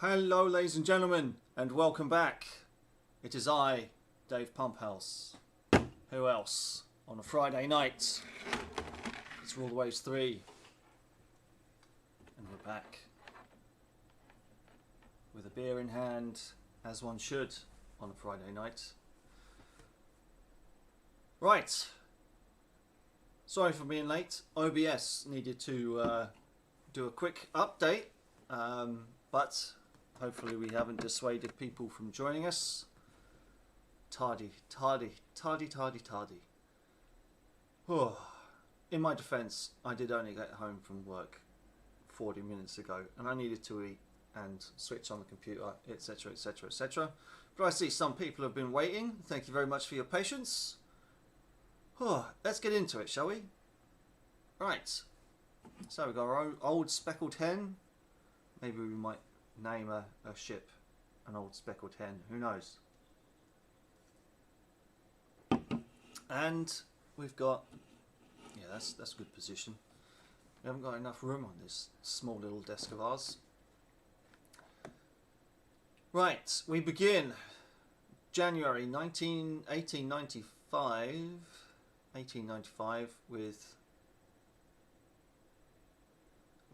Hello ladies and gentlemen, and welcome back. It is I, Dave Pumphouse. Who else? On a Friday night. It's Rule the Waves 3. And we're back. With a beer in hand, as one should on a Friday night. Right. Sorry for being late. OBS needed to do a quick update. But hopefully we haven't dissuaded people from joining us. Tardy. Oh. In my defence, I did only get home from work 40 minutes ago, and I needed to eat and switch on the computer, etc, etc, etc. But I see some people have been waiting. Thank you very much for your patience. Oh, let's get into it, shall we? Right. So we've got our old speckled hen. Maybe we might name a ship an old speckled hen. Who knows? And we've got, yeah, that's a good position. We haven't got enough room on this small little desk of ours. Right, we begin January 1895 with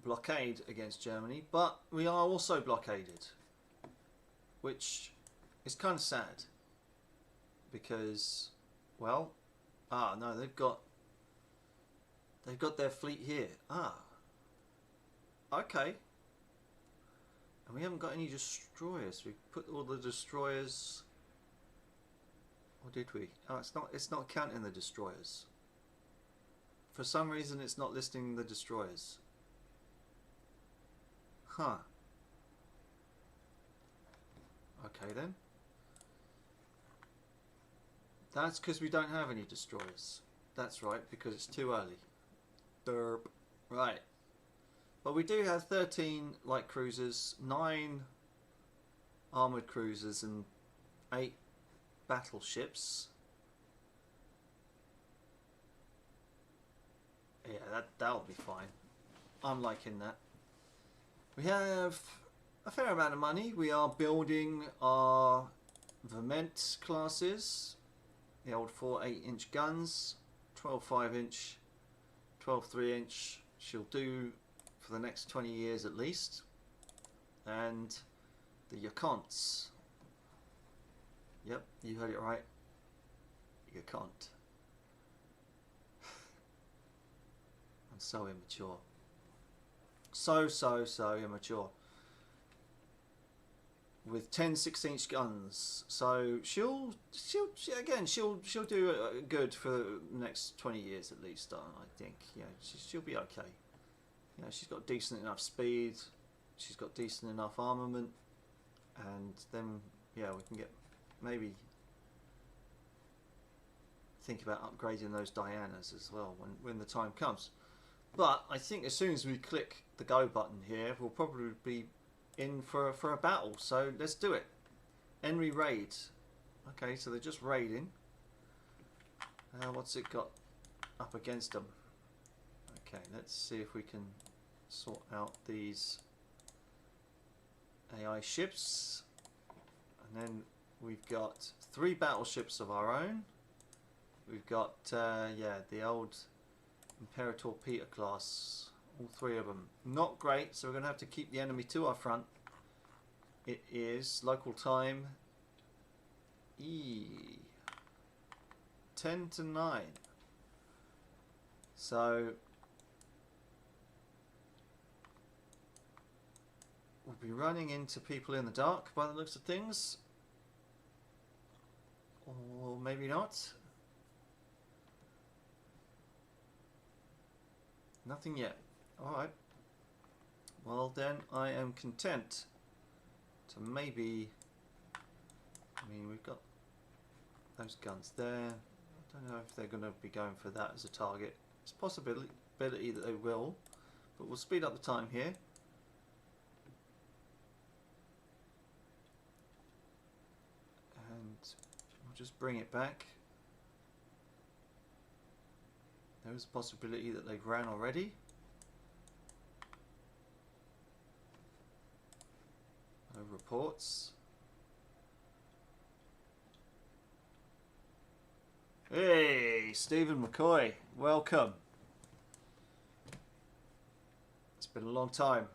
blockade against Germany, but we are also blockaded, which is kind of sad because, well, no, they've got their fleet here. Okay, and we haven't got any destroyers. We put all the destroyers, or did we? Oh, it's not counting the destroyers. For some reason, it's not listing the destroyers. Huh. Okay then. That's because we don't have any destroyers. That's right, because it's too early. Derp. Right. But we do have 13 light cruisers, 9 armoured cruisers and 8 battleships. Yeah, that'll be fine. I'm liking that. We have a fair amount of money. We are building our Verment classes. The old 4 8-inch guns, 12 5-inch, 12 3-inch. She'll do for the next 20 years at least. And the Yaconts. Yep, you heard it right. Yacont. I'm so immature. So immature. With 10 16-inch guns, so she'll do good for the next 20 years at least. I think, yeah, she'll be okay. You know, she's got decent enough speed, she's got decent enough armament, and then yeah, we can get maybe think about upgrading those Dianas as well when the time comes. But I think as soon as we click the go button here, we'll probably be in for a battle. So let's do it. Enemy raid. Okay, so they're just raiding. What's it got up against them? Okay, let's see if we can sort out these AI ships. And then we've got 3 battleships of our own. We've got yeah, the old Imperator Peter class, all 3 of them. Not great, so we're going to have to keep the enemy to our front. It is local time 10 to 9. So we'll be running into people in the dark by the looks of things. Or maybe not. Nothing yet. Alright. Well then, I am content to maybe... I mean, we've got those guns there. I don't know if they're going to be going for that as a target. It's a possibility that they will. But we'll speed up the time here. And we'll just bring it back. There is a possibility that they've ran already. reports. Hey, Stephen McCoy, welcome. It's been a long time.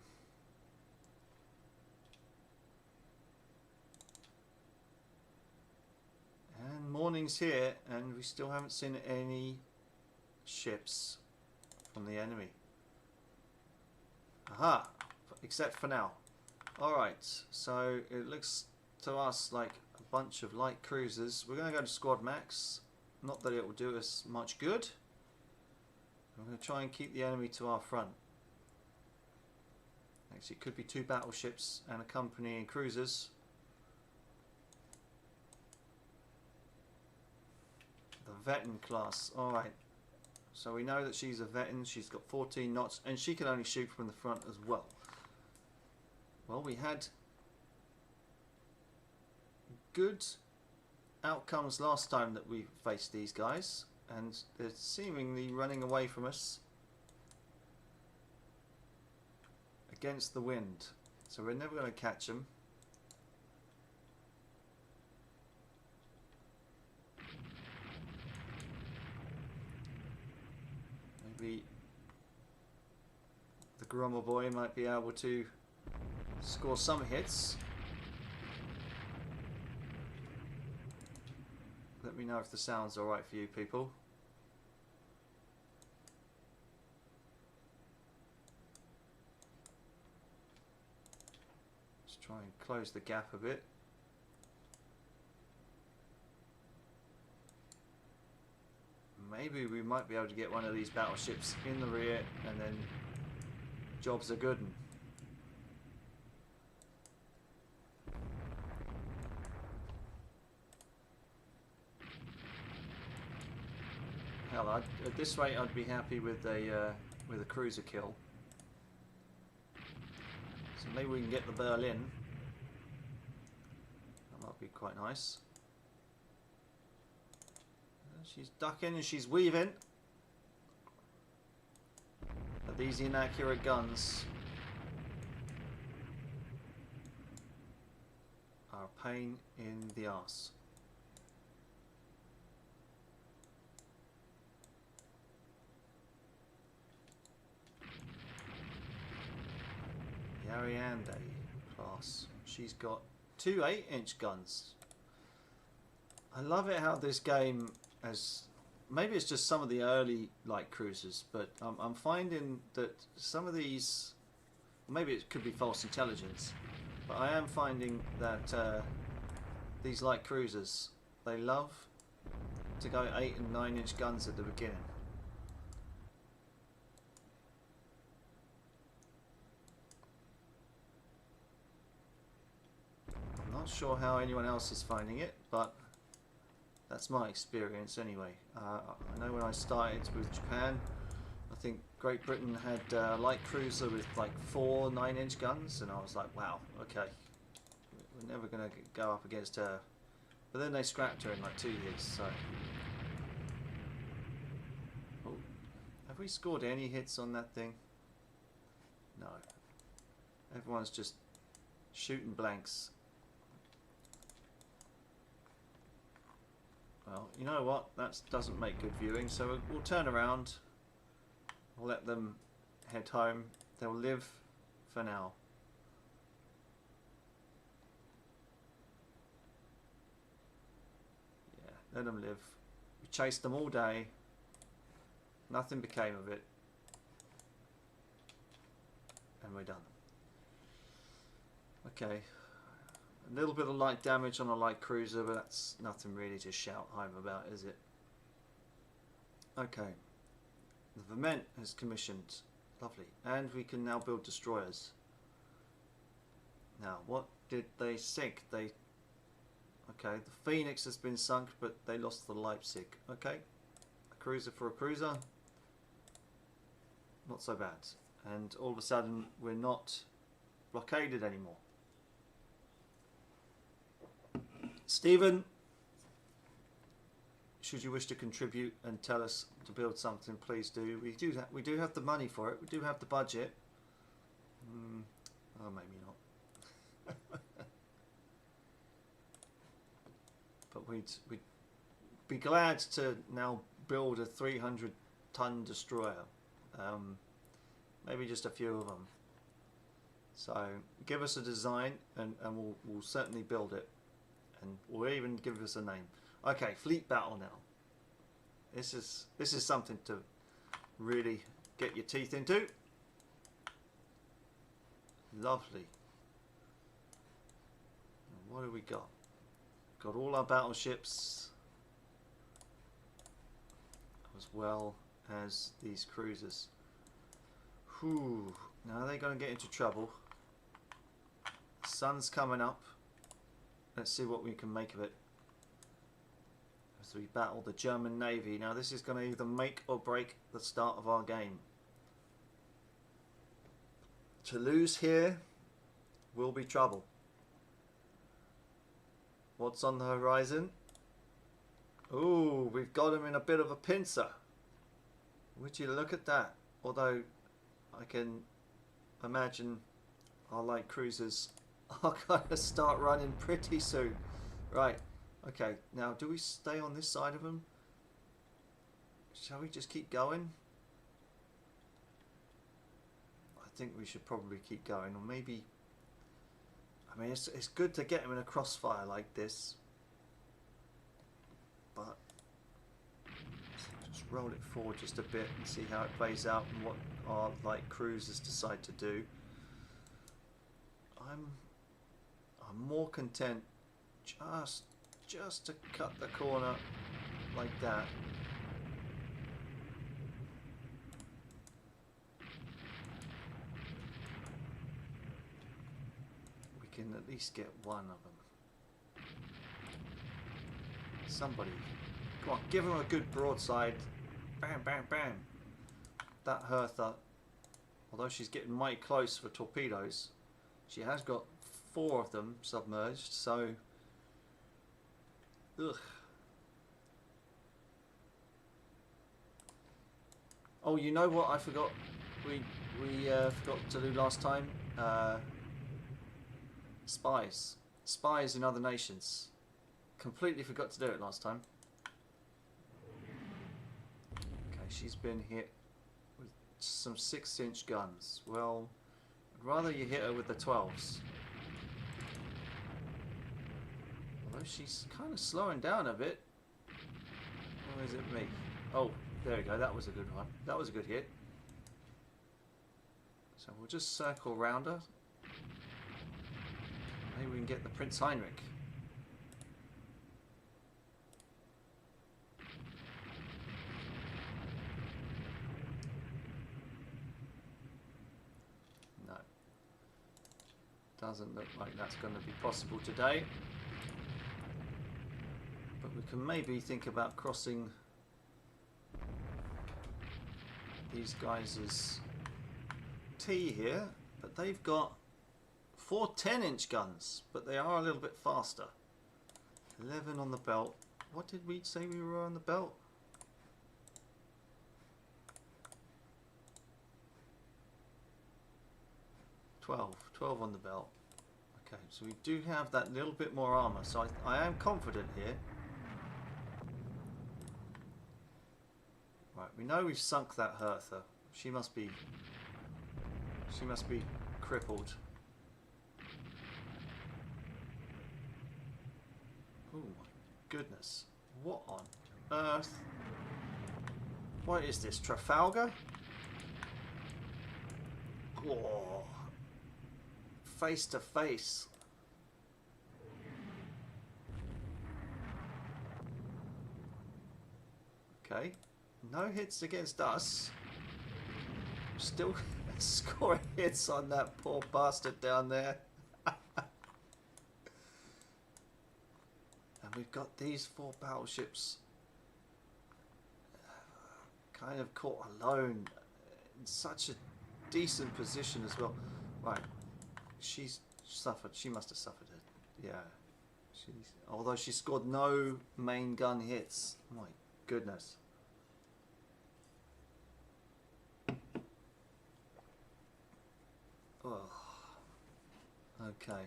And morning's here, and we still haven't seen any ships from the enemy. Aha, except for now. Alright, so it looks to us like a bunch of light cruisers. We're going to go to squad max. Not that it will do us much good. We're going to try and keep the enemy to our front. Actually, it could be 2 battleships and accompanying cruisers. The Veteran class. Alright. So we know that she's a Veteran. She's got 14 knots. And she can only shoot from the front as well. Well, we had good outcomes last time that we faced these guys. And they're seemingly running away from us against the wind. So we're never going to catch them. Maybe the Grumble Boy might be able to score some hits. Let me know if the sound's alright for you people. Let's try and close the gap a bit. Maybe we might be able to get one of these battleships in the rear and then jobs are good. Hell, at this rate I'd be happy with a cruiser kill. So maybe we can get the Berlin. That might be quite nice. She's ducking and she's weaving. But these inaccurate guns are a pain in the arse. The Ariande class. She's got 2 8-inch guns. I love it how this game has, maybe it's just some of the early light cruisers, but I'm finding that some of these, maybe it could be false intelligence, but I am finding that these light cruisers, they love to go 8 and 9-inch guns at the beginning. I'm not sure how anyone else is finding it, but that's my experience anyway. I know when I started with Japan, I think Great Britain had a light cruiser with like 4 9-inch guns, and I was like, wow, okay, we're never going to go up against her. But then they scrapped her in like 2 years, so. Oh, have we scored any hits on that thing? No. Everyone's just shooting blanks. Well, you know what? That doesn't make good viewing, so we'll turn around. We'll let them head home. They'll live for now. Yeah, let them live. We chased them all day. Nothing became of it. And we're done. Okay. A little bit of light damage on a light cruiser, but that's nothing really to shout home about, is it? Okay. The Verment has commissioned. Lovely. And we can now build destroyers. Now, what did they sink? Okay, the Phoenix has been sunk, but they lost the Leipzig. Okay. A cruiser for a cruiser. Not so bad. And all of a sudden, we're not blockaded anymore. Stephen, should you wish to contribute and tell us to build something, please do. We do have the money for it. We do have the budget. Oh, maybe not. we'd be glad to now build a 300-ton destroyer. Maybe just a few of them. So give us a design and we'll certainly build it. And we'll even give us a name. Okay, fleet battle now. This is something to really get your teeth into. Lovely. And what do we got? Got all our battleships, as well as these cruisers. Whew. Now they're going to get into trouble. The sun's coming up. Let's see what we can make of it as we battle the German Navy. Now this is going to either make or break the start of our game. To lose here will be trouble. What's on the horizon? Ooh, we've got him in a bit of a pincer. Would you look at that? Although I can imagine our light cruisers are going to start running pretty soon. Right, okay, now do we stay on this side of them? Shall we just keep going? I think we should probably keep going, or maybe, I mean, it's good to get them in a crossfire like this, but just roll it forward just a bit and see how it plays out and what our light cruisers decide to do. I'm more content just to cut the corner like that. We can at least get one of them. Somebody, come on, give them a good broadside. Bam, bam, bam. That Hertha, although she's getting mighty close for torpedoes, she has got 4 of them submerged, so ugh. Oh, you know what I forgot? We forgot to do last time. Spies in other nations. Completely forgot to do it last time. Okay, she's been hit with some 6-inch guns. Well, I'd rather you hit her with the 12s. Although she's kind of slowing down a bit. Or is it me? Oh, there we go. That was a good one. That was a good hit. So we'll just circle round her. Maybe we can get the Prince Heinrich. No. Doesn't look like that's going to be possible today. But we can maybe think about crossing these guys' T here, but they've got 4 10-inch guns, but they are a little bit faster. 11 on the belt. What did we say we were on the belt? 12 on the belt. Okay, so we do have that little bit more armor, so I am confident here. Right, we know we've sunk that Hertha. She must be crippled. Oh my goodness. What on earth? What is this, Trafalgar? Whoa. Face to face. Okay. No hits against us. Still scoring hits on that poor bastard down there. And we've got these 4 battleships kind of caught alone in such a decent position as well. Right. She's suffered. She must have suffered it. Yeah. Although she scored no main gun hits. My goodness. Oh. Okay.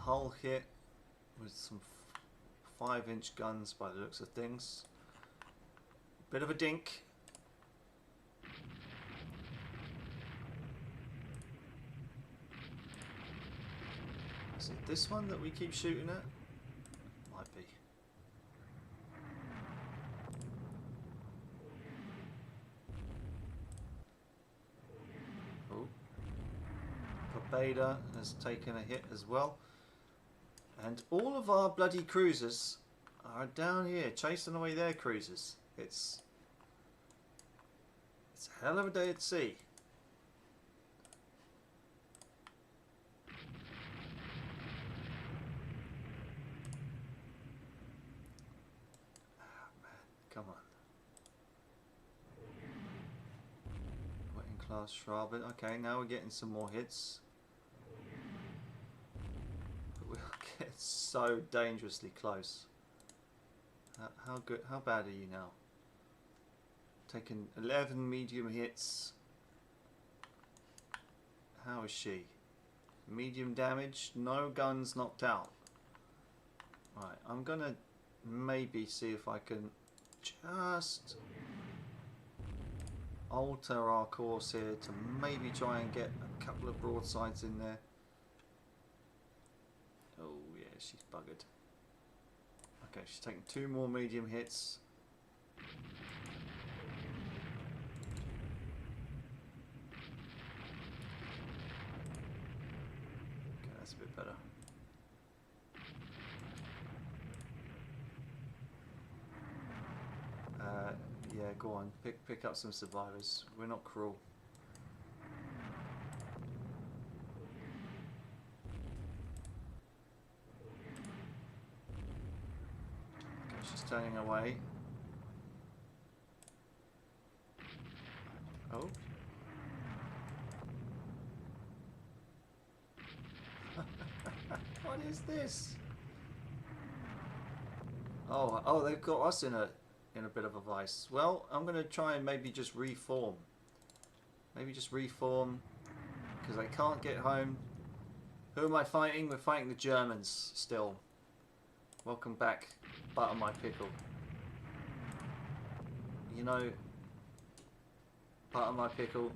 hull hit with some 5-inch guns by the looks of things. Bit of a dink. Is it this one that we keep shooting at? Might be. Oh. Beta has taken a hit as well. And all of our bloody cruisers are down here chasing away their cruisers. It's a hell of a day at sea. Ah, man, come on. Wetting class Schraben. Okay, now we're getting some more hits. But we're getting so dangerously close. How good? How bad are you now? Taking 11 medium hits. How is she? Medium damage, no guns knocked out. Right, I'm gonna maybe see if I can just alter our course here to maybe try and get a couple of broadsides in there. Oh yeah, she's buggered. Okay, she's taking 2 more medium hits. Okay, that's a bit better. Yeah, go on. Pick up some survivors. We're not cruel. Okay, she's turning away. Oh. What is this? Oh, they've got us in a bit of a vice. Well, I'm going to try and maybe just reform. Maybe just reform because I can't get home. Who am I fighting? We're fighting the Germans still. Welcome back, butter my pickle. You know, butter my pickle.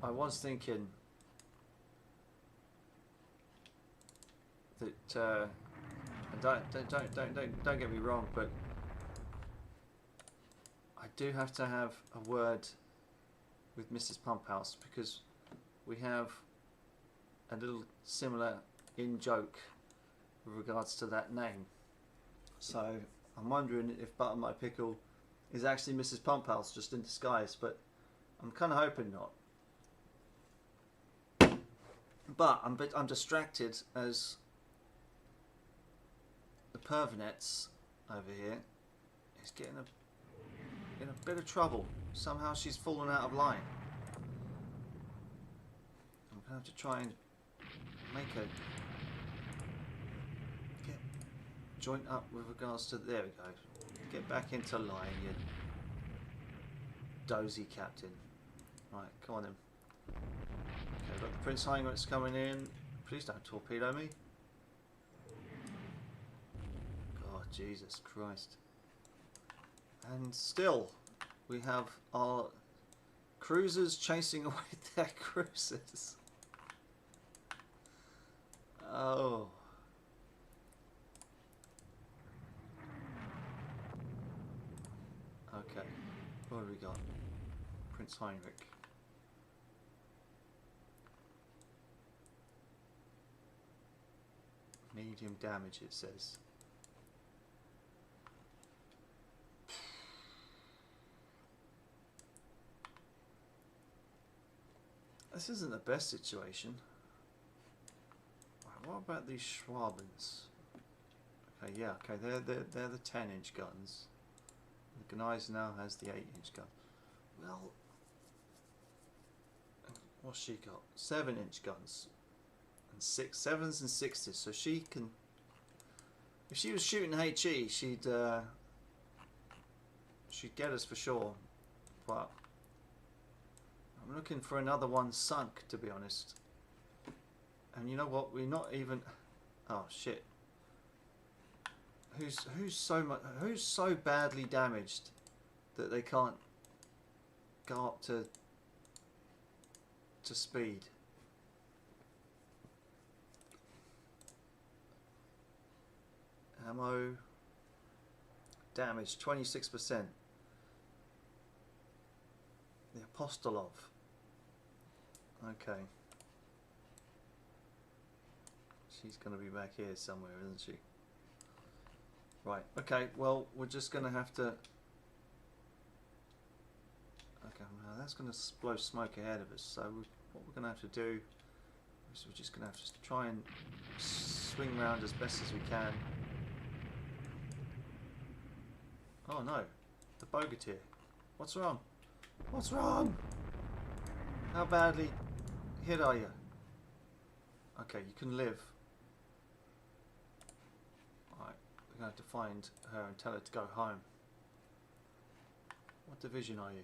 I was thinking that. Don't get me wrong, but I do have to have a word with Mrs. Pumphouse because we have a little similar in-joke with regards to that name. So I'm wondering if Butter My Pickle is actually Mrs. Pumphouse just in disguise, but I'm kind of hoping not. But I'm distracted as the Pervinets over here is getting in a bit of trouble. Somehow she's fallen out of line. I'm gonna have to try and make her get joint up with regards to. There we go. Get back into line, you dozy captain. Right, come on then. Okay, got the Prince Heinrichs coming in. Please don't torpedo me. Jesus Christ. And still we have our cruisers chasing away their cruisers. Oh. Okay. What have we got? Prince Heinrich. Medium damage it says. This isn't the best situation. Right, what about these Schwabens? Okay, yeah, okay, they're the 10-inch guns. The Gneiss now has the 8-inch gun. Well, what's she got? 7-inch guns and 7s and 6s. So she can. If she was shooting HE, she'd get us for sure. But I'm looking for another one sunk, to be honest. And you know what? We're not even. Oh shit! Who's so badly damaged that they can't go up to speed? Ammo damage 26%. The Apostolov. Okay. She's going to be back here somewhere, isn't she? Right. Okay. Well, we're just going to have to. Okay. Now that's going to blow smoke ahead of us. So what we're going to have to do is we're just going to have to try and swing round as best as we can. Oh no, the Bogatyr. What's wrong? What's wrong? How badly hit are you? Okay, you can live. Alright, we're going to have to find her and tell her to go home. What division are you?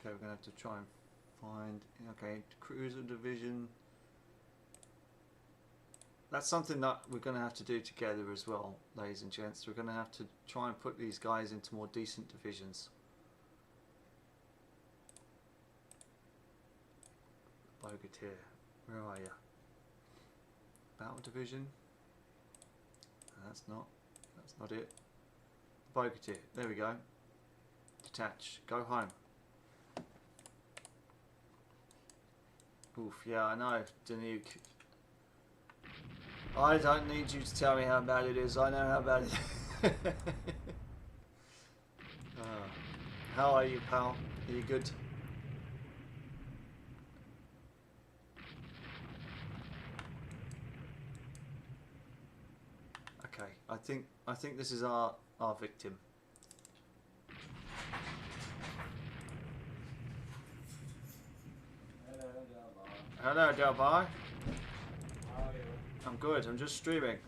Okay, we're going to have to try and find... Okay, cruiser division... That's something that we're going to have to do together as well, ladies and gents. We're going to have to try and put these guys into more decent divisions. Bogatyr, where are you? Battle division? That's not it. Bogatyr, there we go. Detach, go home. Oof, yeah, I know, Danube. I don't need you to tell me how bad it is. I know how bad it is. How are you, pal? Are you good? Okay, I think this is our victim. Hello, Delbar. I'm good, I'm just streaming.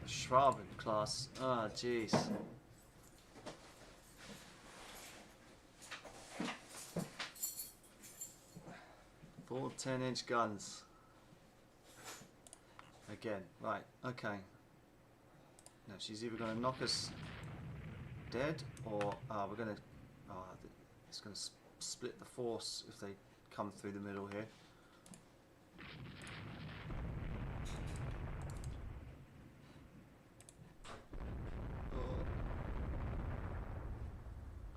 The Schwaben class. Ah, jeez. Four 10-inch guns. Again, right, okay. Now she's either going to knock us dead or we're going to... it's going to split the force if they come through the middle here.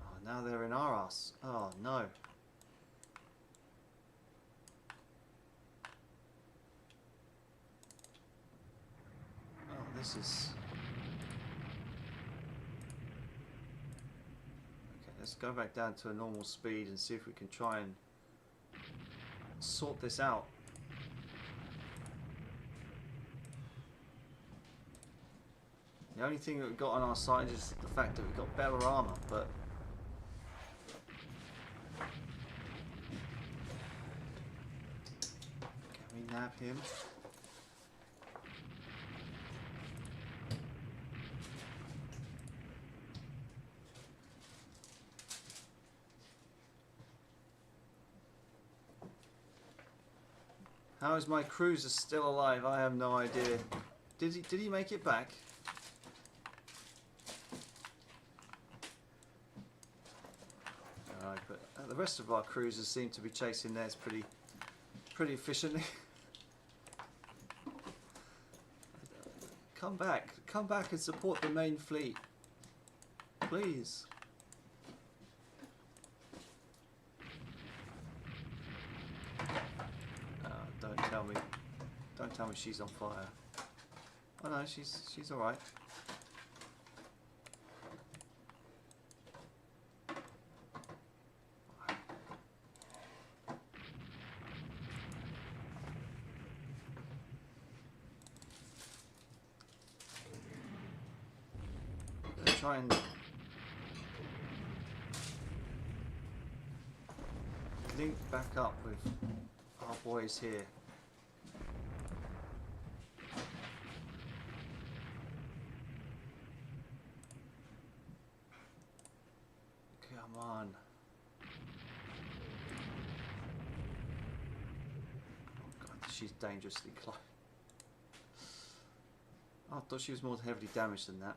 Oh, now they're in our ass. Oh no. Oh, this is... Okay, let's go back down to a normal speed and see if we can try and sort this out. The only thing that we've got on our side is the fact that we've got better armor, but can we nab him? How is my cruiser still alive? I have no idea. Did he make it back? Alright, but the rest of our cruisers seem to be chasing theirs pretty efficiently. Come back and support the main fleet, please. Don't tell me she's on fire. Oh no, she's all right. Try and link back up with our boys here. on. Oh god, she's dangerously close. Oh, I thought she was more heavily damaged than that.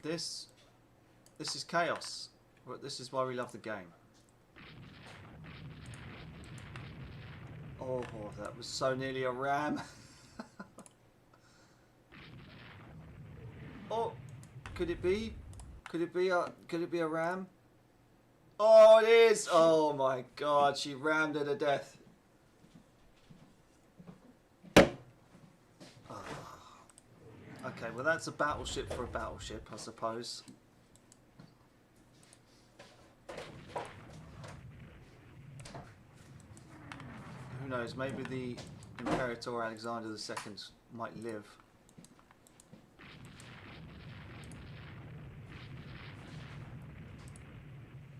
This is chaos. This is why we love the game. Oh, that was so nearly a ram. Oh, could it be? Could it be a ram? Oh, it is. Oh my god, she rammed her to death. Oh. Okay, well that's a battleship for a battleship, I suppose. Who knows, maybe the Imperator Alexander II might live.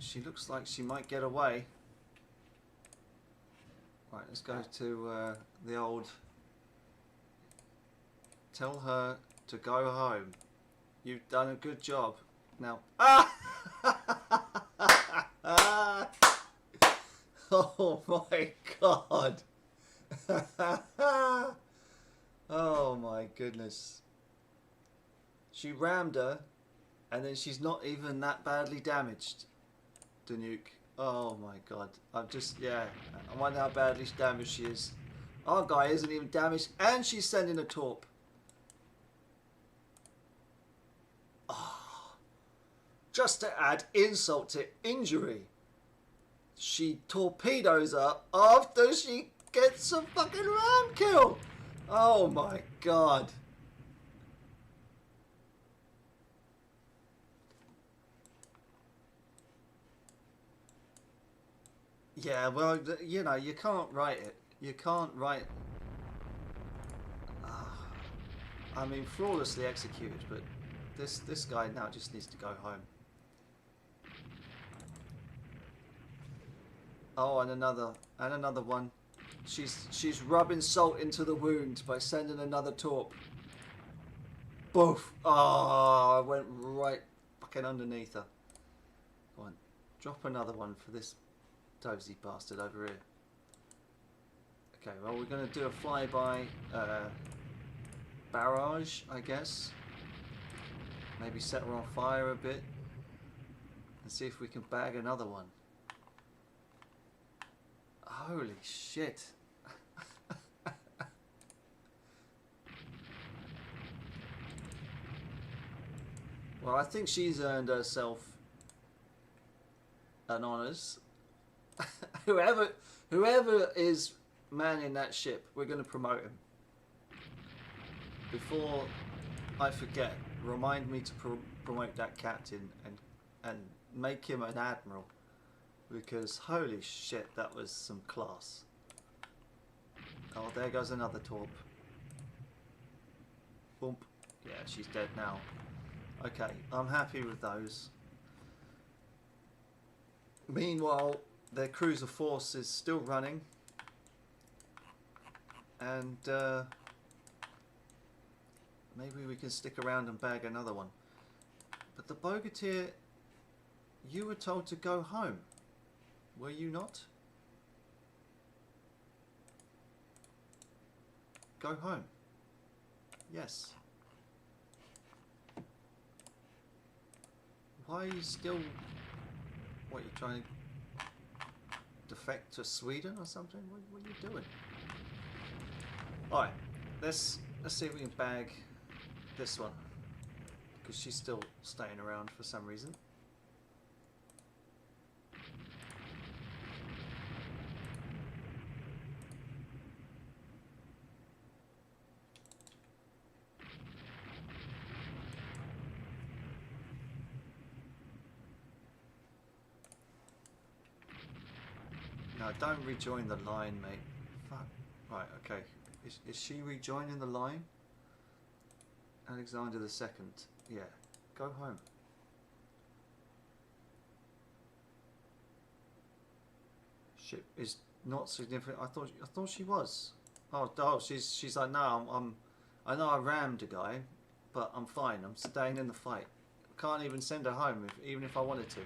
She looks like she might get away. Right, let's go to the old... Tell her to go home. You've done a good job. Now... Ah! Oh my god! Oh my goodness. She rammed her, and then she's not even that badly damaged. Danuke. Oh my god. I'm just, yeah. I wonder how badly damaged she is. Our guy isn't even damaged, and she's sending a torp. Oh. Just to add insult to injury. She torpedoes her after she gets a fucking ram kill. Oh my god. Yeah, well, you know, you can't write it. You can't write... I mean, flawlessly executed, but this guy now just needs to go home. Oh, and another one. She's rubbing salt into the wound by sending another torp. Boof! Oh, I went right fucking underneath her. Go on, drop another one for this dozy bastard over here. Okay, well, we're going to do a flyby barrage, I guess. Maybe set her on fire a bit and see if we can bag another one. Holy shit. Well, I think she's earned herself an honours. whoever is manning that ship, we're going to promote him. Before I forget, remind me to promote that captain and make him an admiral. Because holy shit, that was some class. Oh, there goes another torp. Boom. Yeah, she's dead now. Okay, I'm happy with those. Meanwhile, their cruiser force is still running. And maybe we can stick around and bag another one. But the Bogatyr, you were told to go home. Were you not? Go home. Yes. Why are you still... What, you trying to defect to Sweden or something? What are you doing? Alright, let's see if we can bag this one. Because she's still staying around for some reason. No, don't rejoin the line, mate. Fuck. Right, okay. Is she rejoining the line? Alexander II. Yeah. Go home. Ship is not significant. I thought she was. Oh, she's like, no, I know I rammed a guy, but I'm fine. I'm staying in the fight. Can't even send her home, even if I wanted to.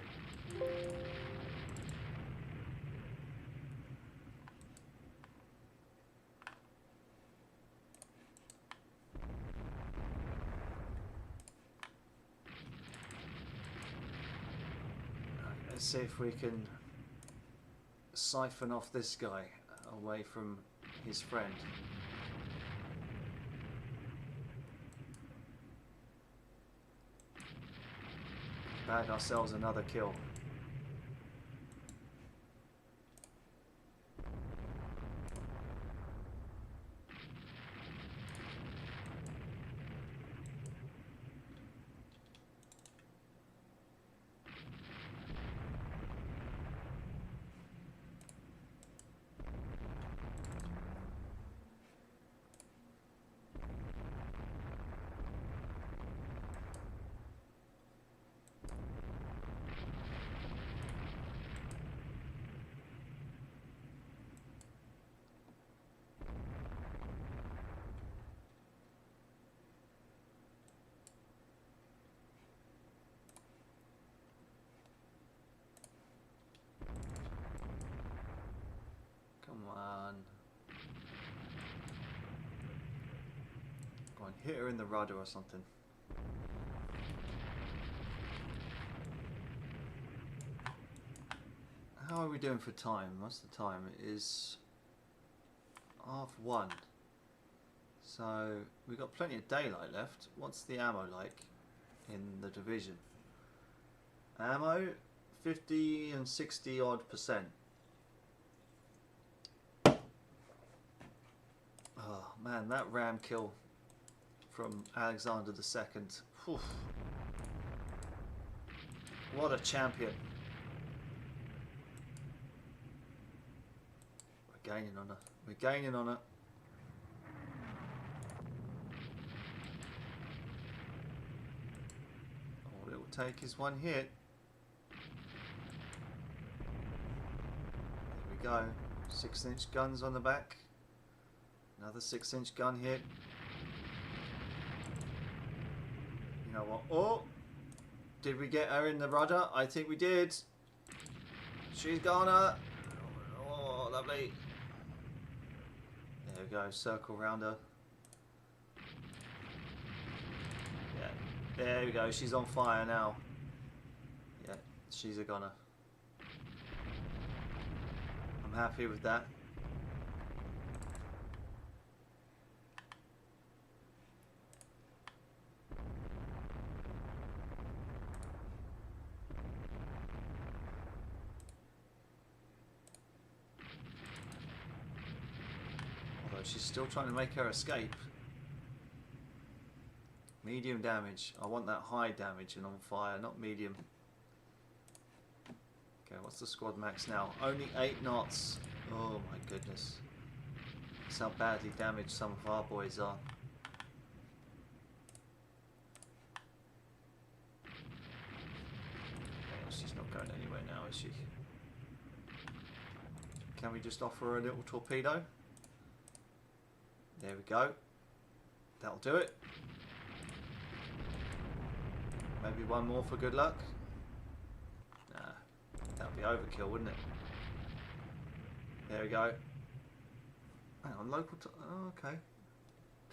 Let's see if we can siphon off this guy away from his friend. Bag ourselves another kill. Come on. Go on, hit her in the rudder or something. How are we doing for time? What's the time? It is 1:30. So we've got plenty of daylight left. What's the ammo like in the division? Ammo 50 and 60 odd %. Oh man, that ram kill from Alexander II. Whew. What a champion. We're gaining on her. We're gaining on her. All it will take is one hit. There we go. 6-inch guns on the back. Another 6-inch gun hit. You know what? Oh! Did we get her in the rudder? I think we did. She's gonna. Oh, lovely. There we go. Circle round her. Yeah. There we go. She's on fire now. Yeah. She's a goner. I'm happy with that. She's still trying to make her escape. Medium damage. I want that high damage and on fire, not medium. Okay, what's the squad max now? Only 8 knots. Oh my goodness. That's how badly damaged some of our boys are. Yeah, she's not going anywhere now, is she? Can we just offer her a little torpedo? There we go. That'll do it. Maybe one more for good luck. Nah, that'd be overkill, wouldn't it? There we go. Hang on, local. Oh, okay.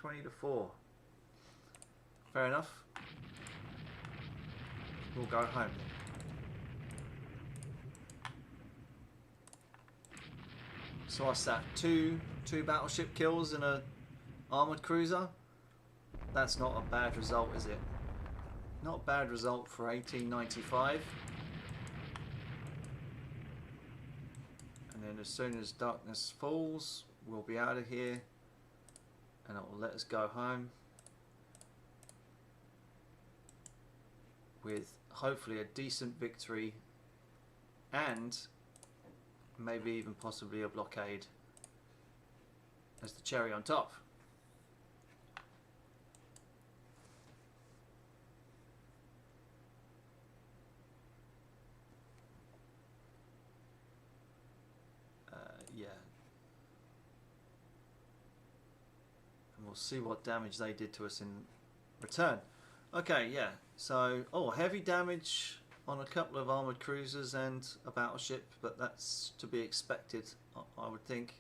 20-4. Fair enough. We'll go home then. So what's that? Two battleship kills and a armoured cruiser? That's not a bad result, is it? Not a bad result for 1895. And then as soon as darkness falls, we'll be out of here and it will let us go home with hopefully a decent victory and maybe even possibly a blockade as the cherry on top. Yeah. And we'll see what damage they did to us in Return. Okay, yeah. So, oh, heavy damage on a couple of armoured cruisers and a battleship, but that's to be expected, I would think.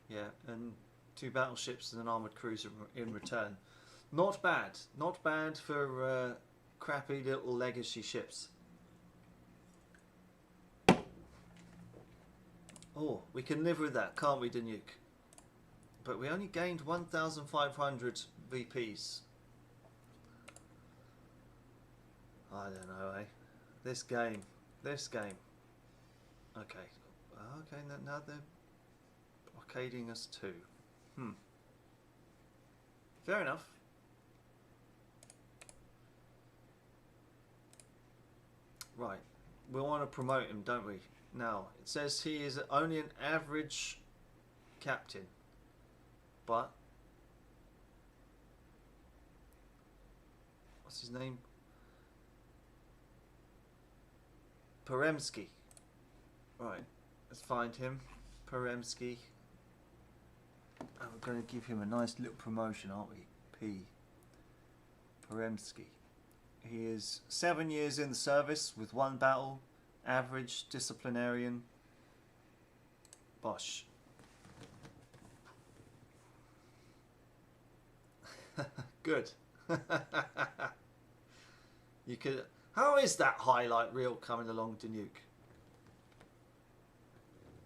Yeah, and 2 battleships and an armoured cruiser in return. Not bad. Not bad for crappy little legacy ships. Oh, we can live with that, can't we, Danuke? But we only gained 1,500 VPs. I don't know, eh? This game. Okay. Okay, now they're arcading us too. Fair enough. Right. We want to promote him, don't we? Now, it says he is only an average captain. But what's his name? Peremsky. Right, let's find him. Peremsky. And we're going to give him a nice little promotion, aren't we? P. Peremsky. He is 7 years in the service with 1 battle. Average disciplinarian. Bosh. Good. You could. How is that highlight reel coming along, Danuke?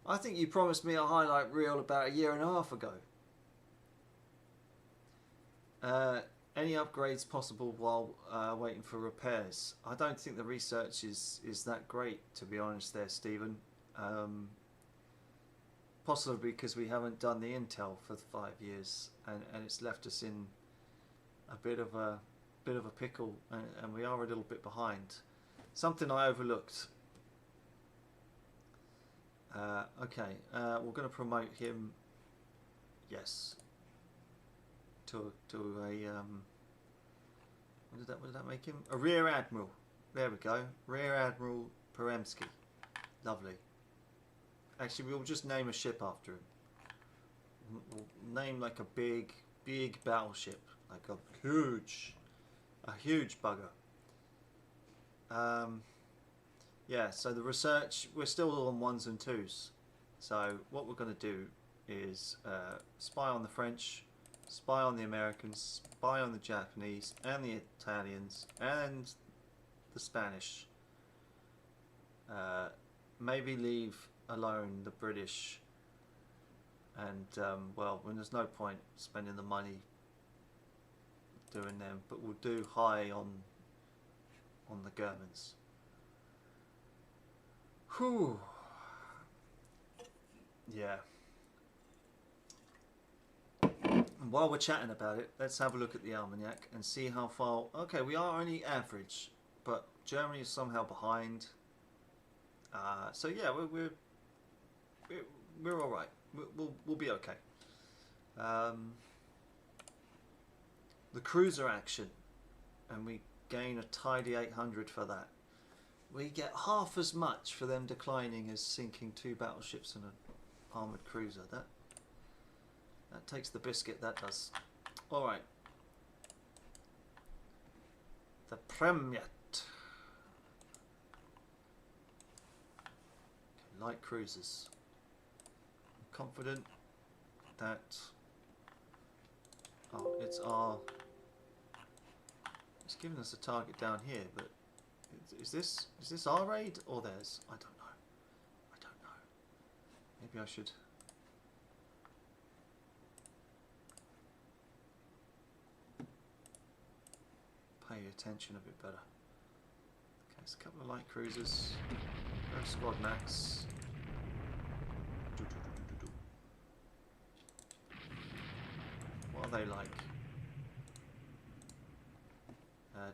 I think you promised me a highlight reel about 1.5 years ago. Any upgrades possible while waiting for repairs? I don't think the research is that great, to be honest there, Stephen. Possibly because we haven't done the intel for 5 years, and it's left us in a bit of a pickle, and we are a little bit behind. Something I overlooked. Okay, we're going to promote him. Yes. To a what did that make him? A rear admiral. There we go. Rear Admiral Peremsky. Lovely. Actually, we'll just name a ship after him. We'll name like a big battleship, like a huge bugger. Yeah. So the research, we're still on 1s and 2s. So what we're going to do is spy on the French, spy on the Americans, spy on the Japanese and the Italians and the Spanish. Maybe leave alone the British, and well, when there's no point spending the money doing them, but we'll do high on the Germans. Whew. Yeah. And while we're chatting about it, let's have a look at the almanac and see how far. Okay, we are only average, but Germany is somehow behind. So yeah, we're all right. We'll be okay. The cruiser action, and we gain a tidy 800 for that. We get half as much for them declining as sinking 2 battleships and an armoured cruiser. That takes the biscuit, that does. Alright. The Premiat. Okay, light cruisers. I'm confident that... Oh, it's giving us a target down here, but is this our raid or theirs? I don't know. Maybe I should pay attention a bit better. Okay, it's a couple of light cruisers. Go squad max. What are they like?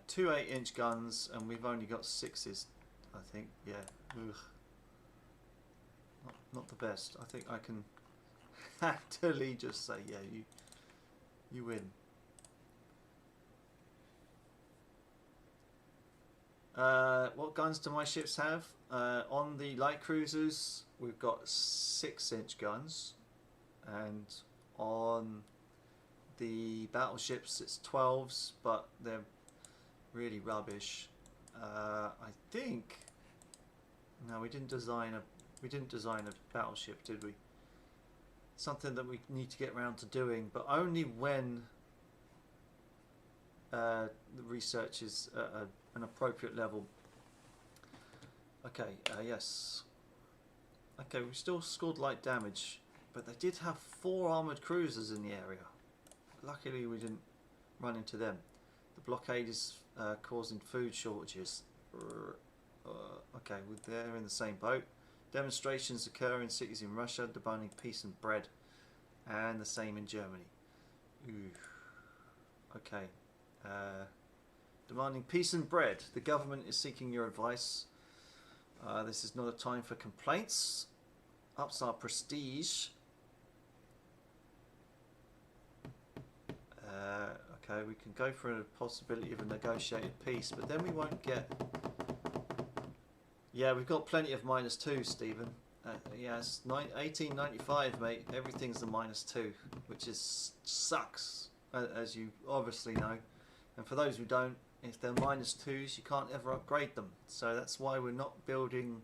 2 8-inch guns, and we've only got 6s, I think. Yeah. Ugh. Not the best. I think I can happily just say, yeah, you win. What guns do my ships have? On the light cruisers, we've got 6-inch guns, and on The battleships, it's 12s, but they're really rubbish. I think. No, we didn't design a battleship, did we? Something that we need to get around to doing, but only when the research is at an appropriate level. Okay, yes. Okay, we still scored light damage, but they did have 4 armoured cruisers in the area. Luckily we didn't run into them. The blockade is causing food shortages. Okay, they're in the same boat. Demonstrations occur in cities in Russia demanding peace and bread, and the same in Germany. Okay, demanding peace and bread. The government is seeking your advice. This is not a time for complaints. Ups our prestige. Okay, we can go for a possibility of a negotiated peace, but then we won't get... Yeah, we've got plenty of -2, Stephen. Yes, 1895, mate. Everything's a -2, which sucks, as you obviously know. And for those who don't, if they're -2s, you can't ever upgrade them. So that's why we're not building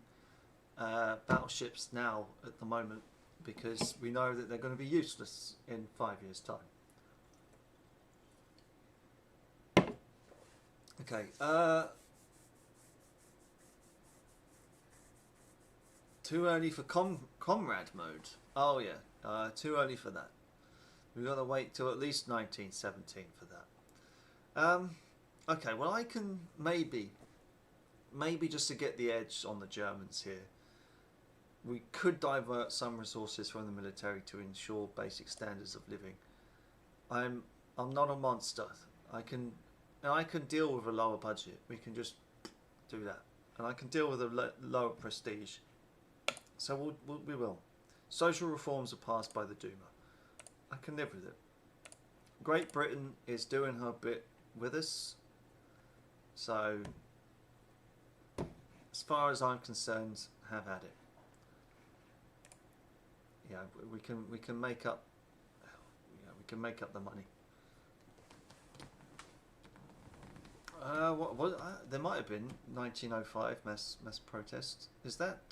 battleships now at the moment, because we know that they're going to be useless in 5 years' time. Okay. Too early for comrade mode. Oh yeah, too early for that. We've got to wait till at least 1917 for that. Okay, well I can maybe just to get the edge on the Germans here, we could divert some resources from the military to ensure basic standards of living. I'm not a monster. I can deal with a lower budget. We can just do that, and I can deal with a lower prestige. So we will. Social reforms are passed by the Duma. I can live with it. Great Britain is doing her bit with us. So, as far as I'm concerned, have at it. Yeah, we can make up. Yeah, we can make up the money. There might have been 1905 mass protest. Is that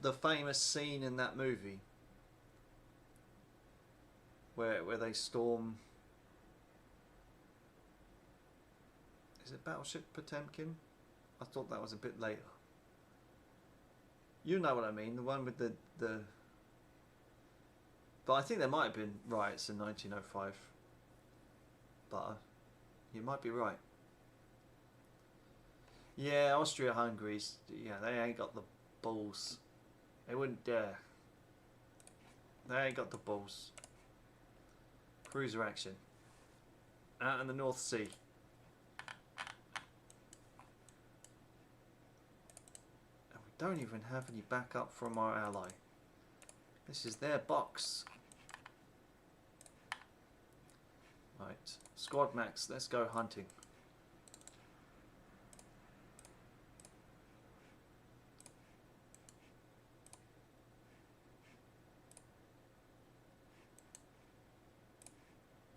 the famous scene in that movie where they storm? Is it Battleship Potemkin? I thought that was a bit later. You know what I mean, the one with the but I think there might have been riots in 1905. But you might be right. Yeah, Austria-Hungary's, yeah, they ain't got the balls. They wouldn't dare. They ain't got the balls. Cruiser action. Out in the North Sea. And we don't even have any backup from our ally. This is their box. Right. Squad max, let's go hunting.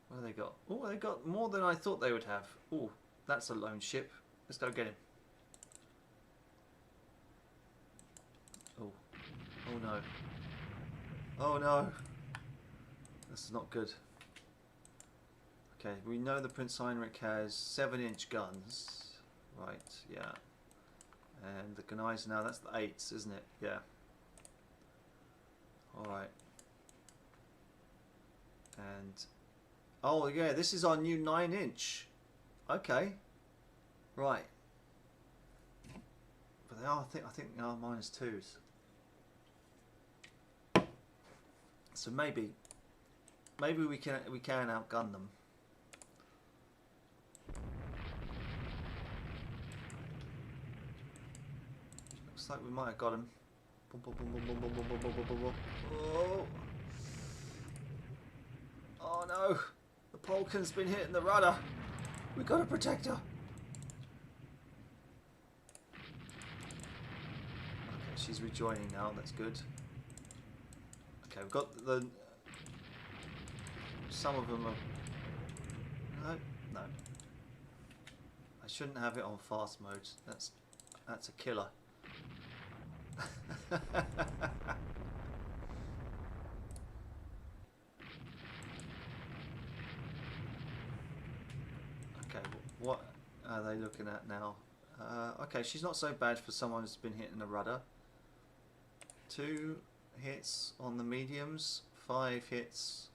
What have they got? Oh, they got more than I thought they would have. Oh, that's a lone ship. Let's go get him. Oh. Oh no. Oh no. This is not good. Okay, we know the Prince Heinrich has 7-inch guns. Right, yeah. And the Gneisenau, that's the 8s, isn't it? Yeah. Alright. And... oh yeah, this is our new 9-inch. Okay. Right. But they are, I think they are -2s. So maybe we can outgun them. Looks like we might have got him. Boom, boom, boom, boom, boom, boom, boom, boom, boom, boom, boom, boom. Oh. Oh no! The Polkan's been hitting the rudder. We've got to protect her. Okay, she's rejoining now. That's good. Okay, we've got the some of them are... No, no. I shouldn't have it on fast mode. That's a killer. Okay, what are they looking at now? Okay, she's not so bad for someone who's been hitting the rudder. 2 hits on the mediums, 5 hits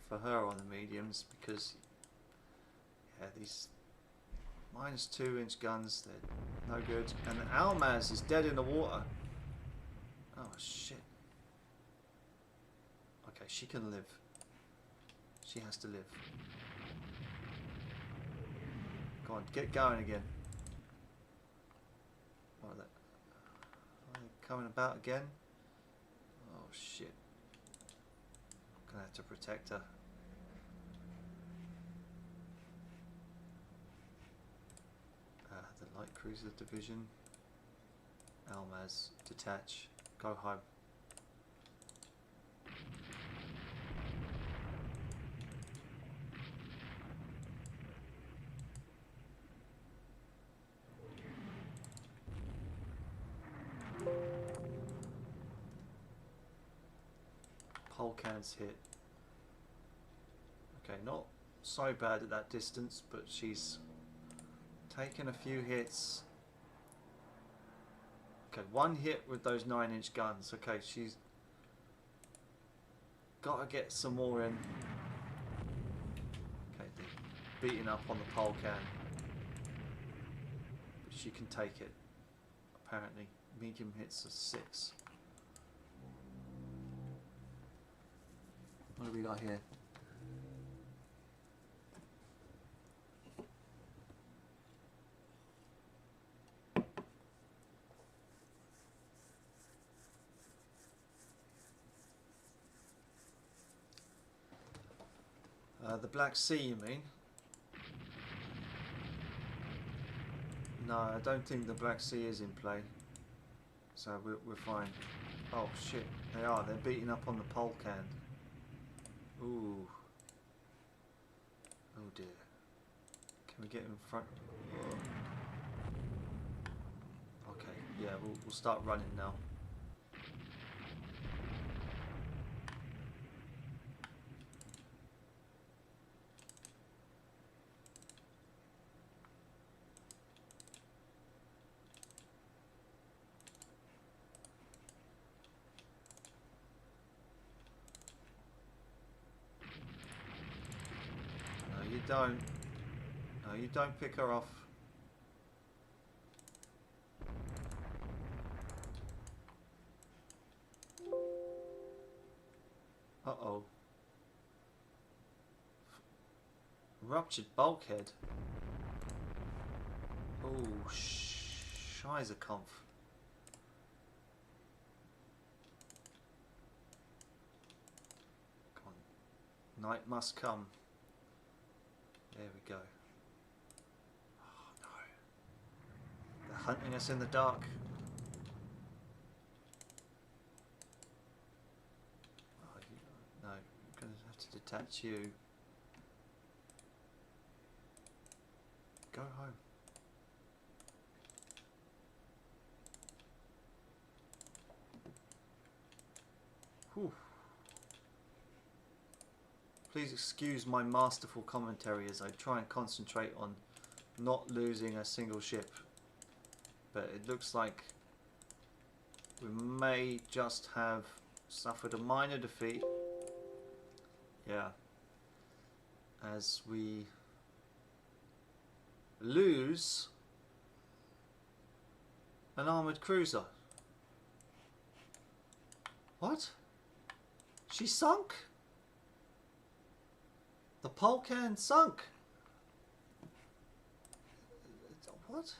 for her on the mediums, because yeah, these -2-inch guns, they're no good. And the Almaz is dead in the water. Oh shit. Okay, she can live. She has to live. Go on, get going again. What are they? Are they coming about again? Oh shit. I'm gonna have to protect her. The light cruiser division. Almaz, detach, go home. Polcan's hit. Okay, not so bad at that distance, but she's taken a few hits. Okay, 1 hit with those 9-inch guns. Okay, she's got to get some more in. Okay, they're beating up on the Polcan. But she can take it. Apparently, medium hits are 6. What do we got here? The Black Sea, you mean? No, I don't think the Black Sea is in play. So we're fine. Oh shit, they are. They're beating up on the Polcan. Ooh. Oh dear. Can we get in front? Oh. Okay, yeah, we'll start running now. Don't. No, you don't pick her off. Uh-oh. Ruptured bulkhead. Oh, Scheißerkampf. Come on. Night must come. There we go. Oh no. They're hunting us in the dark. Oh, no, I'm going to have to detach you. Go home. Whew. Please excuse my masterful commentary as I try and concentrate on not losing a single ship. But it looks like we may just have suffered a minor defeat. Yeah. As we lose an armoured cruiser. What? She sunk? The Polcan sunk. What?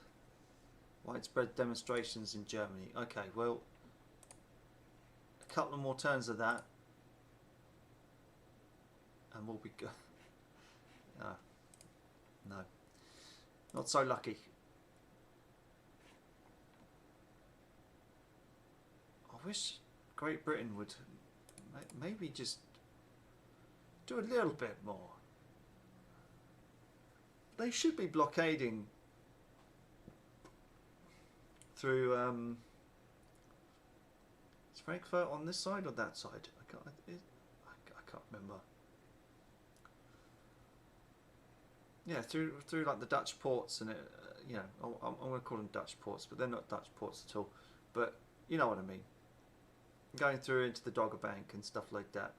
Widespread demonstrations in Germany. Okay, well, a couple of more turns of that, and we'll be good. No, not so lucky. I wish Great Britain would maybe just Do a little bit more. They should be blockading through. Is Frankfurt on this side or that side? I can't remember. Yeah, through like the Dutch ports and it. You know, I'm going to call them Dutch ports, but they're not Dutch ports at all. But you know what I mean. Going through into the Dogger Bank and stuff like that.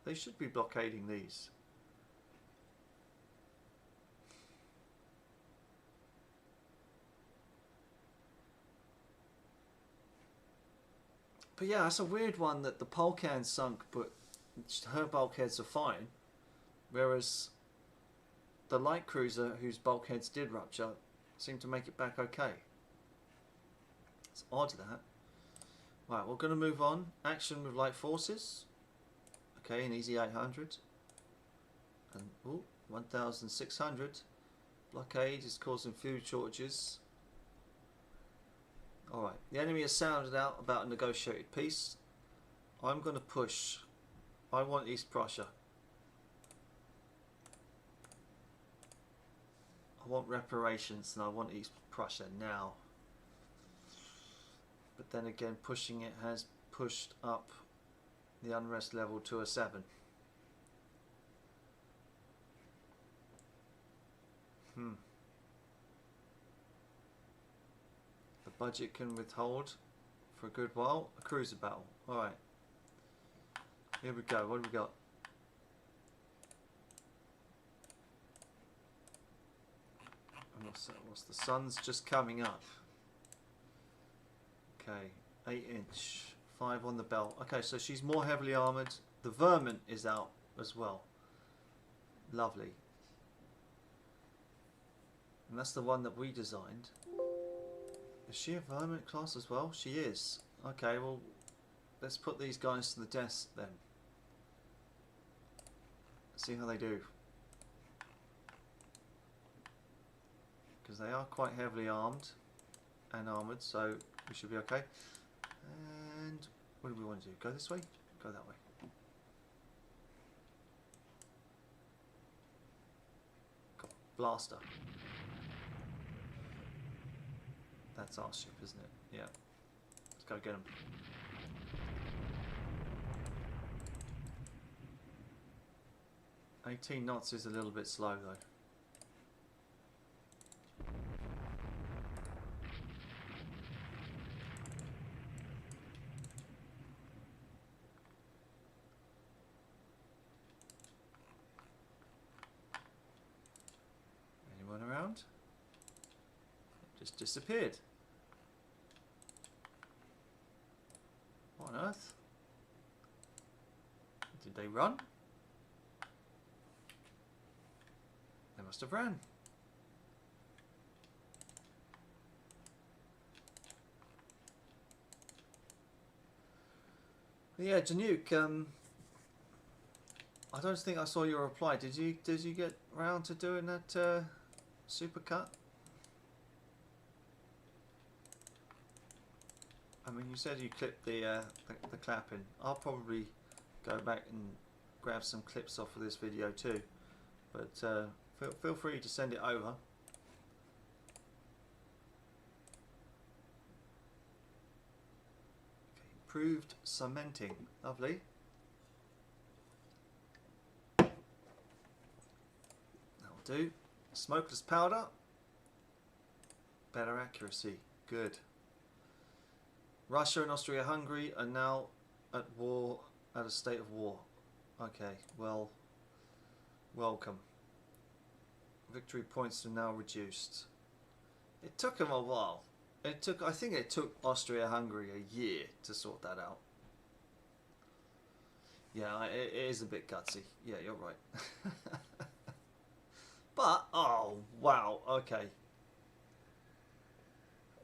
They should be blockading these. But yeah, that's a weird one that the Polcan sunk, but her bulkheads are fine. Whereas the light cruiser, whose bulkheads did rupture, seemed to make it back okay. It's odd, that. Right, we're going to move on. Action with light forces. Okay, an easy 800. And, ooh, 1,600. Blockade is causing food shortages. Alright, the enemy has sounded out about a negotiated peace. I'm going to push. I want East Prussia. I want reparations and I want East Prussia now. But then again, pushing it has pushed up the unrest level to a 7. The budget can withhold for a good while. A cruiser battle. Alright. Here we go. What do we got? What's the sun's just coming up. Okay, 8 inch, 5 on the belt. Okay, so she's more heavily armoured. The Vermin is out as well. Lovely. And that's the one that we designed. Is she a Vermin class as well? She is. Okay, well, let's put these guys to the test then. See how they do. Because they are quite heavily armed and armoured, so we should be okay. And what do we want to do? Go this way? Go that way. Got blaster. That's our ship, isn't it? Yeah. Let's go get him. "18 knots is a little bit slow though. Just disappeared. What on earth? Did they run? They must have ran. But yeah, Januke, I don't think I saw your reply. Did you get round to doing that supercut? I mean, you said you clipped the clapping. I'll probably go back and grab some clips off of this video too. But feel free to send it over. Okay, improved cementing. Lovely. That'll do. Smokeless powder. Better accuracy. Good. Russia and Austria-Hungary are now at war, at a state of war. Okay, well, welcome. Victory points are now reduced. It took them a while. I think it took Austria-Hungary a year to sort that out. Yeah, it is a bit gutsy. Yeah, you're right. But, oh, wow, okay.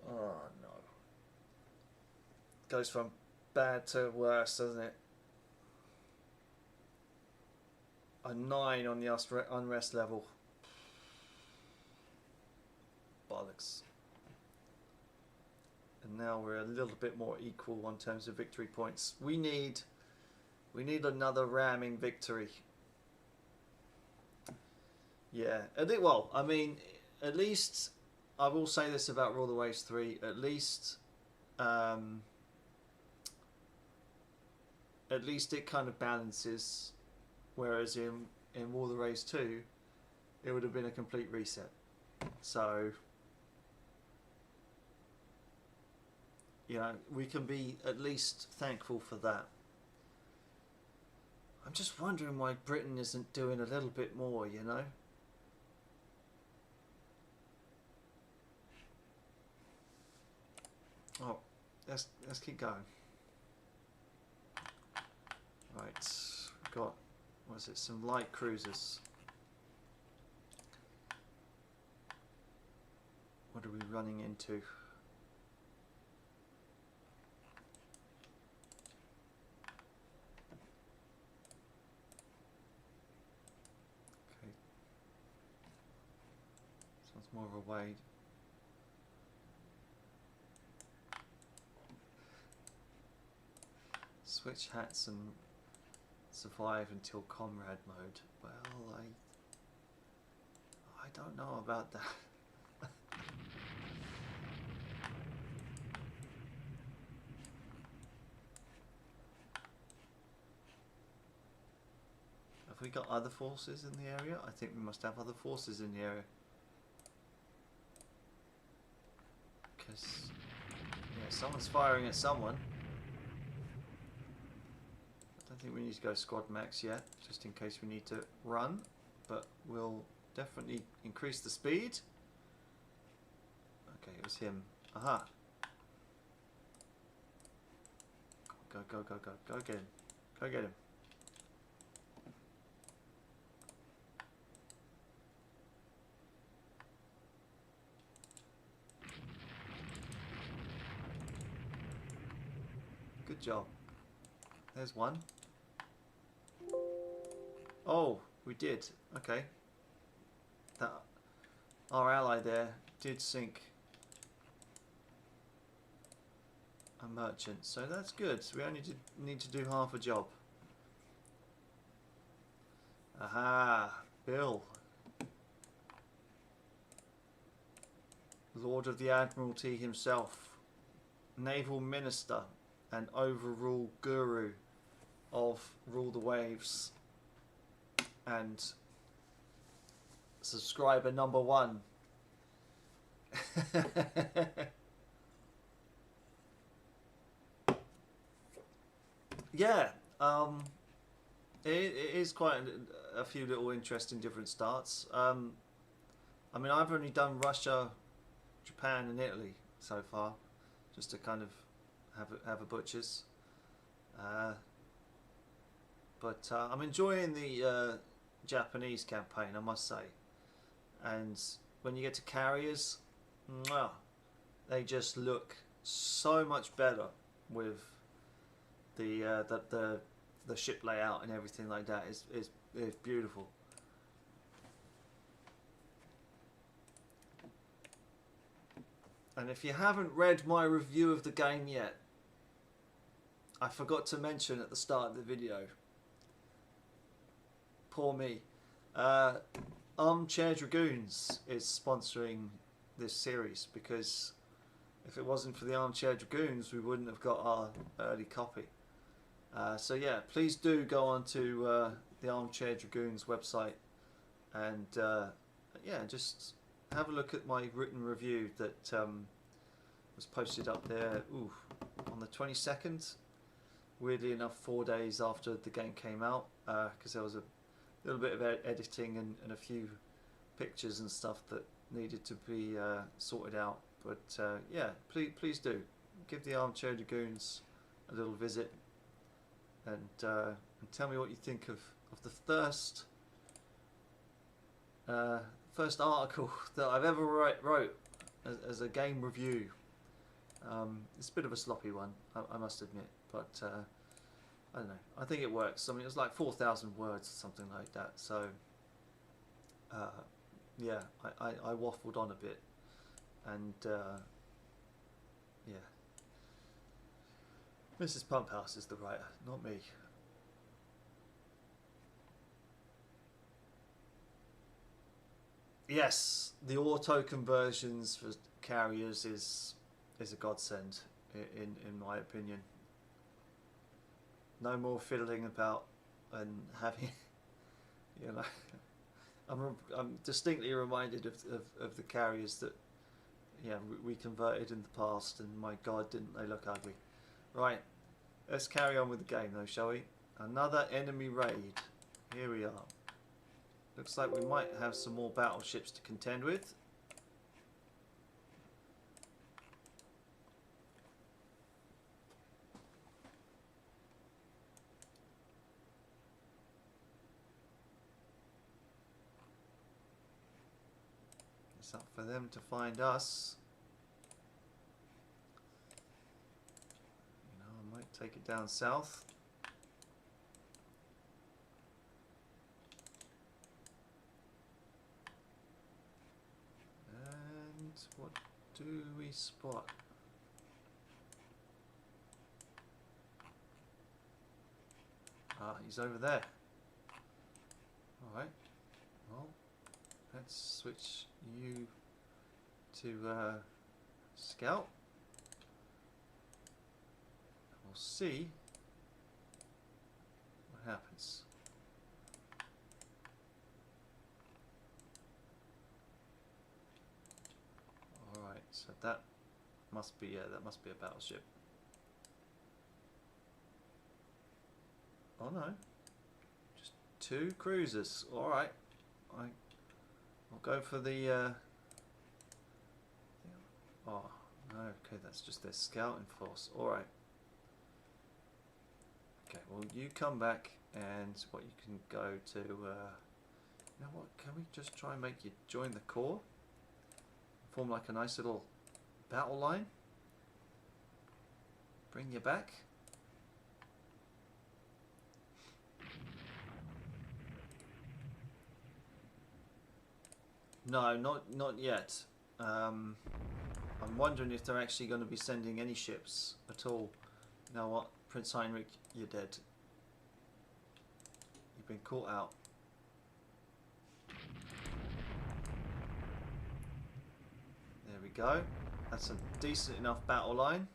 Oh, no. Goes from bad to worse, doesn't it? A 9 on the unrest level. Bollocks. And now we're a little bit more equal in terms of victory points. We need another ramming victory. Yeah, well, I mean, at least I will say this about Rule the Waves 3. Um, at least it kind of balances. Whereas in Rule the Waves 2, it would have been a complete reset. So, you know, we can be at least thankful for that. I'm just wondering why Britain isn't doing a little bit more, you know? Oh, let's keep going. Right, we've got, what is it, some light cruisers. What are we running into? Okay. Sounds more of a wade. Switch hats and survive until comrade mode. Well, I don't know about that. Have we got other forces in the area? I think we must have other forces in the area. Because, yeah, someone's firing at someone. I don't think we need to go squad max yet, just in case we need to run. But we'll definitely increase the speed. Okay, it was him. Aha. Go, go, go, go. Go get him. Go get him. Good job. There's one. Oh, we did. Okay. That our ally there did sink a merchant, so that's good. So we only need to do half a job. Aha, Bill, Lord of the Admiralty himself, Naval Minister and overall guru of Rule the Waves, and subscriber number 1. Yeah, it is quite a few little interesting different starts. I mean, I've only done Russia, Japan and Italy so far, just to kind of have a butcher's. But I'm enjoying the Japanese campaign, I must say. And when you get to carriers, mwah, they just look so much better with the ship layout and everything like that. Is beautiful. And if you haven't read my review of the game yet, I forgot to mention at the start of the video. Poor me. Armchair Dragoons is sponsoring this series, because if it wasn't for the Armchair Dragoons, we wouldn't have got our early copy. So yeah, please do go on to the Armchair Dragoons website and yeah, just have a look at my written review that was posted up there on the 22nd. Weirdly enough, 4 days after the game came out, because there was a little bit of editing and a few pictures and stuff that needed to be sorted out. But yeah, please do give the Armchair Dragoons a little visit and tell me what you think of the first article that I've ever wrote as a game review. It's a bit of a sloppy one, I must admit, but I don't know. I think it works. I mean, it was like 4,000 words or something like that. So yeah, I waffled on a bit, and yeah, Mrs. Pumphouse is the writer, not me. Yes, the auto conversions for carriers is a godsend in my opinion. No more fiddling about and having, you know. I'm distinctly reminded of the carriers that, yeah, we converted in the past, and my God, didn't they look ugly. Right, let's carry on with the game though, shall we? Another enemy raid. Here we are. Looks like we might have some more battleships to contend with. It's up for them to find us. You know, I might take it down south. And what do we spot? Ah, he's over there. Alright. Well, let's switch you to scout. We'll see what happens. Alright, so that must be, yeah, that must be a battleship. Oh no, just 2 cruisers. Alright, I'll go for the oh no, okay, that's just their scouting force. Alright. Okay, well you come back, and what you can go to, you know what, can we just try and make you join the corps? Form like a nice little battle line? Bring you back? No, not yet. I'm wondering if they're actually going to be sending any ships at all. You know what, Prince Heinrich, you're dead. You've been caught out. There we go. That's a decent enough battle line.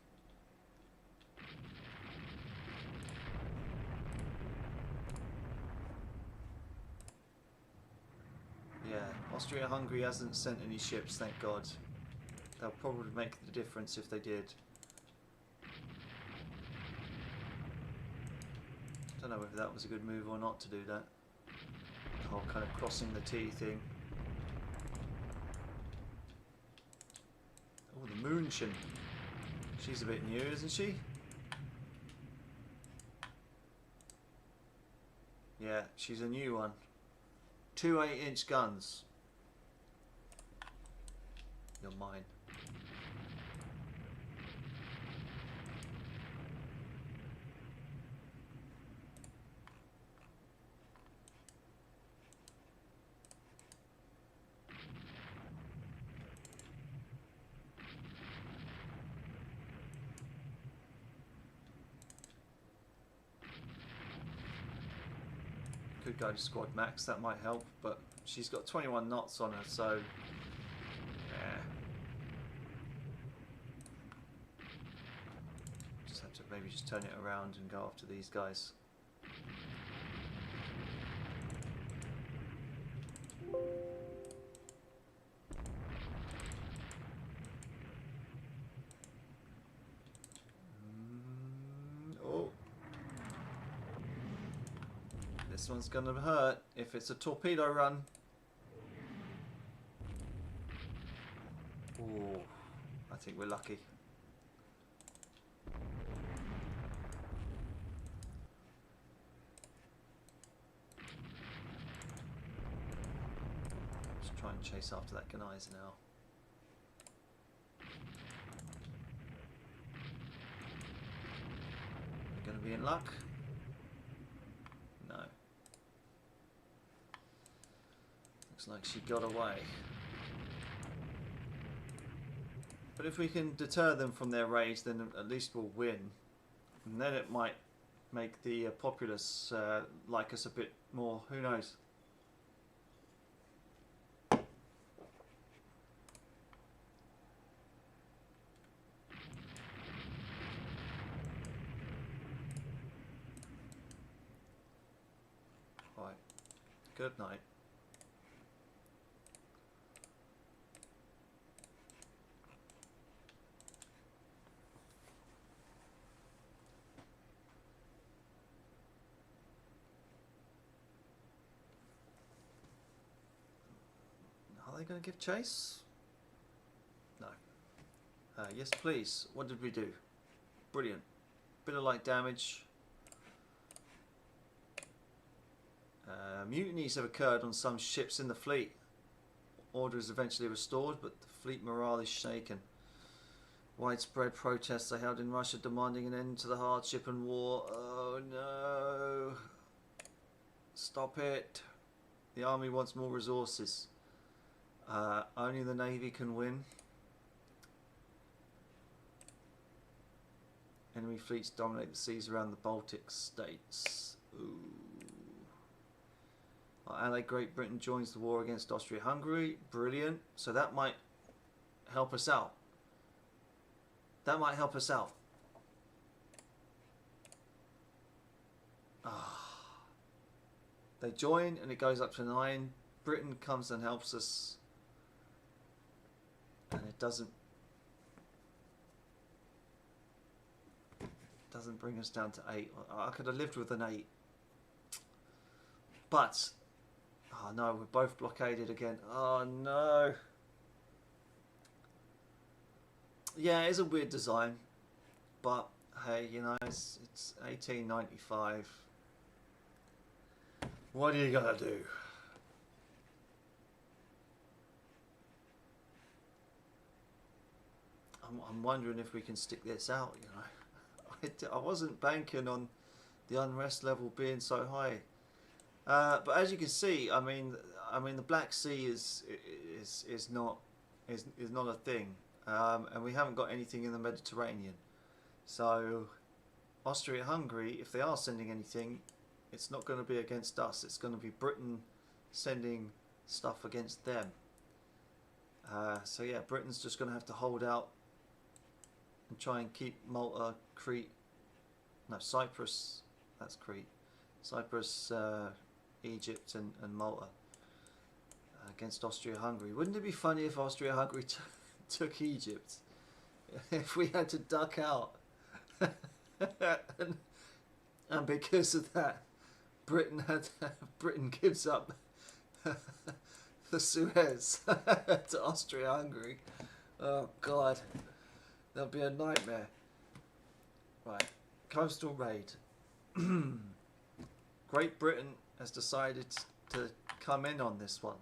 Yeah, Austria-Hungary hasn't sent any ships, thank God. They'll probably make the difference if they did. Don't know whether that was a good move or not to do that. The whole kind of crossing the T thing. Oh, the München. She's a bit new, isn't she? Yeah, she's a new one. 2 8-inch guns. You're mine. Could go to squad max, that might help, but she's got 21 knots on her, so yeah. Just have to maybe just turn it around and go after these guys. Oh. This one's gonna hurt if it's a torpedo run. Oh, I think we're lucky. Let's try and chase after that Gneiser now. We're gonna be in luck. No. Looks like she got away. But if we can deter them from their rage, then at least we'll win. And then it might make the populace like us a bit more. Who knows? Good night. Are they going to give chase? No. Yes, please. What did we do? Brilliant. Bit of light damage. Mutinies have occurred on some ships in the fleet. Order is eventually restored, but the fleet morale is shaken. Widespread protests are held in Russia demanding an end to the hardship and war. Oh no. Stop it. The army wants more resources. Only the Navy can win. Enemy fleets dominate the seas around the Baltic states. Ooh. Our ally Great Britain joins the war against Austria-Hungary. Brilliant. So that might help us out. That might help us out. They join and it goes up to 9. Britain comes and helps us. And it doesn't bring us down to 8. I could have lived with an 8. But, oh no, we're both blockaded again. Oh no. Yeah, it's a weird design. But, hey, you know, it's 1895. What are you gonna do? I'm wondering if we can stick this out, you know. I wasn't banking on the unrest level being so high, but as you can see, I mean the Black Sea is not a thing, and we haven't got anything in the Mediterranean. So Austria-Hungary, if they are sending anything, it's not going to be against us. It's going to be Britain sending stuff against them. So yeah, Britain's just going to have to hold out and try and keep Malta, Crete, no, Cyprus, that's Crete, Cyprus, Egypt and Malta against Austria-Hungary. Wouldn't it be funny if Austria-Hungary took Egypt? If we had to duck out and because of that Britain gives up the Suez to Austria-Hungary. Oh God. That'll be a nightmare. Right, coastal raid. Great Britain has decided to come in on this one.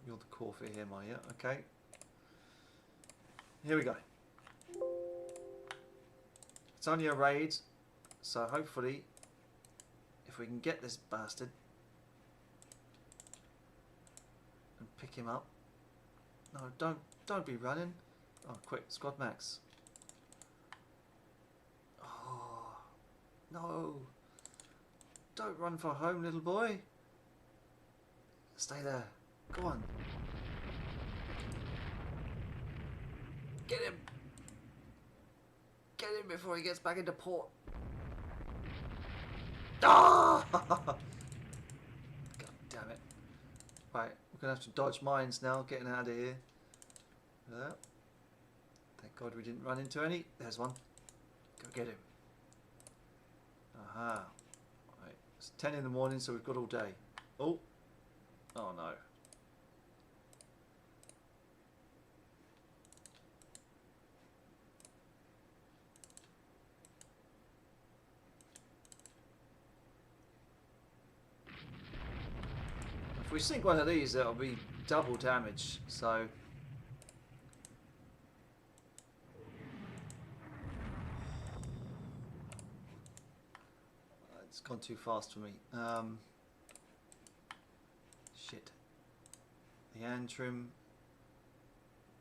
You're the core for him, are you? Okay. Here we go. It's only a raid, so hopefully if we can get this bastard and pick him up. No, don't be running. Oh, quick, squad max. Oh, no. Don't run for home, little boy. Stay there. Go on. Get him. Get him before he gets back into port. Ah! God damn it. Right, we're going to have to dodge mines now, getting out of here. Thank God we didn't run into any. There's one. Go get him. Aha. Right, it's 10 in the morning, so we've got all day. Oh. Oh no. If we sink one of these, that'll be double damage, so it's gone too fast for me. Shit. The Antrim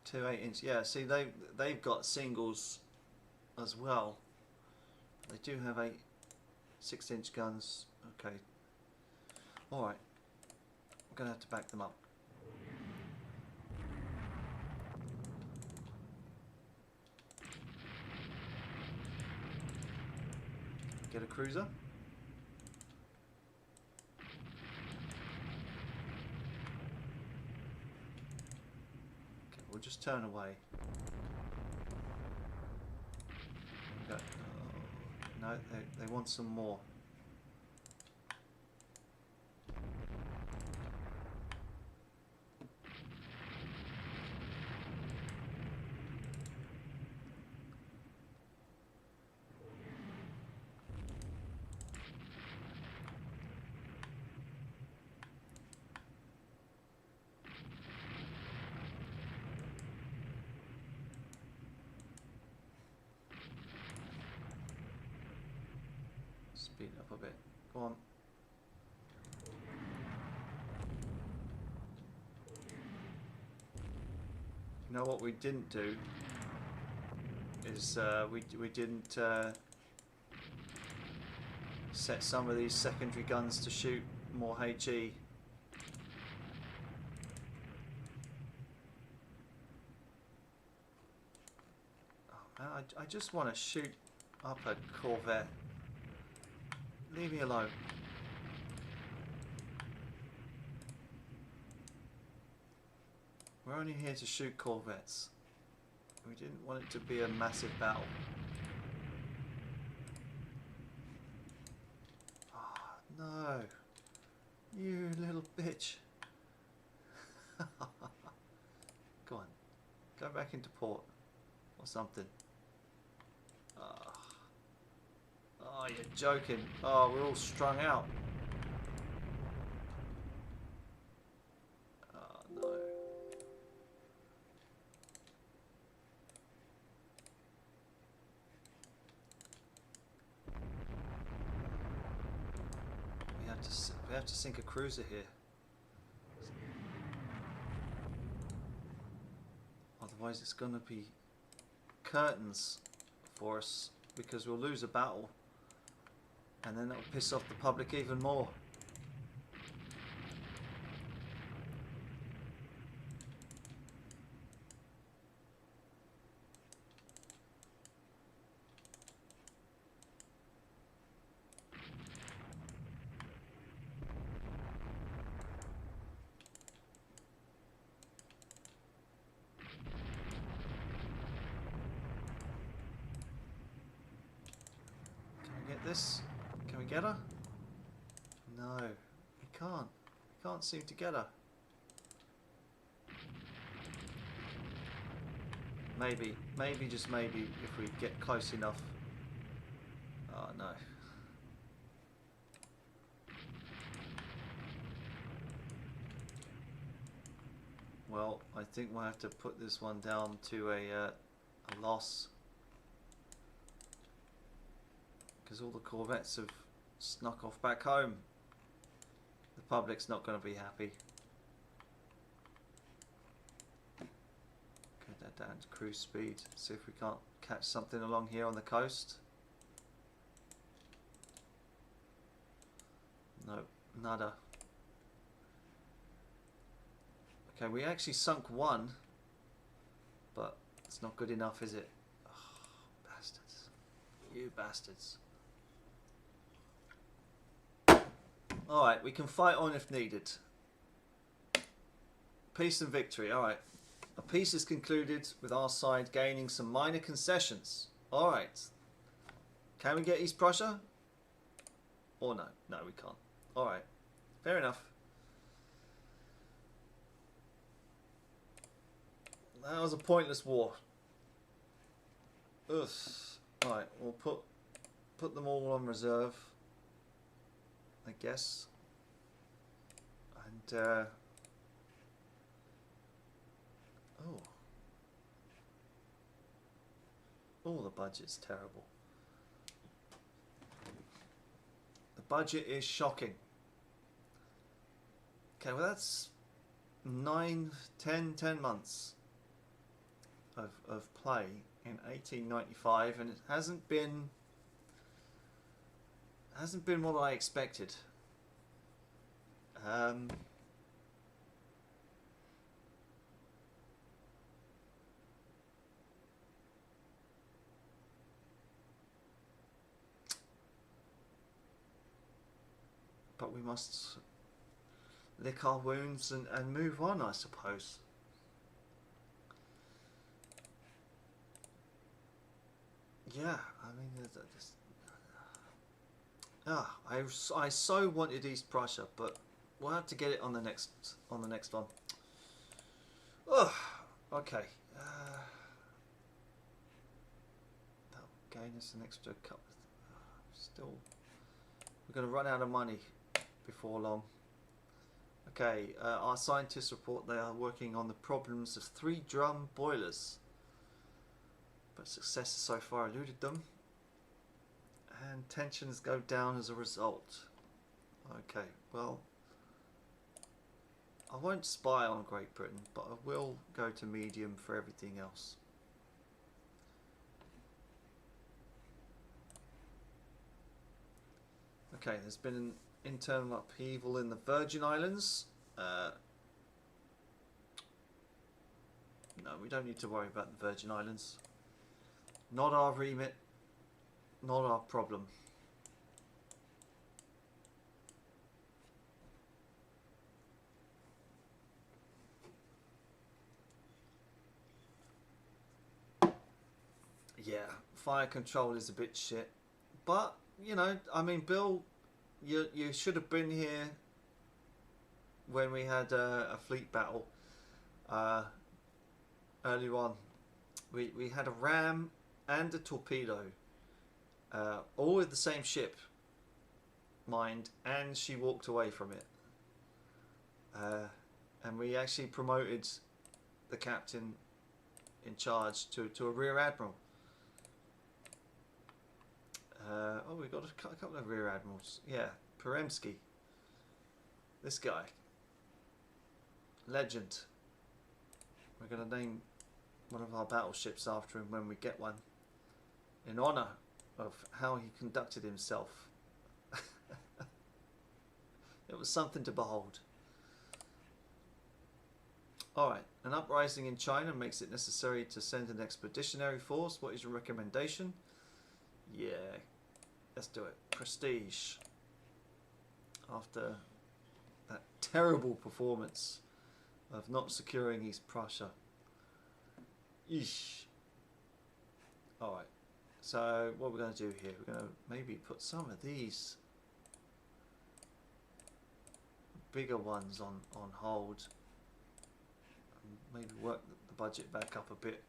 2 8-inch. Yeah, see they've got singles as well. They do have 6-inch guns. Okay. All right. Gonna have to back them up. get a cruiser. Okay, we'll just turn away. Go. Oh, no, they want some more. Speed up a bit. Go on. You know what we didn't do is we didn't set some of these secondary guns to shoot more HE. Oh man, I just want to shoot up a Corvette. Leave me alone. We're only here to shoot Corvettes. We didn't want it to be a massive battle. Oh, no. You little bitch. Go on. Go back into port. Or something. Oh, you're joking. Oh, we're all strung out. Oh, no. We have to sink a cruiser here. Otherwise it's going to be curtains for us because we'll lose a battle. And then that'll piss off the public even more. Can we get this? Can we get her? No, we can't. We can't seem to get her. Maybe, just maybe, if we get close enough. Oh no. Well, I think we'll have to put this one down to a loss. Because all the Corvettes have snuck off back home. The public's not going to be happy. Get that down to cruise speed. See if we can't catch something along here on the coast. No, nada. Okay, we actually sunk one, but it's not good enough, is it? Oh, bastards. You bastards. Alright, we can fight on if needed. Peace and victory, alright. A peace is concluded with our side gaining some minor concessions. Alright. Can we get East Prussia? Or no? No, we can't. Alright. Fair enough. That was a pointless war. Ugh. Alright, we'll put them all on reserve, I guess. And oh, the budget's terrible. The budget is shocking. Okay, well that's 10 months of play in 1895, and it hasn't been what I expected. But we must lick our wounds and move on, I suppose. Yeah, I mean, I so wanted East Prussia, but we'll have to get it on the next one. Oh, okay. That'll gain us an extra couple. Still, we're going to run out of money before long. Okay, our scientists report they are working on the problems of 3 drum boilers, but success has so far eluded them, and tensions go down as a result. Okay, well, I won't spy on Great Britain, but I will go to medium for everything else. Okay, there's been an internal upheaval in the Virgin Islands. No, we don't need to worry about the Virgin Islands. Not our remit, not our problem. Yeah, fire control is a bit shit. But, you know, I mean, Bill, you should have been here when we had a fleet battle earlier on. We had a ram and a torpedo, all with the same ship, mind, and she walked away from it. And we actually promoted the captain in charge to a rear admiral. Oh, we've got a couple of rear admirals. Yeah, Peremsky. This guy. Legend. We're going to name one of our battleships after him when we get one, in honour of how he conducted himself. It was something to behold. Alright, an uprising in China makes it necessary to send an expeditionary force. What is your recommendation? Yeah, let's do it. Prestige. After that terrible performance of not securing East Prussia. Eesh. Alright, so what we're going to do here, we're going to maybe put some of these bigger ones on hold. And maybe work the budget back up a bit.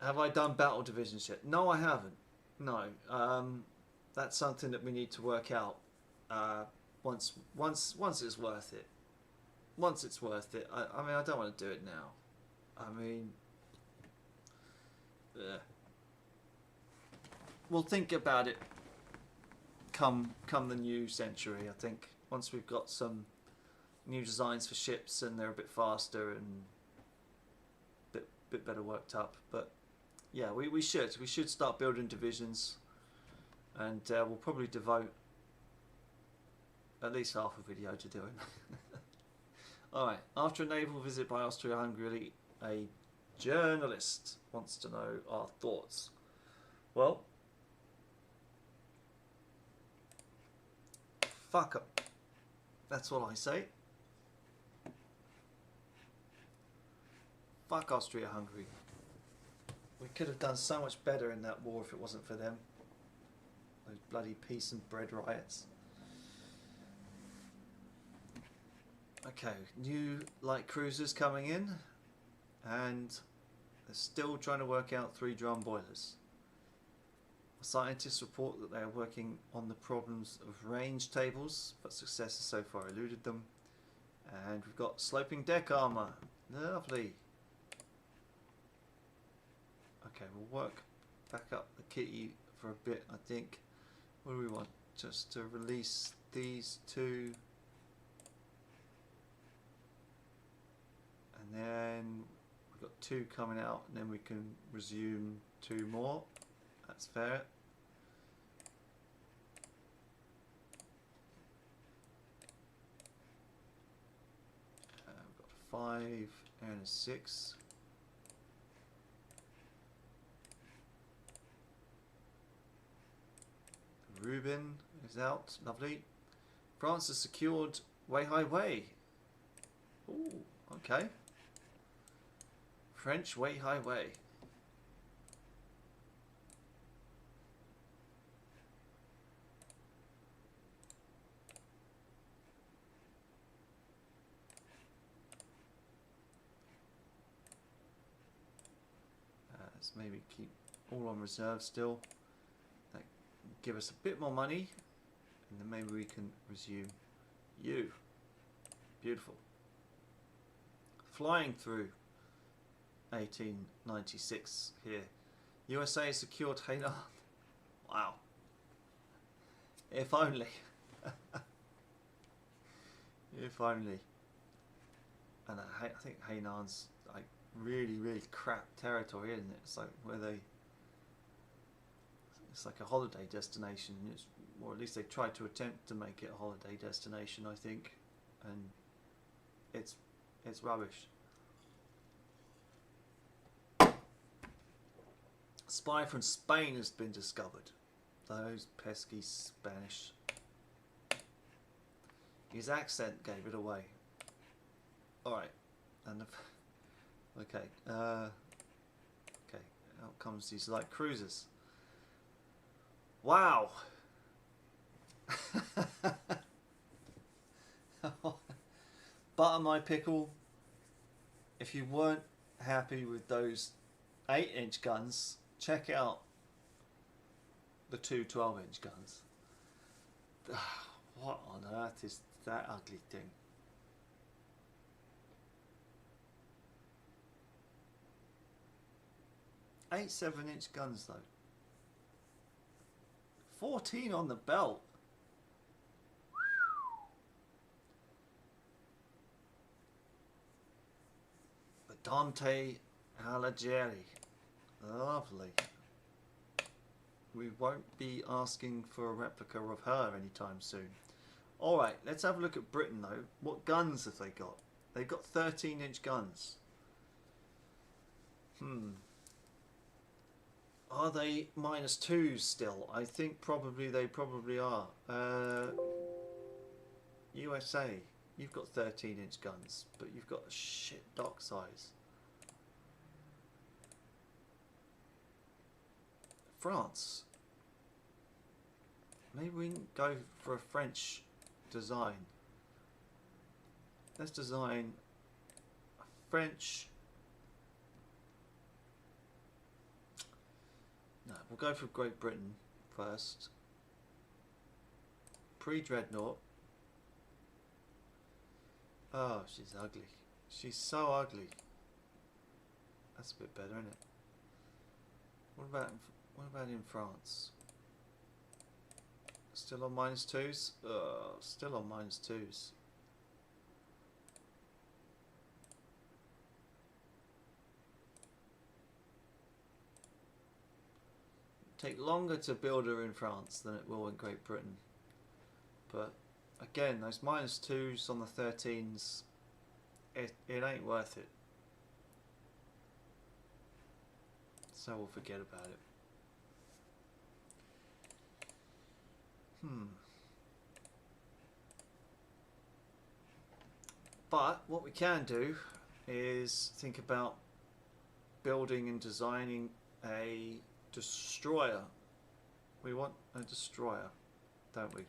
Have I done battle divisions yet? No, I haven't. No, that's something that we need to work out. Once it's worth it. Once it's worth it. I mean, I don't want to do it now. I mean, we'll think about it. Come the new century. I think once we've got some new designs for ships and they're a bit faster and bit better worked up. But yeah, we should start building divisions, and we'll probably devote at least half a video to doing that. Alright, after a naval visit by Austria-Hungary, a journalist wants to know our thoughts. Well, fuck 'em. That's what I say. Fuck Austria-Hungary. We could have done so much better in that war if it wasn't for them. Those bloody peace and bread riots. Okay, new light cruisers coming in, and they're still trying to work out 3 drum boilers. Scientists report that they are working on the problems of range tables, but success has so far eluded them. And we've got sloping deck armour. Lovely. Okay, we'll work back up the kitty for a bit, I think. What do we want? Just to release these 2. And then we've got 2 coming out, and then we can resume 2 more. That's fair. We've got 5 and a 6. Reuben is out. Lovely. France has secured Way High Way. Ooh, okay. French Way High Way. Let's maybe keep all on reserve still. That give us a bit more money, and then maybe we can resume you. Beautiful. Flying through 1896 here. USA secured Hainan. Wow. If only. If only. And I think Hainan's like really crap territory, isn't it? It's like where they, it's like a holiday destination, or at least they try to attempt to make it a holiday destination, I think, and it's rubbish. Spy from Spain has been discovered. Those pesky Spanish. His accent gave it away. Alright, and okay, okay, out comes these light cruisers. Wow! Butter my pickle. If you weren't happy with those 8-inch guns, check out the two 12-inch guns. What on earth is that ugly thing? Eight 7-inch guns though. 14 on the belt. The Dante Alighieri. Lovely. We won't be asking for a replica of her anytime soon. Alright, let's have a look at Britain though. What guns have they got? They've got 13-inch guns. Are they -2s still? I think they probably are. USA, you've got 13-inch guns, but you've got a shit dock size. France. Maybe we can go for a French design. Let's design a French. No, we'll go for Great Britain first. Pre-dreadnought. Oh, she's ugly. She's so ugly. That's a bit better, isn't it? What about in France? Still on -2s? Still on -2s. Take longer to build her in France than it will in Great Britain. But again, those -2s on the 13s, it ain't worth it. So we'll forget about it. But what we can do is think about building and designing a destroyer. We want a destroyer, don't we?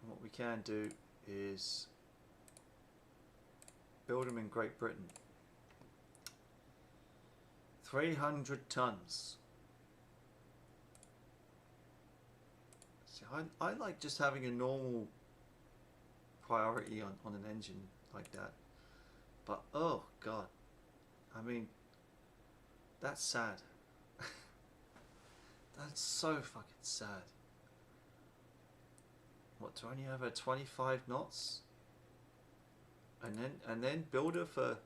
And what we can do is build them in Great Britain. 300 tons. See, I like just having a normal priority on an engine like that. But oh god, I mean, that's sad. That's so fucking sad. What, to only have a 25 knots? And then build her for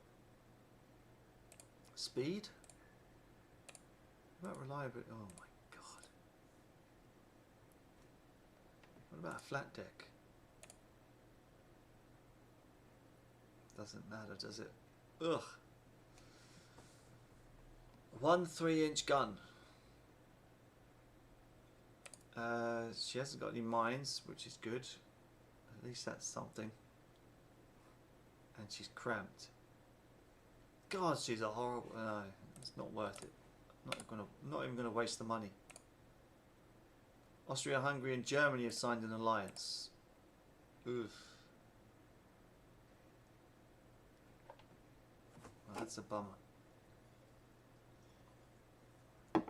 speed? What about reliability? Oh my god. What about a flat deck? Doesn't matter, does it? Ugh. 1 3-inch gun. She hasn't got any mines, which is good. At least that's something. And she's cramped. God, she's a horrible. No, it's not worth it. Not even gonna waste the money. Austria, Hungary, and Germany have signed an alliance. Oof. Well, that's a bummer. And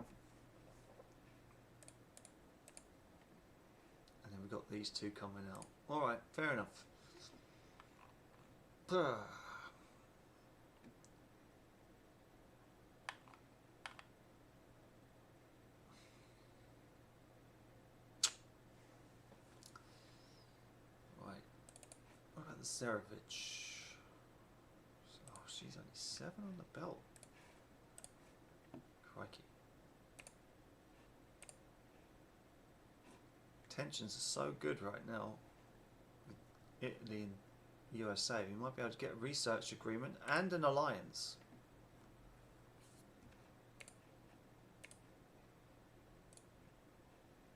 then we've got these two coming out. Alright, fair enough. What about the Zarevich? Oh, she's only 7 on the belt. Crikey. Tensions are so good right now with Italy and USA. We might be able to get a research agreement and an alliance.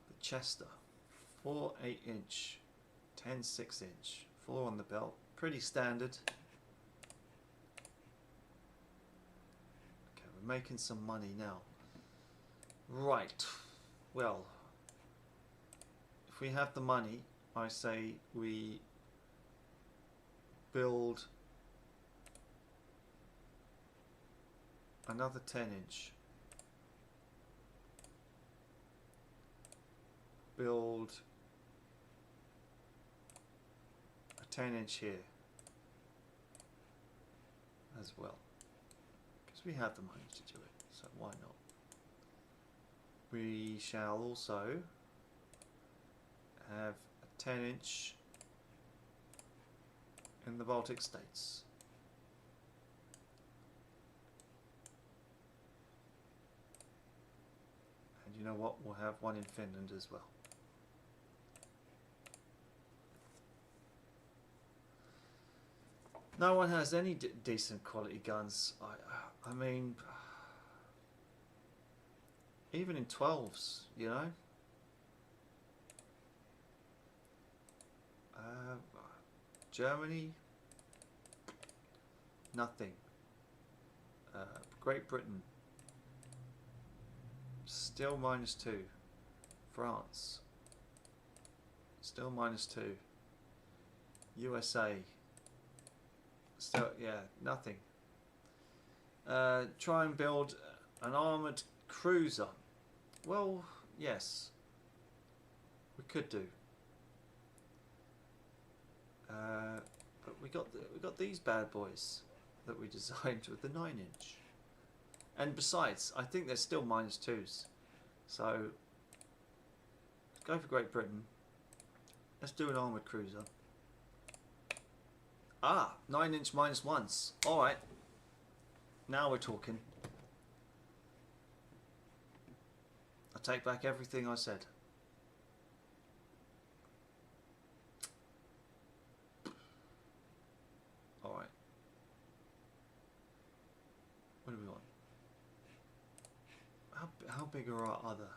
The Chester. 4 8-inch. 10 6-inch. 4 on the belt. Pretty standard. Okay, we're making some money now. Right. Well, if we have the money, I say we build another 10-inch. Build a 10-inch here as well, because we have the money to do it, so why not? We shall also have a 10-inch in the Baltic states. And you know what? We'll have one in Finland as well. No one has any decent quality guns. I mean, even in 12s, you know. Germany, nothing. Great Britain, still -2. France, still -2. USA, still, yeah, nothing. Try and build an armoured cruiser. Well, yes, we could do. But we got these bad boys that we designed with the 9-inch. And besides, I think they're still -2s. So let's go for Great Britain. Let's do an armoured cruiser. Ah, 9-inch -1s. Alright. Now we're talking. I take back everything I said. Alright. What do we want? How big are our other?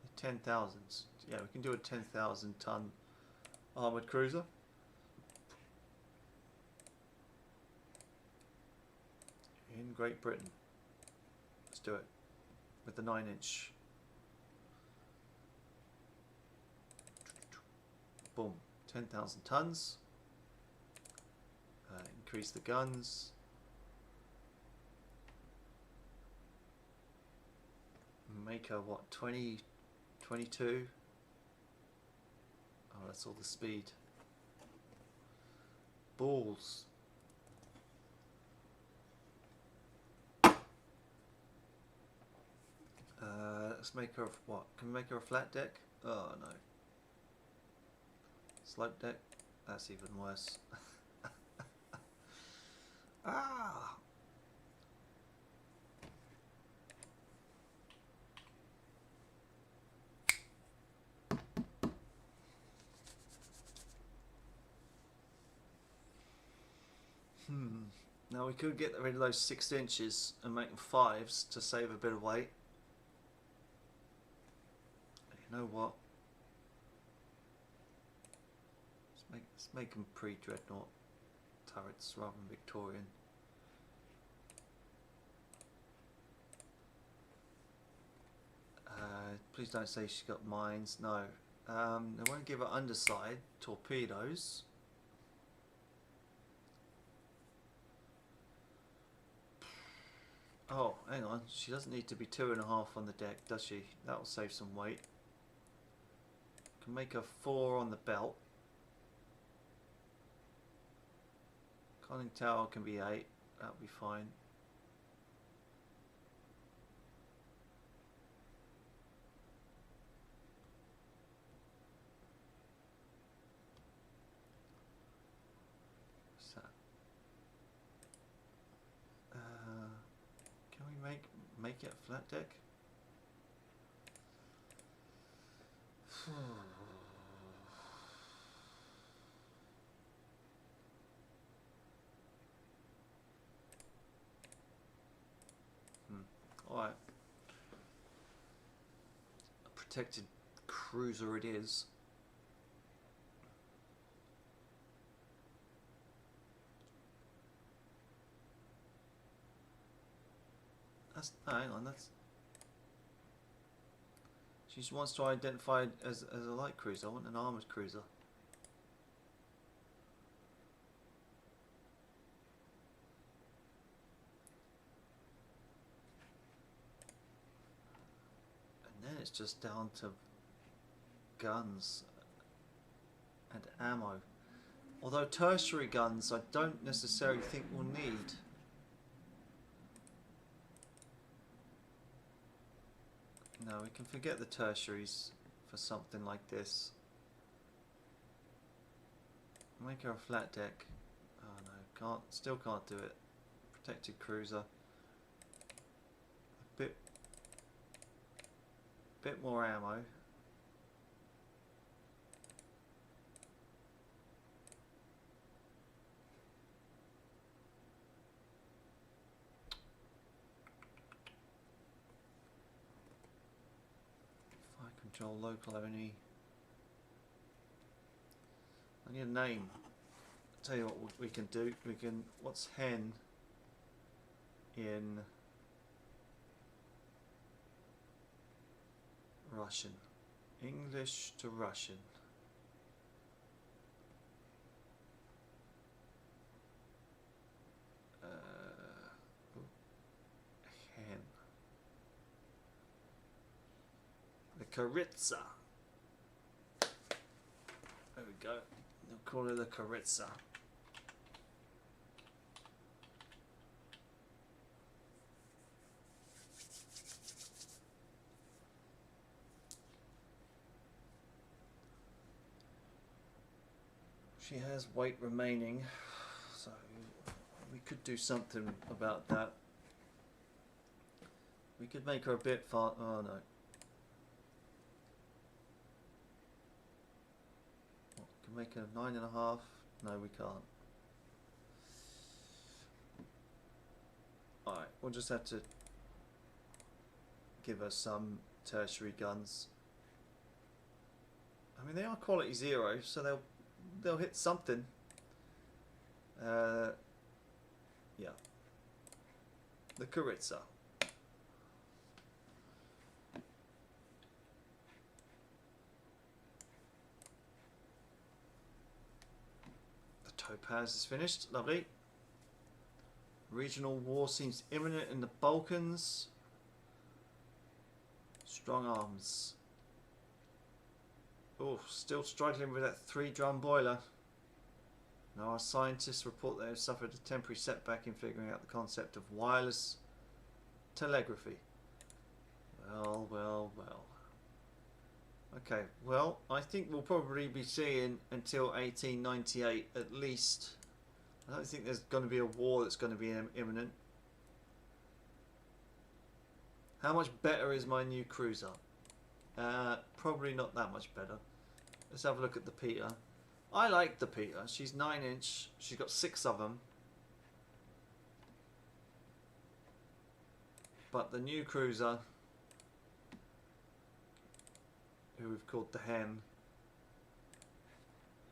The 10,000s. Yeah, we can do a 10,000 ton armoured cruiser. In Great Britain. Let's do it. With the 9-inch. Boom. 10,000 tons. Increase the guns. Make her what, 20, 22? Oh, that's all the speed. Balls. Let's make her, what? Can we make her a flat deck? Oh no. Slope deck? That's even worse. Ah! Now we could get rid of those 6 inches and make them 5s to save a bit of weight. You know what? Let's make them pre-dreadnought turrets rather than Victorian. Please don't say she's got mines. No. They won't give her underside torpedoes. Oh, hang on. She doesn't need to be 2.5 on the deck, does she? That will save some weight. Can make her 4 on the belt. Conning tower can be 8. That'll be fine. What's that? Can we make it a flat deck? Alright. A protected cruiser it is. That's, hang on, that's... She just wants to identify it as a light cruiser. I want an armoured cruiser. And then it's just down to guns and ammo. Although tertiary guns I don't necessarily think we'll need. No, we can forget the tertiaries for something like this. Make her a flat deck. Oh no, still can't do it. Protected cruiser. A bit more ammo. Control local only. I need a name. I'll tell you what we can do. We can. What's hen in Russian? English to Russian. Hen. The Karitsa. There we go. They'll call her the Karitsa. She has weight remaining, so we could do something about that. We could make her a bit far. Oh no. Make a 9.5. No, we can't. Alright, we'll just have to give her some tertiary guns. I mean, they are quality 0, so they'll hit something. Yeah. The Karitsa. Topaz is finished, lovely. Regional war seems imminent in the Balkans. Strong arms. Oh, still struggling with that 3-drum boiler. Now our scientists report they have suffered a temporary setback in figuring out the concept of wireless telegraphy. Well, well, well. Okay, well, I think we'll probably be seeing until 1898 at least. I don't think there's going to be a war that's going to be imminent. How much better is my new cruiser? Probably not that much better. Let's have a look at the Peter. I like the Peter. She's 9-inch. She's got 6 of them. But the new cruiser... who we've called the Hen,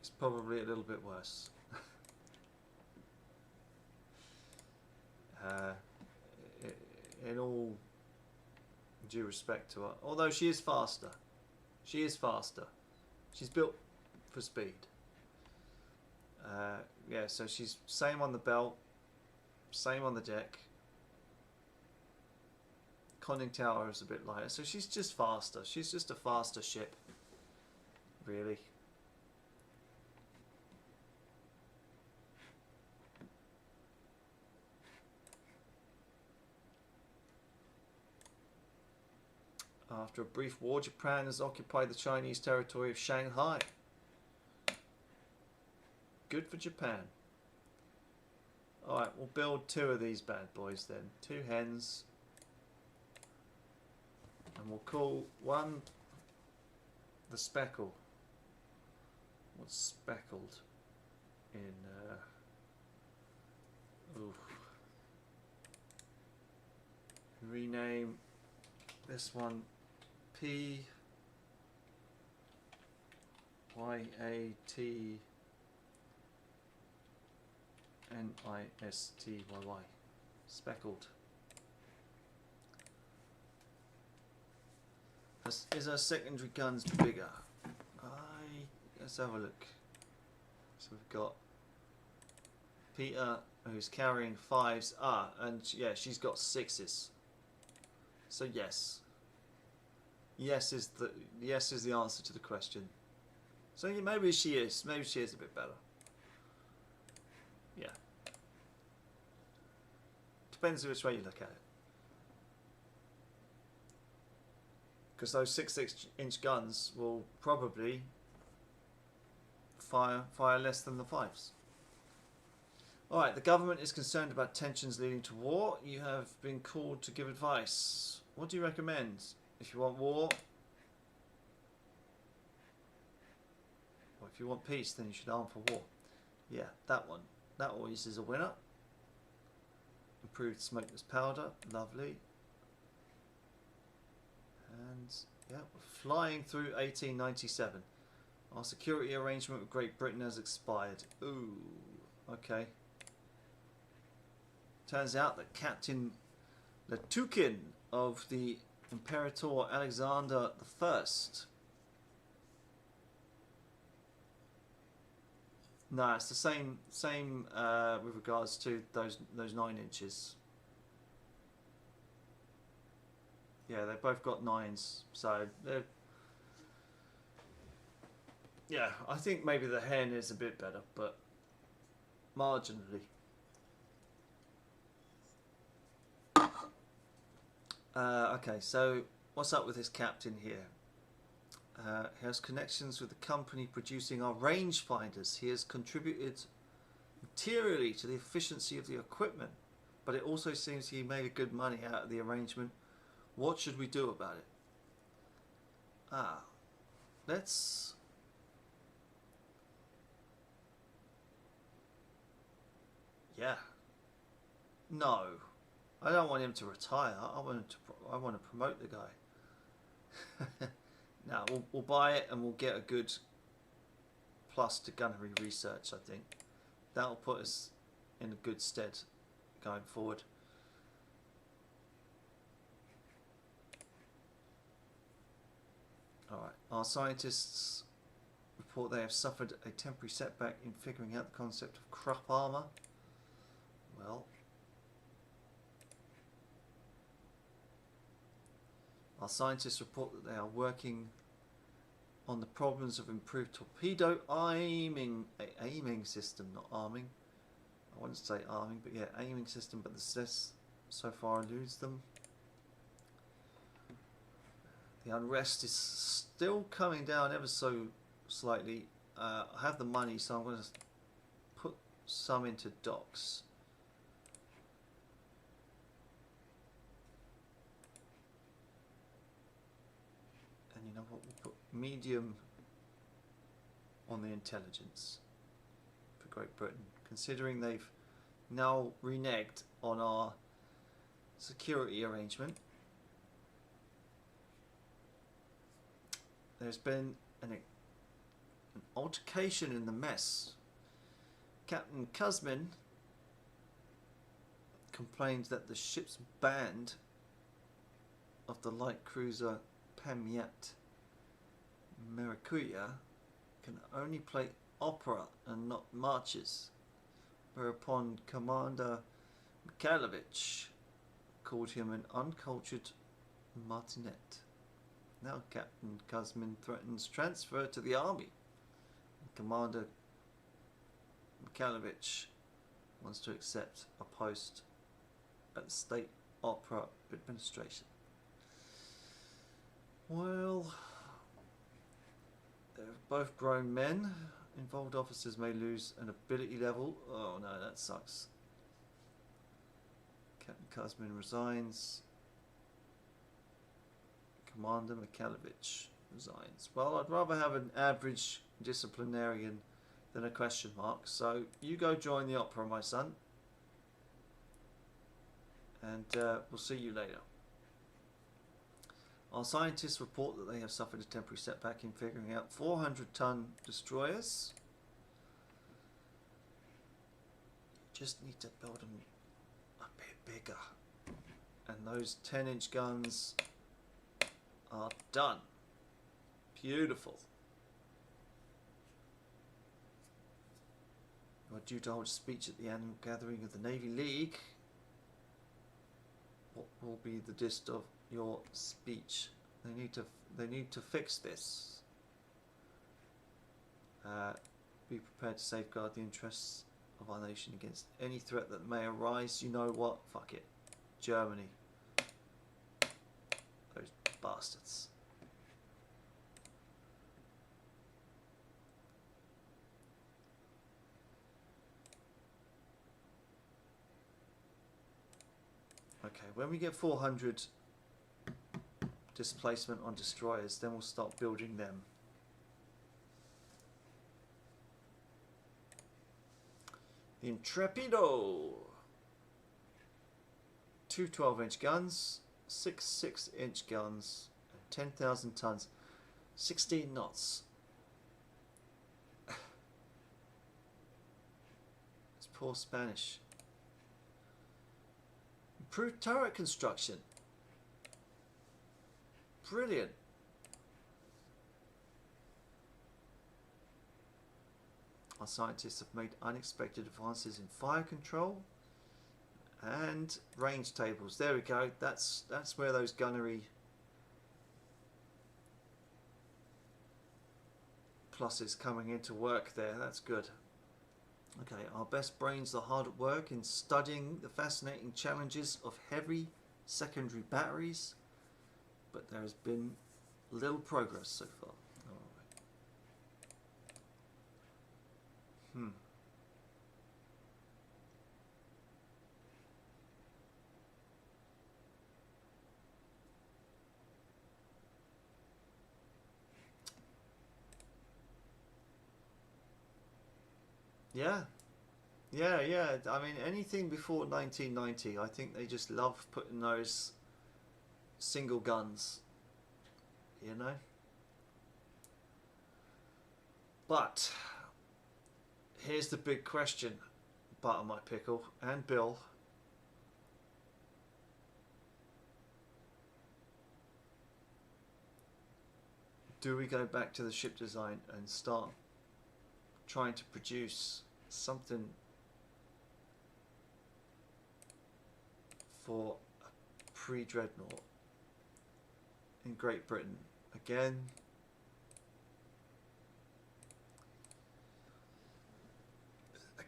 is probably a little bit worse. In all due respect to her, although she is faster. She is faster. She's built for speed. Yeah, so she's same on the belt, same on the deck. Conning tower is a bit lighter, so she's just faster. She's just a faster ship, really. After a brief war, Japan has occupied the Chinese territory of Shanghai. Good for Japan. Alright, we'll build 2 of these bad boys then. 2 hens. And we'll call one the Speckle. What's speckled in... rename this one P Y A T N I S T Y Y. Speckled. Is our secondary guns bigger? Let's have a look. So we've got Peter, who's carrying 5s. And yeah, she's got 6s. So yes. Yes is the answer to the question. So yeah, maybe she is. Maybe she is a bit better. Yeah. Depends which way you look at it. Because those 6-inch guns will probably fire less than the 5s. Alright, the government is concerned about tensions leading to war. You have been called to give advice. What do you recommend? If you want war, or if you want peace, then you should arm for war. Yeah, that one. That always is a winner. Improved smokeless powder. Lovely. And yeah, we're flying through 1897. Our security arrangement with Great Britain has expired. Ooh, okay. Turns out that Captain Letukin of the Imperator Alexander I. No, it's the same with regards to those 9 inches. Yeah, they've both got 9s, so they're... Yeah, I think maybe the Hen is a bit better, but marginally. Okay, so what's up with this captain here? He has connections with the company producing our rangefinders. He has contributed materially to the efficiency of the equipment, but it also seems he made a good money out of the arrangement. What should we do about it? Let's... Yeah. No. I don't want him to retire. I want to promote the guy. Now we'll buy it and we'll get a good plus to gunnery research. I think that'll put us in a good stead going forward. All right, our scientists report they have suffered a temporary setback in figuring out the concept of Krupp armor. Well. Our scientists report that they are working on the problems of improved torpedo aiming system, not arming. I wouldn't say arming, but yeah, aiming system, but the success so far eludes them. The unrest is still coming down ever so slightly. I have the money, so I'm going to put some into docks. You know what, we'll put medium on the intelligence for Great Britain, considering they've now reneged on our security arrangement. there's been an altercation in the mess. Captain Kuzmin complained that the ship's band of the light cruiser Pamiat Maracuya can only play opera and not marches, whereupon Commander Mikhailovich called him an uncultured martinet. Now Captain Kuzmin threatens transfer to the army. Commander Mikhailovich wants to accept a post at the State Opera Administration. Well, they're both grown men. Involved officers may lose an ability level. Oh no, that sucks. Captain Kuzmin resigns. Commander Mikhailovich resigns. Well, I'd rather have an average disciplinarian than a question mark. So you go join the opera, my son. And we'll see you later. Our scientists report that they have suffered a temporary setback in figuring out 400-ton destroyers. You just need to build them a bit bigger. And those 10-inch guns are done. Beautiful. You are due to hold a speech at the annual gathering of the Navy League. What will be the gist of your speech? They need to fix this. Be prepared to safeguard the interests of our nation against any threat that may arise. You know what? Fuck it. Germany. Those bastards. Okay, when we get 400 displacement on destroyers, then we'll start building them. The Intrepido. 2 12-inch guns, 6 6-inch guns, and 10,000 tons, 16 knots. It's poor Spanish. Improved turret construction. Brilliant. Our scientists have made unexpected advances in fire control and range tables. There we go. That's where those gunnery pluses coming into work there. That's good. Okay, our best brains are hard at work in studying the fascinating challenges of heavy secondary batteries, but there has been little progress so far. All right. Yeah. I mean, anything before 1990, I think they just love putting those single guns, you know? But here's the big question, Butter My Pickle and Bill. Do we go back to the ship design and start trying to produce something for a pre-dreadnought in Great Britain? Again,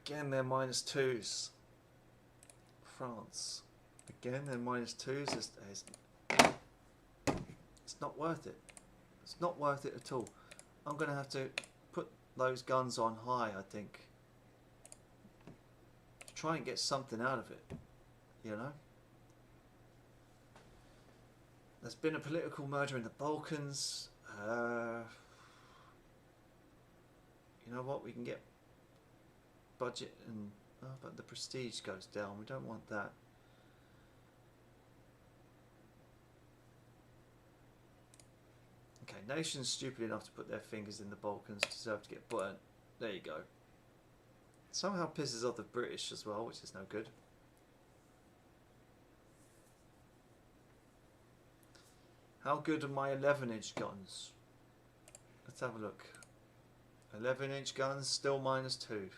they're -2s. France. Again, they're -2s. It's not worth it. It's not worth it at all. I'm going to have to put those guns on high, I think. Try and get something out of it, you know? There's been a political murder in the Balkans. You know what? We can get budget and... Oh, but the prestige goes down. We don't want that. Okay, nations stupid enough to put their fingers in the Balkans deserve to get burnt. There you go. Somehow pisses off the British as well, which is no good. How good are my 11-inch guns? Let's have a look. 11-inch guns, still -2.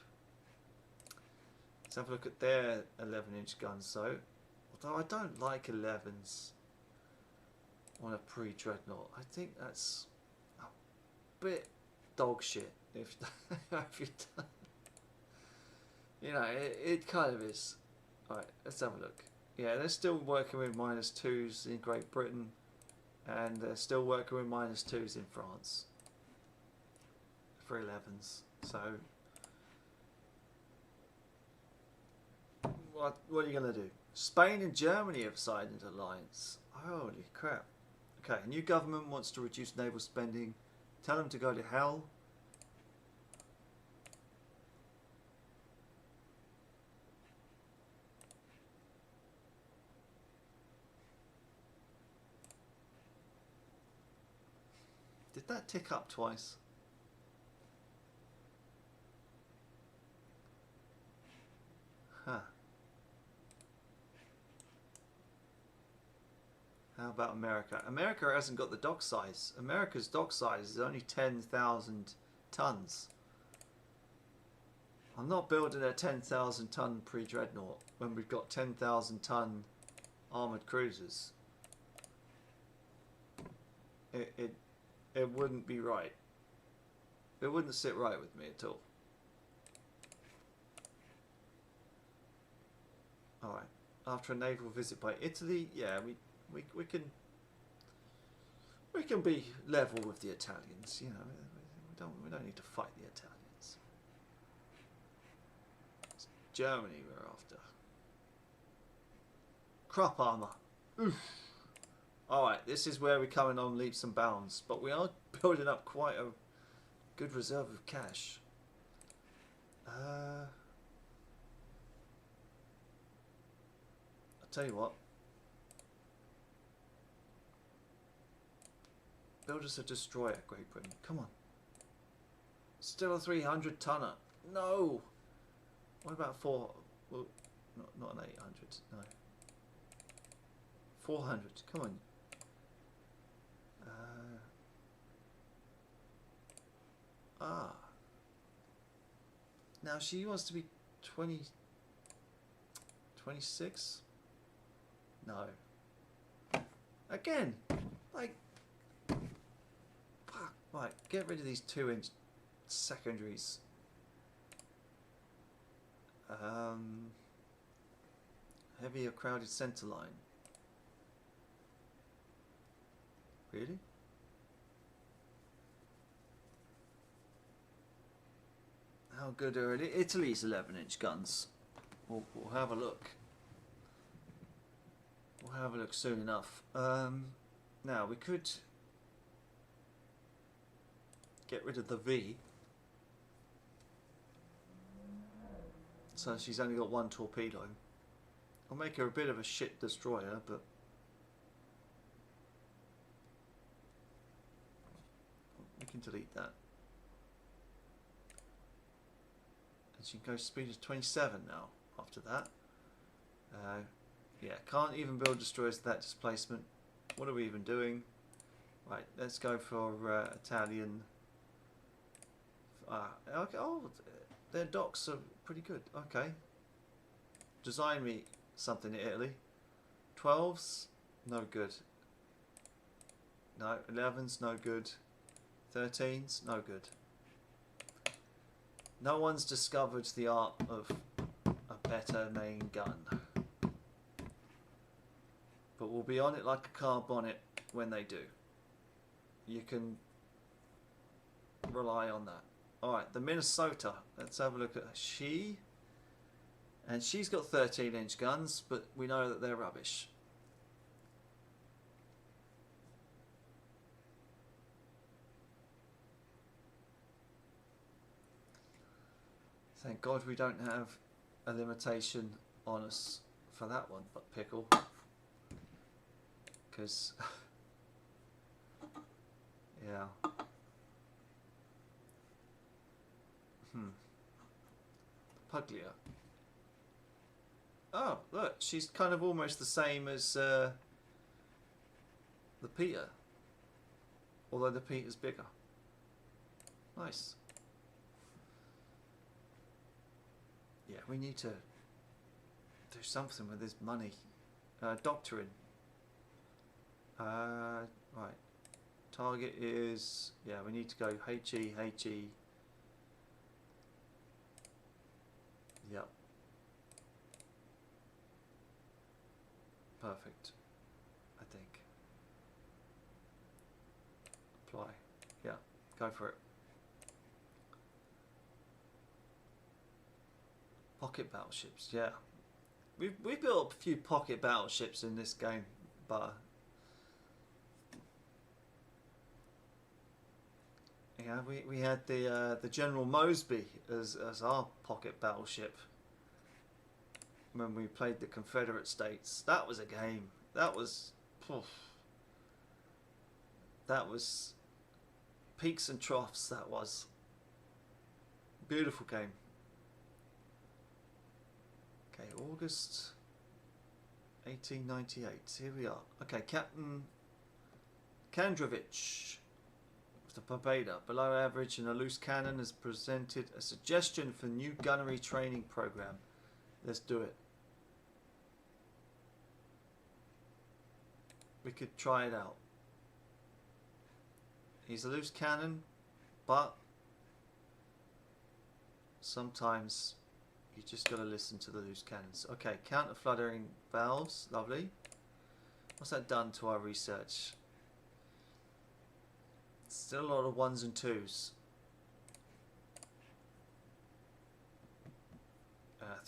Let's have a look at their 11-inch guns though. Although I don't like 11s on a pre-dreadnought. I think that's a bit dog shit if you've done. You know, it kind of is. Alright, let's have a look. Yeah, they're still working with -2s in Great Britain, and they're still working with -2s in France for 11s. So what are you going to do? Spain and Germany have signed an alliance. Holy crap. Okay, a new government wants to reduce naval spending. Tell them to go to hell. Did that tick up twice? Huh. How about America? America hasn't got the dock size. America's dock size is only 10,000 tons. I'm not building a 10,000 ton pre-dreadnought when we've got 10,000 ton armoured cruisers. It wouldn't be right. It wouldn't sit right with me at all. Alright. After a naval visit by Italy, yeah, we can be level with the Italians, you know. We don't need to fight the Italians. It's Germany we're after. Crop armor. Oof. Alright, this is where we're coming on leaps and bounds, but we are building up quite a good reserve of cash. I'll tell you what. Build us a destroyer, Great Britain. Come on. Still a 300 tonner. No. What about four? Well, not an 800. No. 400. Come on. Now she wants to be 26? No. Again, like, fuck. Right, get rid of these 2-inch secondaries. Heavier crowded centre line. Really? How good are Italy's 11-inch guns? We'll have a look. We'll have a look soon enough. Now we could get rid of the V. So she's only got one torpedo. I'll make her a bit of a shit destroyer, but we can delete that. And she can go speed of 27 now after that. Yeah, can't even build destroyers at that displacement. What are we even doing? Right, let's go for Italian. Okay, oh, their docks are pretty good. Okay. Design me something in Italy. 12s, no good. No, 11s, no good. 13s, no good. No one's discovered the art of a better main gun. But we'll be on it like a car bonnet when they do. You can rely on that. Alright, the Minnesota. Let's have a look at she. And she's got 13-inch guns, but we know that they're rubbish. Thank God we don't have a limitation on us for that one, but pickle. Because Yeah. Puglia. Oh, look, she's kind of almost the same as the Peter, although the Peter's bigger. Nice. Yeah, we need to do something with this money. Doctoring. Right. Target is, yeah, we need to go HE, HE. Yep. Perfect. I think. Apply. Yeah, go for it. Pocket battleships, yeah. We built a few pocket battleships in this game, but yeah, we had the General Mosby as our pocket battleship when we played the Confederate States. That was a game. That was peaks and troughs. That was beautiful game. Okay, August 1898. Here we are. Okay, Captain Kandrovich of the Barbada, below average and a loose cannon, has presented a suggestion for new gunnery training program. Let's do it. We could try it out. He's a loose cannon, but sometimes you just got to listen to the loose cannons. Okay, counter fluttering valves, lovely. What's that done to our research? Still a lot of 1s and 2s.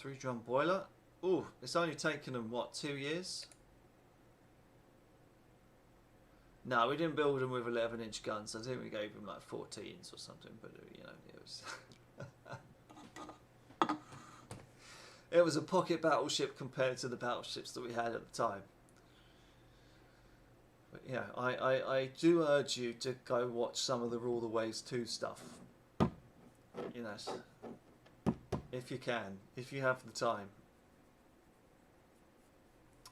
3-drum boiler. Ooh, it's only taken them, what, 2 years? No, we didn't build them with 11-inch guns. I think we gave them like 14s or something, but you know, it was... It was a pocket battleship compared to the battleships that we had at the time. But yeah, I do urge you to go watch some of the Rule the Waves 2 stuff. You know, if you can, if you have the time.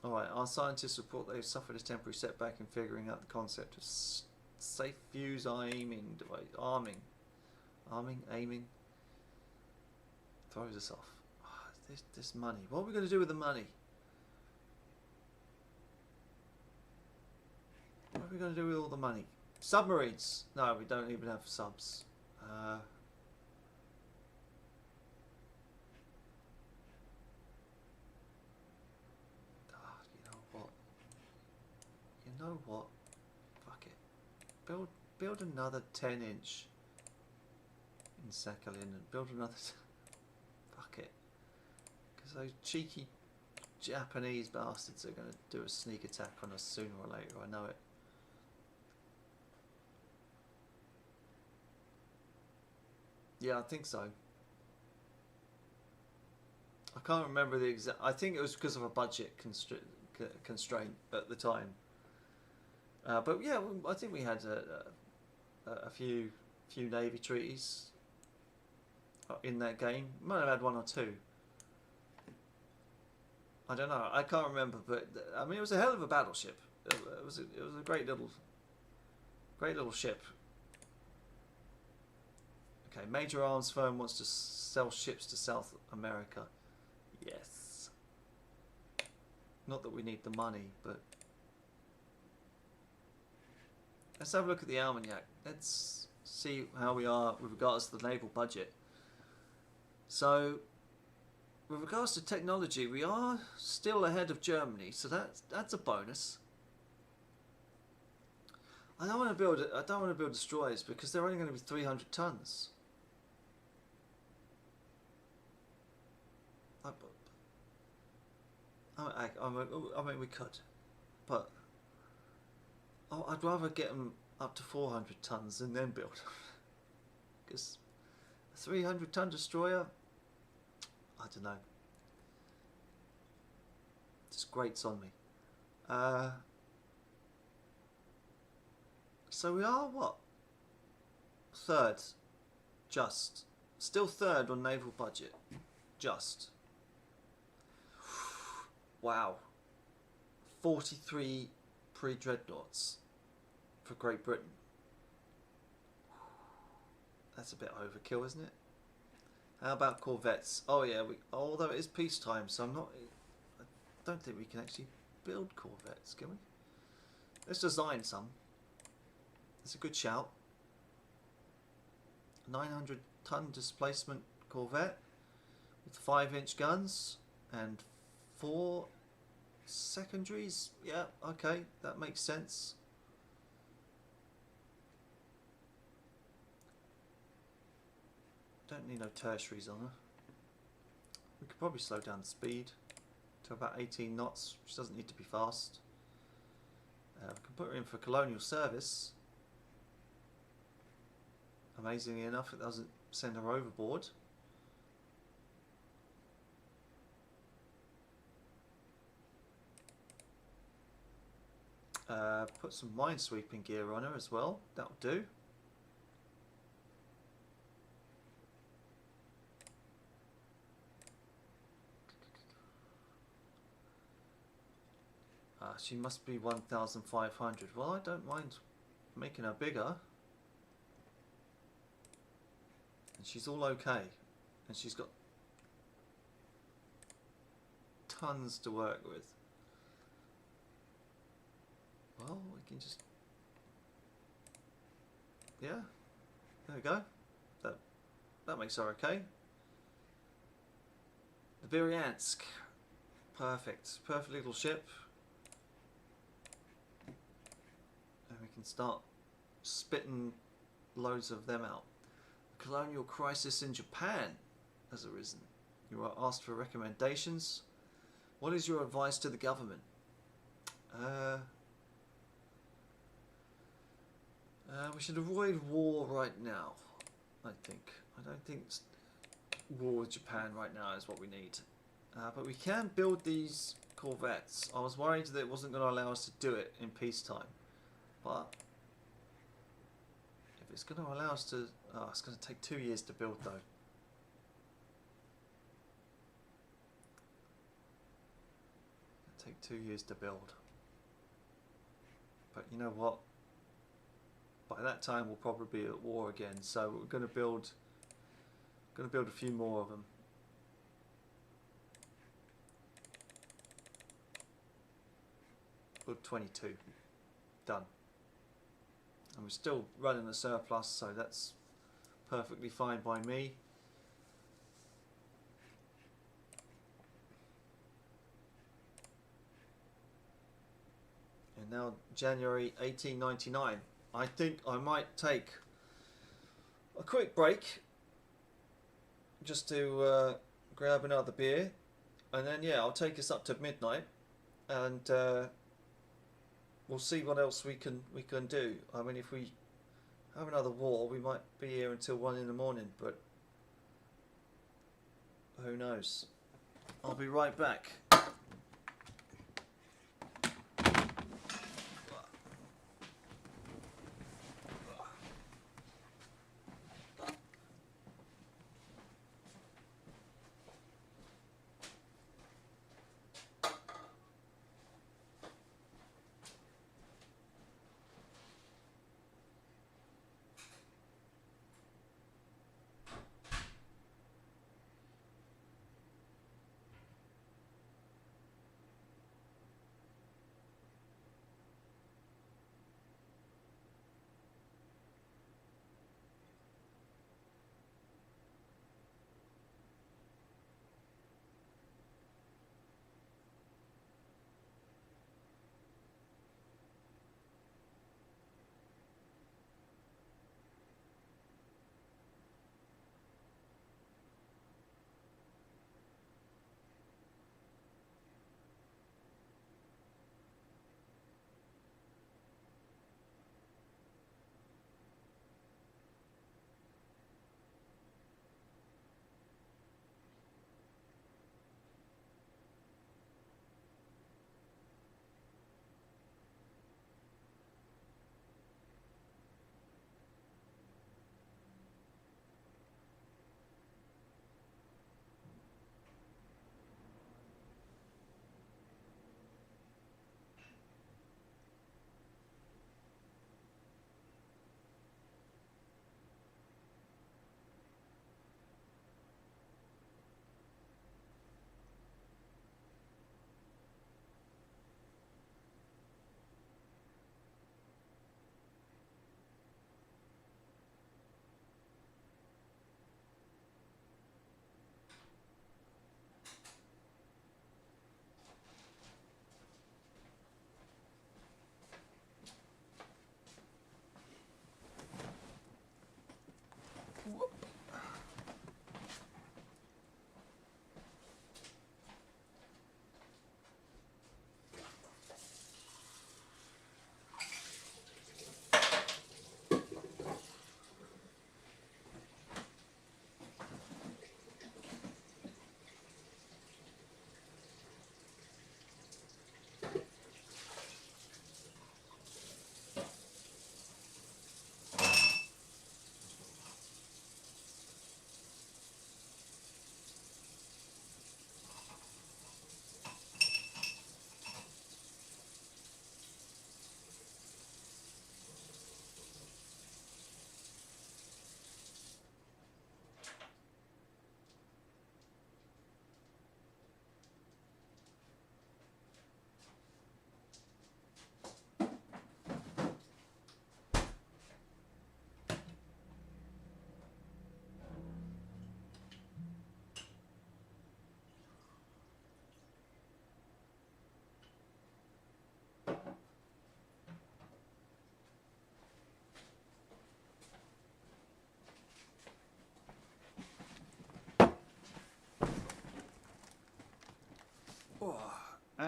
Alright, our scientists report they've suffered a temporary setback in figuring out the concept of safe fuse aiming device. Aiming. Throws us off. This money. What are we going to do with the money? What are we going to do with all the money? Submarines. No, we don't even have subs. You know what? Fuck it. Build another 10-inch in Sakhalin and build another... Fuck it. Because those cheeky Japanese bastards are going to do a sneak attack on us sooner or later, I know it. Yeah, I think so. I can't remember the exact... I think it was because of a budget constraint at the time. But yeah, I think we had a few Navy treaties in that game. Might have had 1 or 2. I don't know. I can't remember, but I mean, it was a hell of a battleship. It was a great little ship. Okay, major arms firm wants to sell ships to South America. Yes. Not that we need the money, but let's have a look at the almanac. Let's see how we are with regards to the naval budget. So, with regards to technology, we are still ahead of Germany, so that's a bonus. I don't want to build destroyers because they're only going to be 300 tons. I mean, we could, but I'd rather get them up to 400 tons and then build them. Because a 300-ton destroyer, I don't know, just grates on me. So we are what? Third. Just. Still third on naval budget. Just. Wow. 43 pre-dreadnoughts for Great Britain. That's a bit overkill, isn't it? How about corvettes? Oh yeah, although it is peacetime, so I don't think we can actually build corvettes, can we? Let's design some. It's a good shout. 900-ton displacement corvette with 5-inch guns and 4 secondaries. Yeah, okay, that makes sense. Don't need no tertiaries on her. We could probably slow down the speed to about 18 knots, which doesn't need to be fast. We can put her in for colonial service. Amazingly enough, it doesn't send her overboard. Put some minesweeping gear on her as well. That'll do. She must be 1,500. Well, I don't mind making her bigger. And she's all okay. And she's got tons to work with. Well, we can just... Yeah. There we go. That makes her okay. The Byryansk. Perfect. Perfect little ship. And we can start spitting loads of them out. The colonial crisis in Japan has arisen. You are asked for recommendations. What is your advice to the government? We should avoid war right now, I think. I don't think war with Japan right now is what we need. But we can build these corvettes. I was worried that it wasn't going to allow us to do it in peacetime. But if it's going to allow us to... Oh, it's going to take 2 years to build though. It'll take 2 years to build. But you know what? By that time we'll probably be at war again, so we're going to build a few more of them. Build 22. Done. And we're still running a surplus, so that's perfectly fine by me. And now January 1899. I think I might take a quick break just to grab another beer, and then yeah, I'll take us up to midnight, and we'll see what else we can do. I mean, if we have another war, we might be here until 1 in the morning, but who knows? I'll be right back.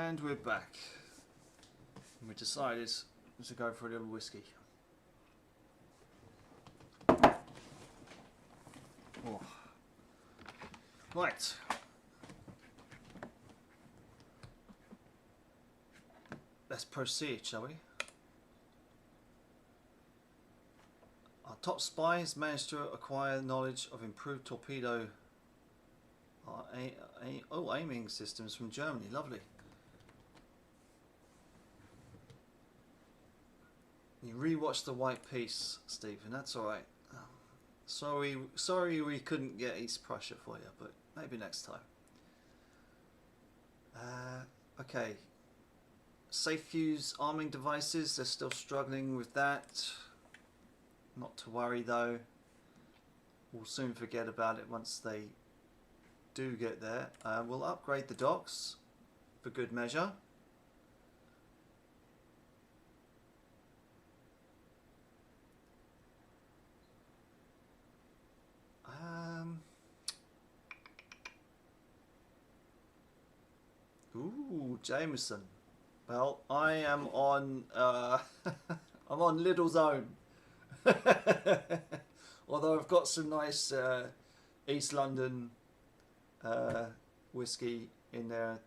And we're back. We decided to go for a little whiskey. Oh. Right. Let's proceed, shall we? Our top spy has managed to acquire knowledge of improved torpedo aiming systems from Germany. Lovely. You rewatched The White Peace, Stephen. That's all right. Sorry we couldn't get East Prussia for you, but maybe next time. Okay. Safe fuse arming devices. They're still struggling with that. Not to worry though. We'll soon forget about it once they do get there. We'll upgrade the docks for good measure. Ooh, Jameson. Well, I am on I'm on Lidl's own. Although I've got some nice East London whiskey in there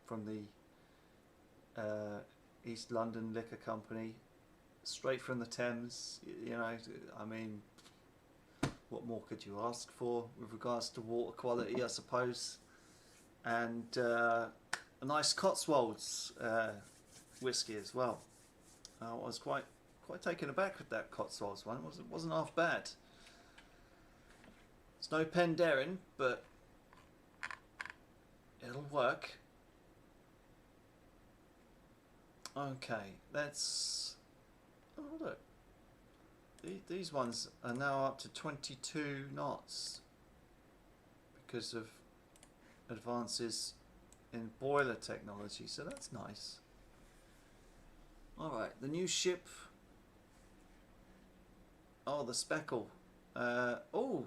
from the East London Liquor Company, straight from the Thames. You know, I mean, what more could you ask for with regards to water quality, I suppose? And a nice Cotswolds whiskey as well. I was quite taken aback with that Cotswolds one. It wasn't half bad. It's no Penderyn, but it'll work. Okay, let's. Oh look, these ones are now up to 22 knots because of advances in boiler technology, so that's nice. Alright, the new ship. Oh, the Speckle. Oh,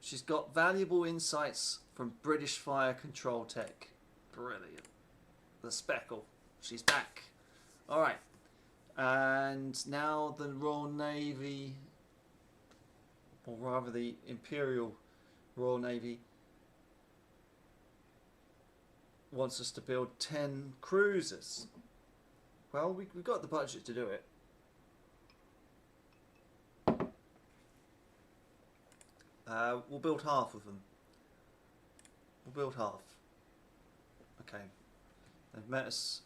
she's got valuable insights from British Fire Control Tech. Brilliant. The Speckle. She's back. Alright. And now the Royal Navy, or rather the Imperial Royal Navy, wants us to build 10 cruisers. Well, we've got the budget to do it. We'll build half of them. We'll build half. Okay. They've met us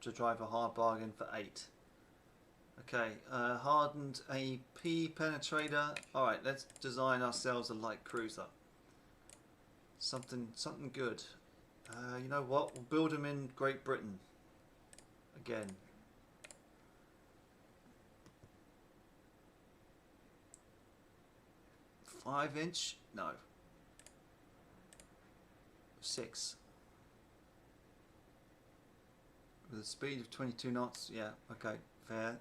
to drive a hard bargain for 8. Okay. Hardened AP penetrator. Alright, let's design ourselves a light cruiser. Something good. You know what? We'll build them in Great Britain. Again. "5" No. 6. With a speed of 22 knots. Yeah, okay, fair.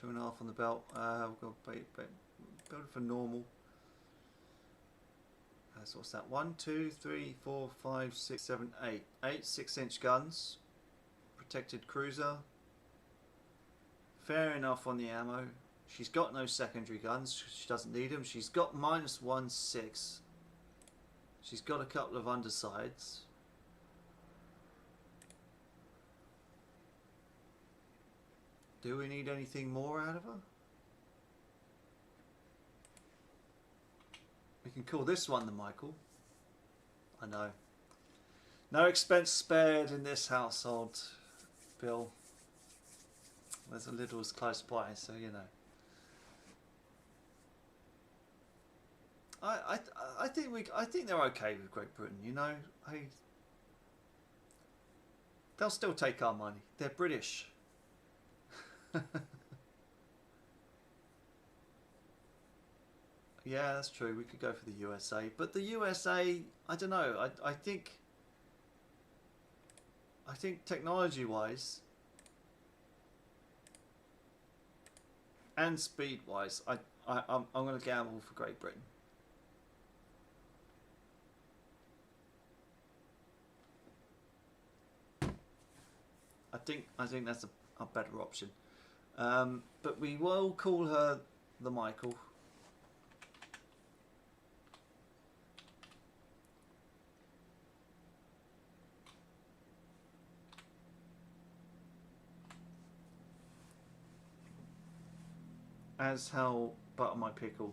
2.5 on the belt. We'll go build it for normal. So what's that? 1, 2, 3, 4, 5, 6, 7, 8. 8 6-inch guns. Protected cruiser. Fair enough on the ammo. She's got no secondary guns. She doesn't need them. She's got -1/6. She's got a couple of undersides. Do we need anything more out of her? We can call this one the Michael. I know. No expense spared in this household, Bill. There's a Lidl's close by, so you know. I think they're okay with Great Britain. You know, they'll still take our money. They're British. Yeah, that's true. We could go for the USA, but the USA, I don't know. I think technology-wise and speed-wise, I'm going to gamble for Great Britain. I think that's a better option. But we will call her the Michael. As how Butter My Pickle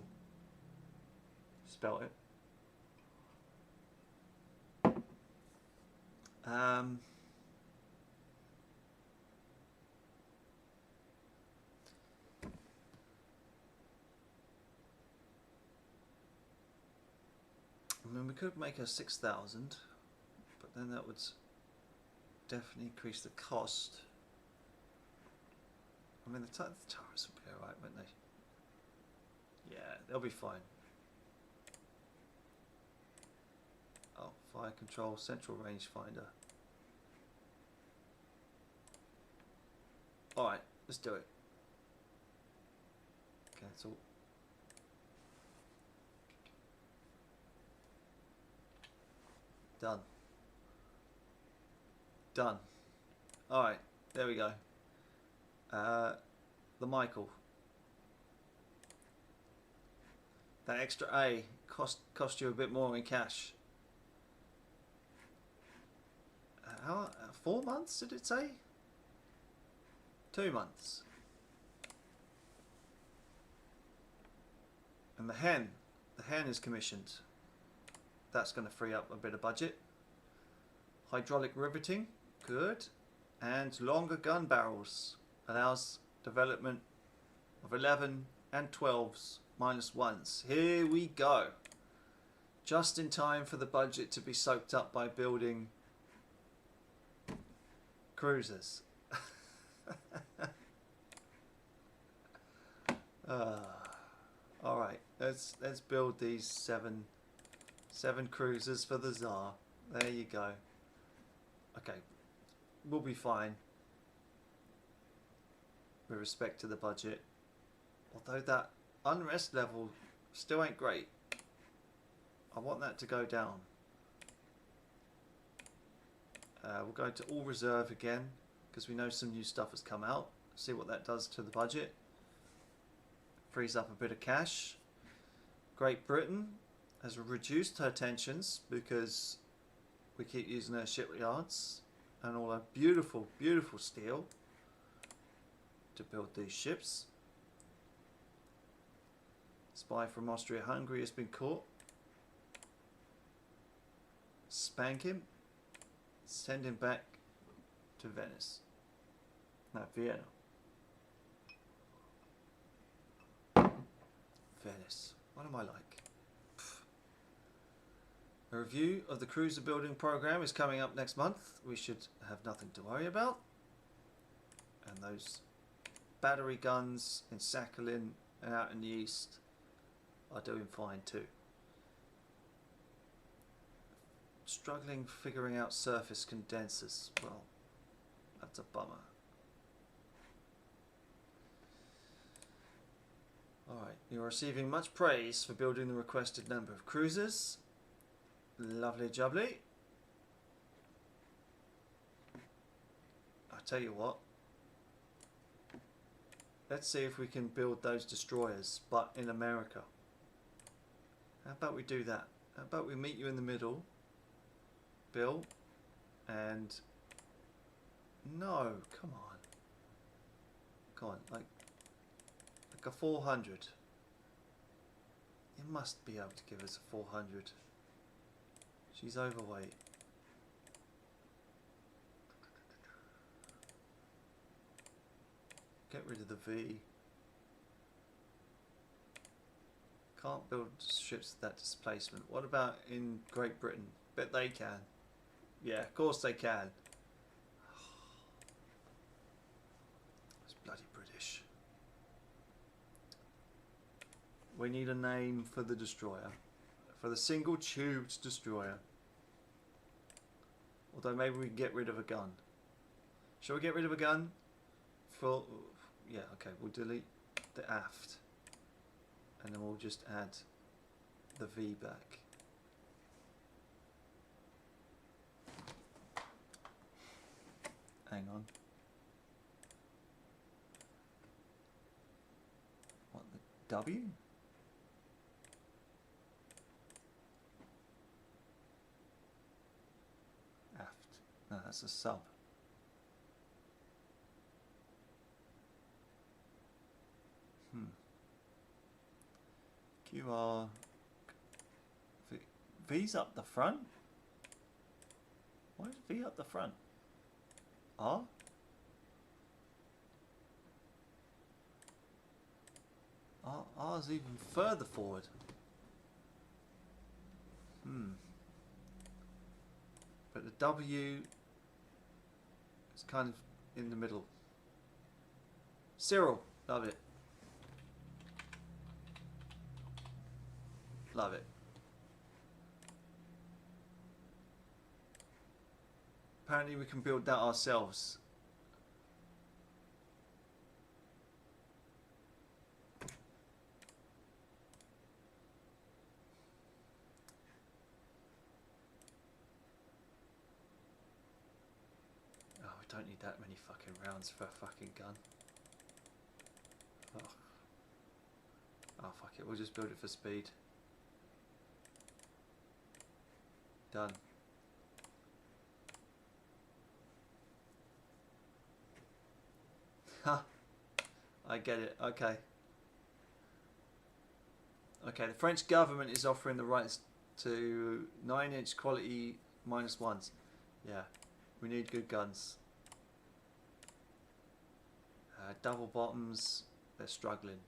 spelt it. I mean, we could make her 6,000, but then that would definitely increase the cost. I mean, the towers will be alright, won't they? Yeah, they'll be fine. Oh, fire control, central range finder. Alright, let's do it. Cancel. Done. Done. Alright, there we go. The Michael. That extra A cost you a bit more in cash. How 4 months did it say? 2 months. And the hen is commissioned. That's going to free up a bit of budget. Hydraulic riveting, good. And longer gun barrels allows development of 11 and 12s minus 1s. Here we go. Just in time for the budget to be soaked up by building cruisers. Alright, let's build these seven cruisers for the Tsar. There you go. Okay, we'll be fine with respect to the budget. Although that unrest level still ain't great. I want that to go down. We'll go to all reserve again because we know some new stuff has come out. See what that does to the budget. Frees up a bit of cash. Great Britain has reduced her tensions because we keep using her shipyards and all our beautiful, beautiful steel to build these ships. Spy from Austria-Hungary has been caught. Spank him. Send him back to Venice. No, Vienna. Venice. What am I like? Pfft. A review of the cruiser building program is coming up next month. We should have nothing to worry about. And those battery guns in Sakhalin and out in the east are doing fine too. Struggling figuring out surface condensers. Well, that's a bummer. Alright, you're receiving much praise for building the requested number of cruisers. Lovely jubbly. I'll tell you what. Let's see if we can build those destroyers, but in America. How about we do that? How about we meet you in the middle, Bill, and... No, come on. Come on, like a 400. You must be able to give us a 400. She's overweight. Get rid of the V. Can't build ships with that displacement. What about in Great Britain? Bet they can. Yeah, of course they can. It's bloody British. We need a name for the destroyer. For the single tubed destroyer. Although maybe we can get rid of a gun. Shall we get rid of a gun? For yeah, okay, we'll delete the aft. And then we'll just add the V back. Hang on. W? Aft. No, that's a sub. QR. V's up the front? Why is V up the front? R? R's even further forward. But the W is kind of in the middle. Cyril, love it. Love it. Apparently we can build that ourselves. Oh, we don't need that many fucking rounds for a fucking gun. Oh, oh fuck it, we'll just build it for speed. Done. Ha! I get it. Okay. Okay, the French government is offering the rights to 9-inch quality -1s. Yeah, we need good guns. Double bottoms, they're struggling.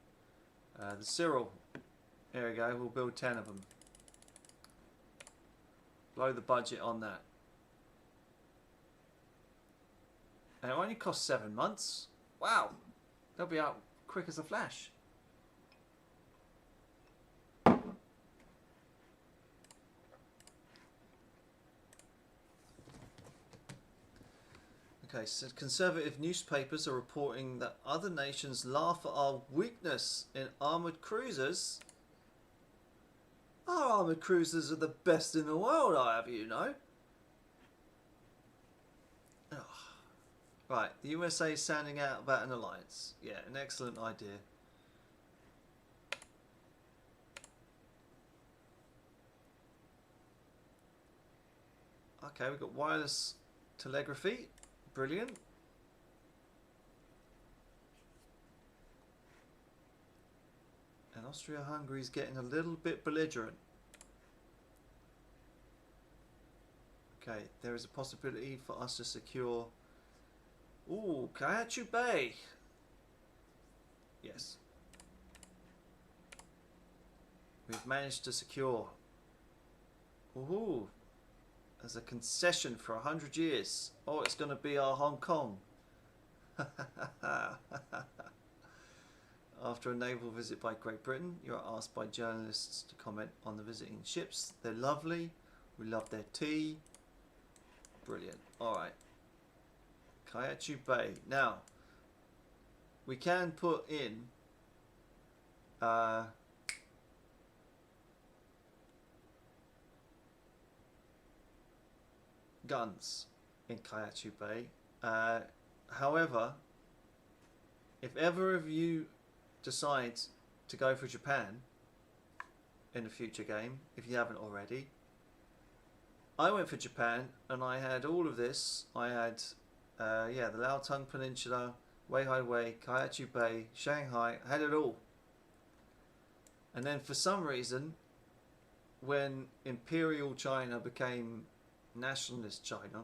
The Cyril, there we go, we'll build 10 of them. Blow the budget on that. And it only costs 7 months. Wow, they'll be out quick as a flash. Okay, so conservative newspapers are reporting that other nations laugh at our weakness in armoured cruisers. Our armoured cruisers are the best in the world, I have you know. Oh. Right, the USA is sounding out about an alliance. Yeah, an excellent idea. Okay, we've got wireless telegraphy. Brilliant. And Austria-Hungary is getting a little bit belligerent. Okay, there is a possibility for us to secure... Ooh, Kayachu Bay. Yes. We've managed to secure... Ooh, as a concession for 100 years. Oh, it's going to be our Hong Kong. After a naval visit by Great Britain, you are asked by journalists to comment on the visiting ships. They're lovely. We love their tea. Brilliant. Alright. Kayachu Bay. Now, we can put in guns in Kayachu Bay. However, if ever of you decide to go for Japan in a future game, if you haven't already, I went for Japan and I had all of this. I had yeah, the Liaotung Peninsula, Weihai Wei, Kayachu Bay, Shanghai. I had it all. And then for some reason, when Imperial China became nationalist China,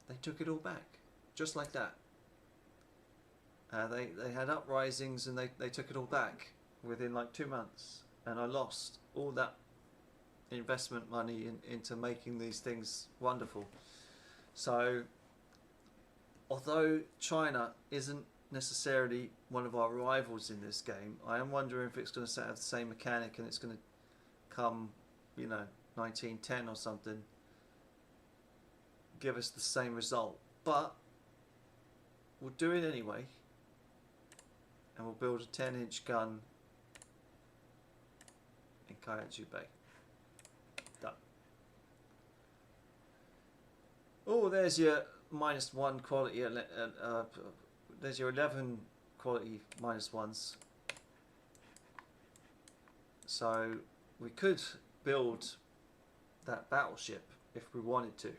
they took it all back, just like that. They had uprisings and they took it all back within like 2 months, and I lost all that investment money into making these things wonderful. So although China isn't necessarily one of our rivals in this game, I am wondering if it's going to have the same mechanic and it's going to come, you know, 1910 or something, give us the same result. But we'll do it anyway, and we'll build a 10-inch gun in Kayachu Bay. Done. Oh, there's your -1 quality. There's your 11 quality -1s. So we could build that battleship if we wanted to.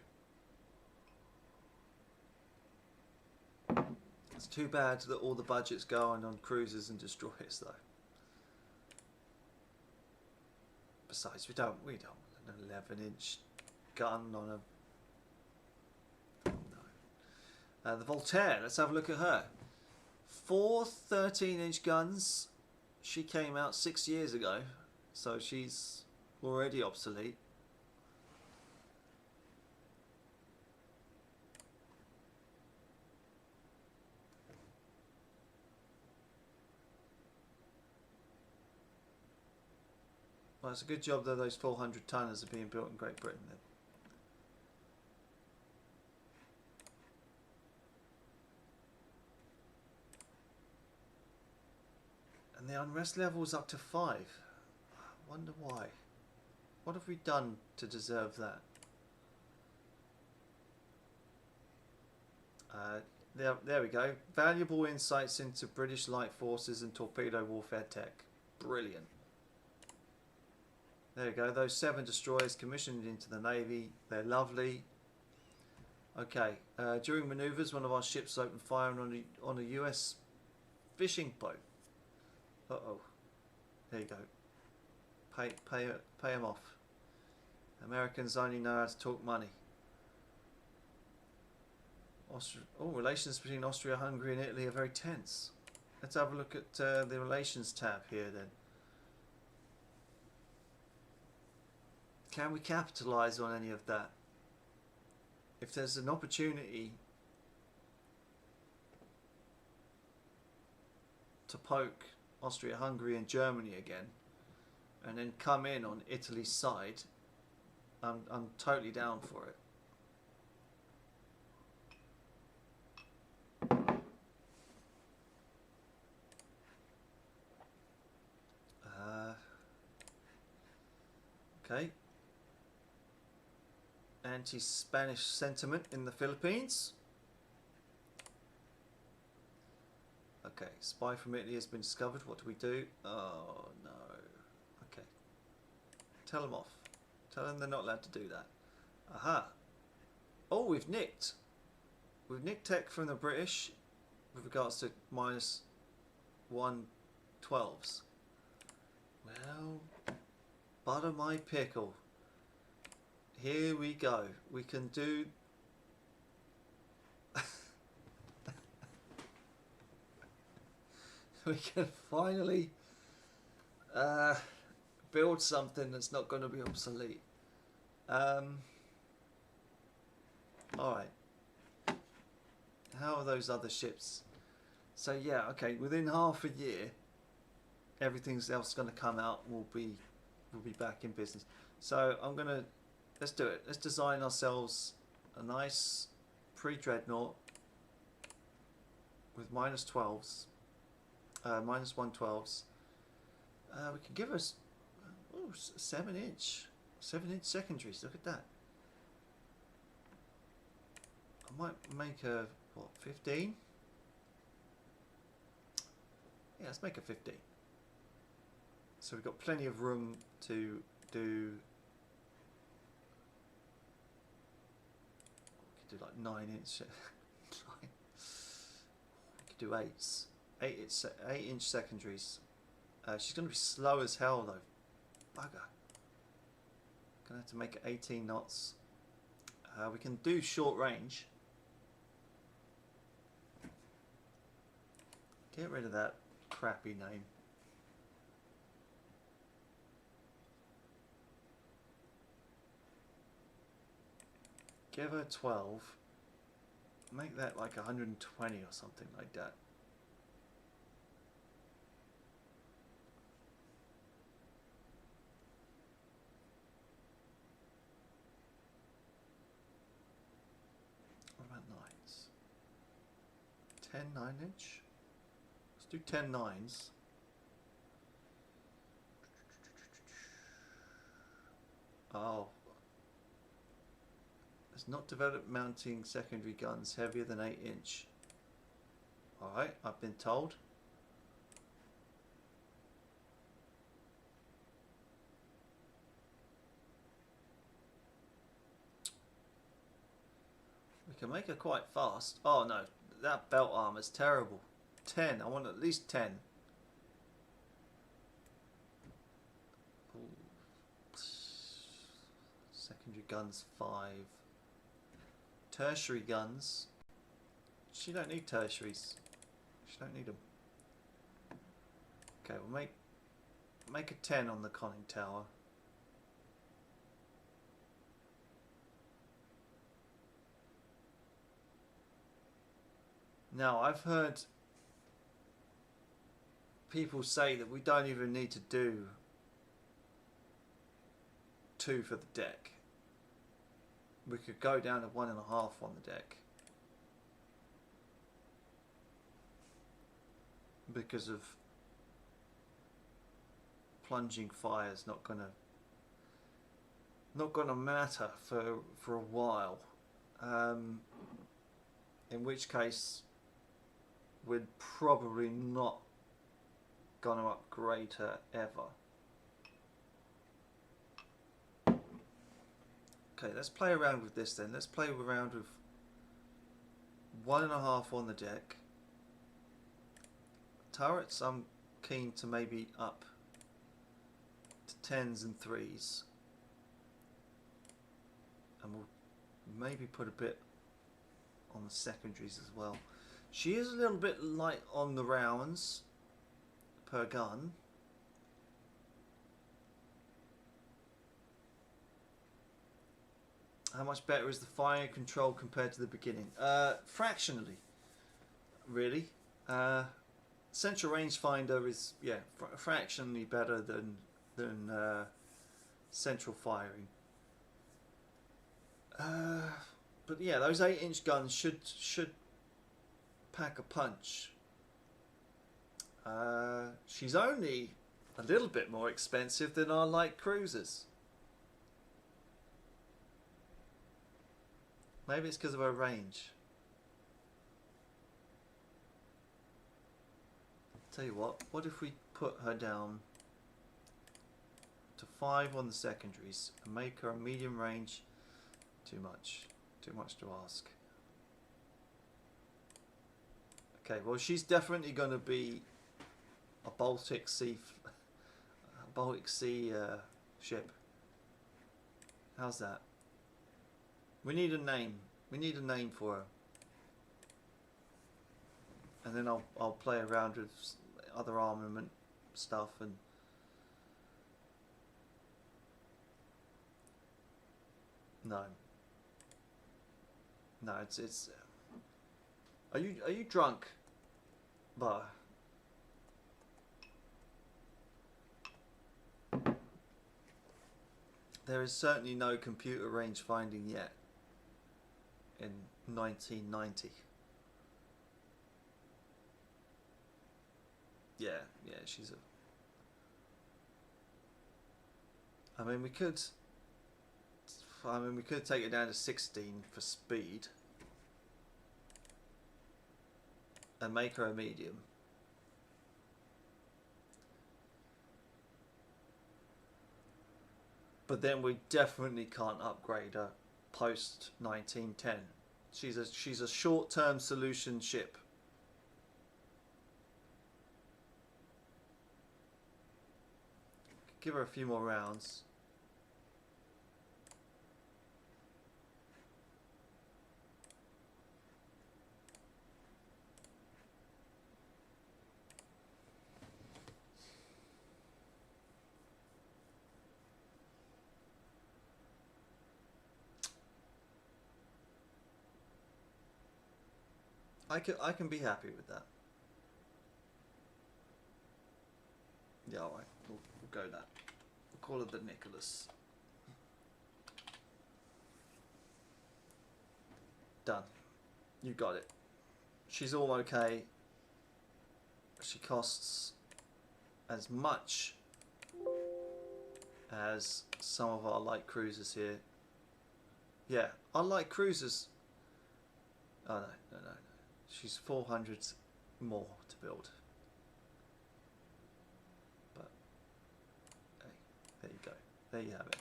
It's too bad that all the budget's going on cruisers and destroyers, though. Besides, we don't want an 11-inch gun on a... No. The Voltaire, let's have a look at her. 4 13-inch guns. She came out 6 years ago, so she's already obsolete. Well, it's a good job that those 400 tonners are being built in Great Britain then. And the unrest level is up to 5. I wonder why. What have we done to deserve that? There we go. Valuable insights into British light forces and torpedo warfare tech. Brilliant. There you go. Those 7 destroyers commissioned into the Navy. They're lovely. Okay. During manoeuvres, one of our ships opened fire on a US fishing boat. Uh-oh. There you go. Pay him off. Americans only know how to talk money. Relations between Austria, Hungary and Italy are very tense. Let's have a look at the relations tab here then. Can we capitalise on any of that? If there's an opportunity to poke Austria, Hungary and Germany again and then come in on Italy's side, I'm totally down for it. Okay. Anti-Spanish sentiment in the Philippines. Okay, spy from Italy has been discovered. What do we do? Oh no. Okay. Tell them off. Tell them they're not allowed to do that. Aha. Oh, we've nicked tech from the British with regards to -112s. Well, butter my pickle. Here we go. We can do... we can finally build something that's not going to be obsolete. Alright. How are those other ships? So yeah, okay, within half a year, everything else going to come out and we'll be back in business. So I'm going to... Let's do it. Let's design ourselves a nice pre-dreadnought with -12s, -112s. We can give us 7-inch secondaries. Look at that. I might make a, what, 15? Yeah, let's make a 15. So we've got plenty of room to do... We could do like 9-inch. We could do 8s. 8-inch secondaries. She's going to be slow as hell though. Bugger. Gonna have to make it 18 knots. We can do short range. Get rid of that crappy name. Give her 12. Make that like 120 or something like that. What about 9s? 10 9-inch? Let's do 10 9s. Oh. It's not developed mounting secondary guns heavier than 8-inch. Alright, I've been told. can make her quite fast. Oh no, that belt armor's terrible. 10. I want at least 10. Ooh. Secondary guns 5. Tertiary guns. She don't need tertiaries. She don't need them. Okay, we'll make a 10 on the conning tower. Now, I've heard people say that we don't even need to do 2 for the deck. We could go down to 1.5 on the deck. Because of plunging fire's not gonna matter for a while. In which case we're probably not gonna upgrade her ever. Okay, let's play around with this then. Let's play around with 1.5 on the deck. Turrets I'm keen to maybe up to 10s and 3s. And we'll maybe put a bit on the secondaries as well. She is a little bit light on the rounds per gun. How much better is the fire control compared to the beginning? Fractionally, really. Central rangefinder is, yeah, fractionally better than central firing. But yeah, those 8-inch guns should pack a punch. She's only a little bit more expensive than our light cruisers. Maybe it's because of her range. Tell you what if we put her down to 5 on the secondaries and make her a medium range? Too much to ask. Okay, well she's definitely going to be a Baltic Sea ship. How's that? We need a name. We need a name for her. And then I'll play around with other armament stuff and no, it's. Are you drunk, Bar? There is certainly no computer range finding yet in 1990. Yeah, she's a. I mean, we could take it down to 16 for speed and make her a medium. But then we definitely can't upgrade her post 1910. She's a short-term solution ship. Give her a few more rounds. I can be happy with that. Yeah, alright. We'll go that. We'll call it the Nicholas. Done. You got it. She's all okay. She costs as much as some of our light cruisers here. Yeah, our light cruisers. Oh no. She's 400 more to build. But hey, there you go. There you have it.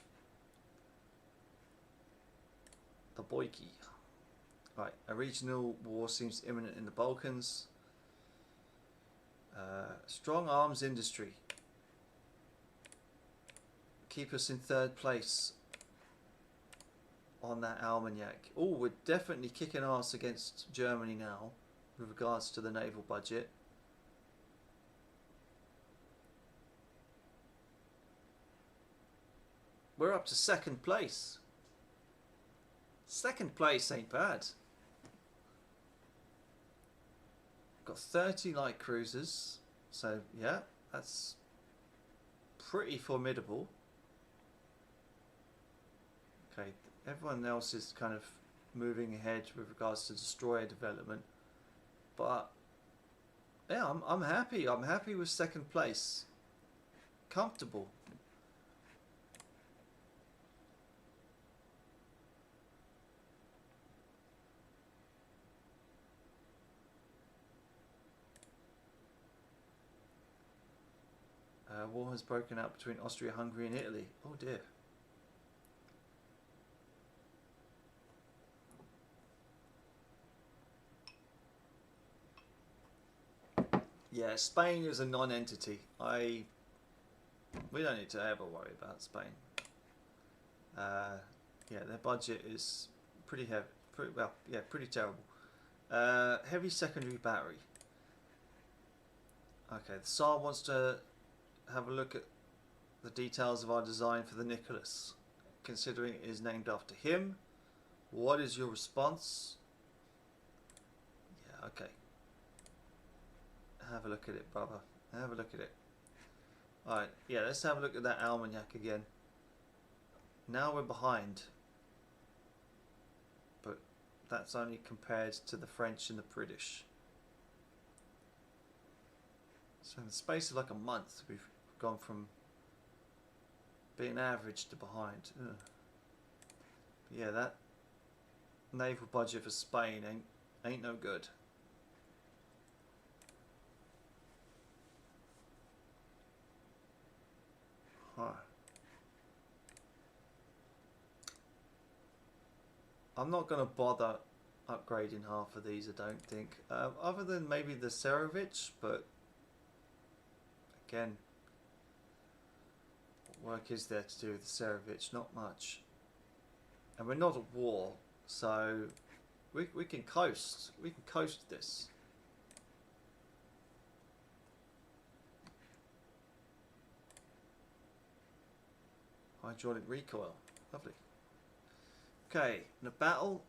The Boykie. Right, a regional war seems imminent in the Balkans. Strong arms industry. Keep us in third place on that almanac. Oh, we're definitely kicking ass against Germany now with regards to the naval budget. We're up to second place. Second place ain't bad. Got 30 light cruisers, so yeah, that's pretty formidable. Okay, everyone else is kind of moving ahead with regards to destroyer development, but yeah, I'm happy. I'm happy with second place. Comfortable. War has broken out between Austria, Hungary and Italy. Oh dear. Yeah, Spain is a non-entity. We don't need to ever worry about Spain. Yeah, their budget is pretty heavy. Pretty terrible. Heavy secondary battery. Okay, the Tsar wants to have a look at the details of our design for the Nicholas. Considering it is named after him, what is your response? Yeah, okay. Have a look at it, brother. Have a look at it. Alright, yeah, let's have a look at that almanac again. Now we're behind. But that's only compared to the French and the British. So in the space of like a month, we've gone from being average to behind. Ugh. Yeah, that naval budget for Spain ain't no good. Huh. I'm not going to bother upgrading half of these, I don't think. Other than maybe the Serovich, but again, what work is there to do with the Serovich? Not much. And we're not at war, so we can coast. We can coast this. Hydraulic recoil. Lovely. Okay, in a battle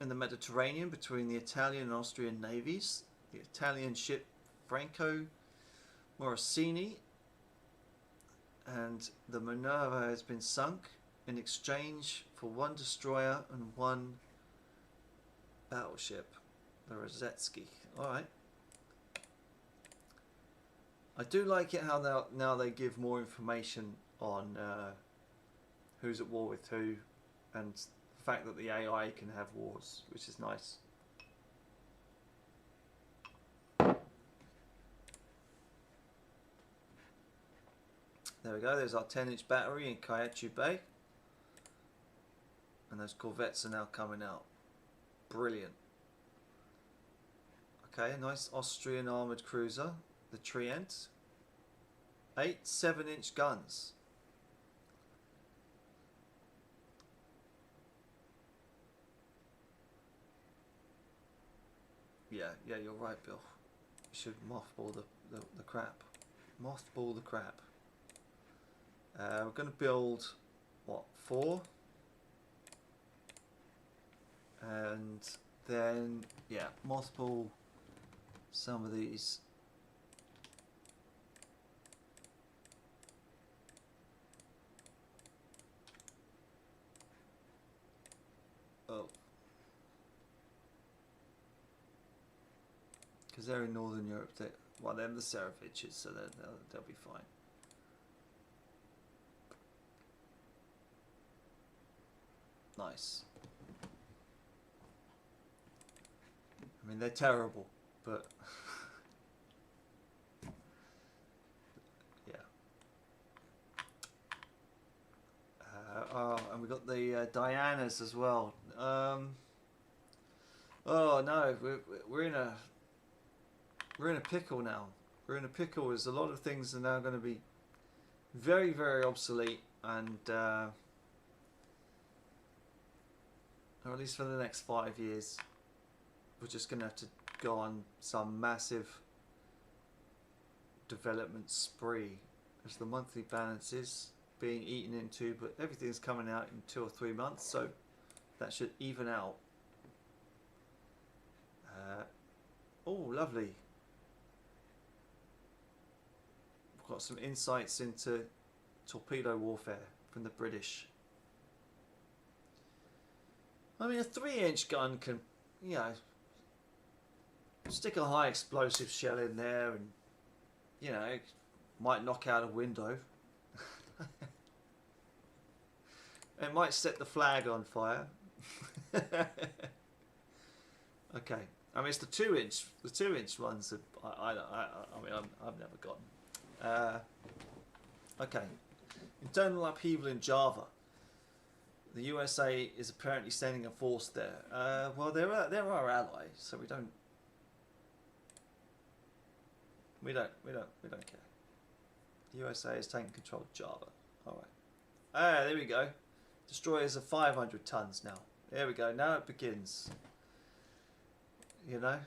in the Mediterranean between the Italian and Austrian navies, the Italian ship Franco Morosini and the Minerva has been sunk in exchange for one destroyer and one battleship, the Rosetsky. Alright. I do like it how now they give more information on who's at war with who, and the fact that the AI can have wars, which is nice. There we go, there's our 10-inch battery in Kaiachu Bay. And those corvettes are now coming out. Brilliant. Okay, a nice Austrian armoured cruiser, the Trient. 8 7-inch guns. Yeah, you're right, Bill. You should mothball the crap. Mothball the crap. We're going to build, what, 4? And then, yeah, mothball some of these. Oh. Because they're in Northern Europe. Well, they're the Seroviches, so they'll be fine. Nice. I mean, they're terrible, but yeah. Oh, and we got the Dianas as well. Oh no, we're in a pickle now. We're in a pickle as a lot of things are now going to be very, very obsolete, and or at least for the next 5 years, we're just going to have to go on some massive development spree as the monthly balance is being eaten into, but everything's coming out in 2 or 3 months, so that should even out. Oh, lovely. We've got some insights into torpedo warfare from the British. I mean, a 3-inch gun can, you know, stick a high explosive shell in there and, you know, it might knock out a window. It might set the flag on fire. Okay. I mean, it's the 2-inch. The 2-inch ones that I mean, I've never gotten. Okay. Internal upheaval in Java. The USA is apparently sending a force there. Well, they're our ally, so we don't care. The USA is taking control of Java. All right. Ah, there we go. Destroyers are 500 tons now. There we go. Now it begins. You know.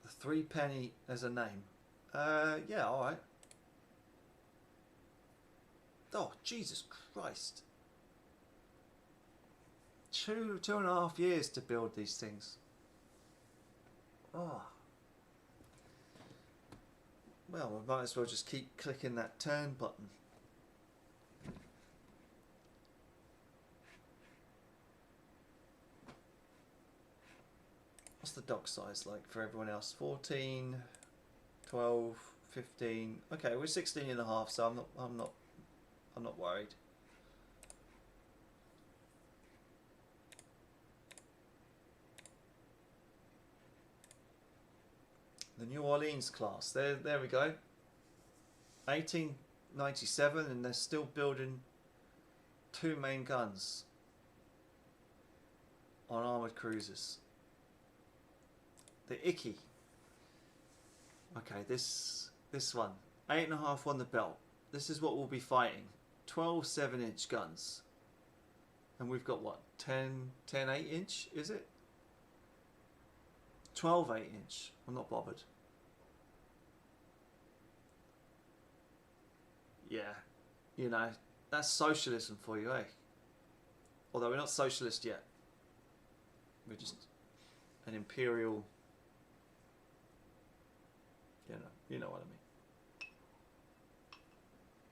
The 3 penny as a name. Yeah, all right. Oh, Jesus Christ. 2.5 years to build these things. Oh. Well, we might as well just keep clicking that turn button. What's the dock size like for everyone else? 14, 12, 15. Okay, we're 16.5, so I'm not worried. The New Orleans class. There we go. 1897, and they're still building 2 main guns on armoured cruisers. The Icky. Okay, this one. 8.5 on the belt. This is what we'll be fighting. 12 7-inch guns. And we've got what? 10 8-inch, is it? 12 8-inch. I'm not bothered. Yeah. You know, that's socialism for you, eh? Although we're not socialist yet. We're just an imperial... You know what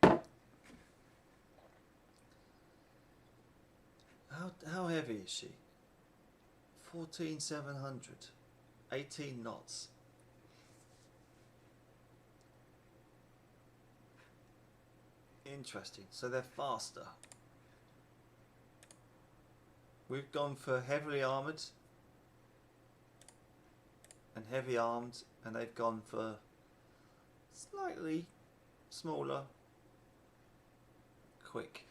I mean. How heavy is she? 14,700. 18 knots. Interesting. So they're faster. We've gone for heavily armoured and heavy armed, and they've gone for slightly smaller, quick.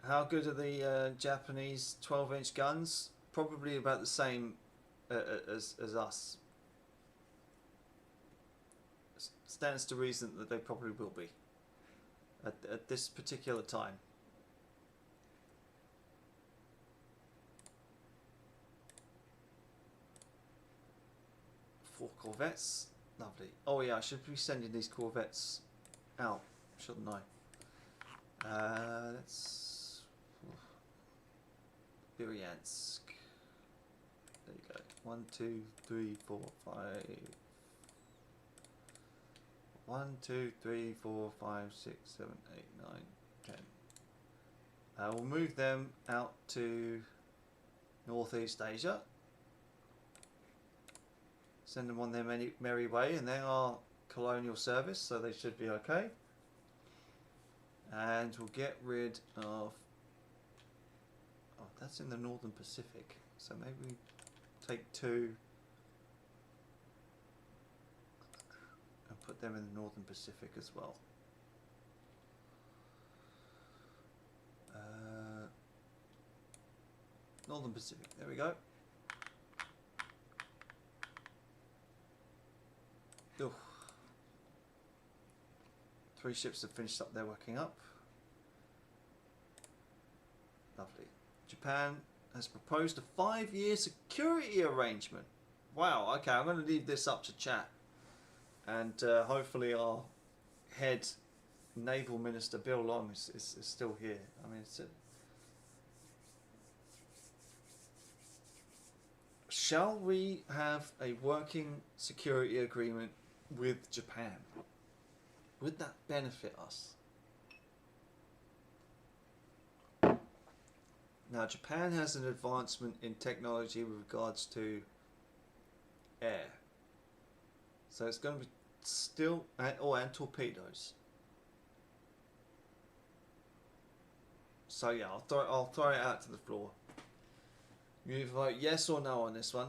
How good are the Japanese 12-inch guns? Probably about the same as us. Stands to reason that they probably will be at this particular time. Four corvettes, lovely. Oh yeah, I should be sending these corvettes out, shouldn't I? Let's Bryansk. There you go. 1, 2, 3, 4, 5. 1, 2, 3, 4, 5, 6, 7, 8, 9, 10. We'll move them out to Northeast Asia. Send them on their merry way, and they are colonial service, so they should be okay. And we'll get rid of... Oh, that's in the Northern Pacific, so maybe we take 2 and put them in the Northern Pacific as well. Northern Pacific. There we go. Oof. 3 ships have finished up their working up. Lovely. Japan has proposed a 5-year security arrangement. Wow, okay, I'm going to leave this up to chat. And hopefully our head naval minister, Bill Long, is still here. I mean, it's shall we have a working security agreement with Japan? Would that benefit us? Now, Japan has an advancement in technology with regards to air. So it's going to be still, and torpedoes. So yeah, I'll throw it out to the floor. You either vote yes or no on this one.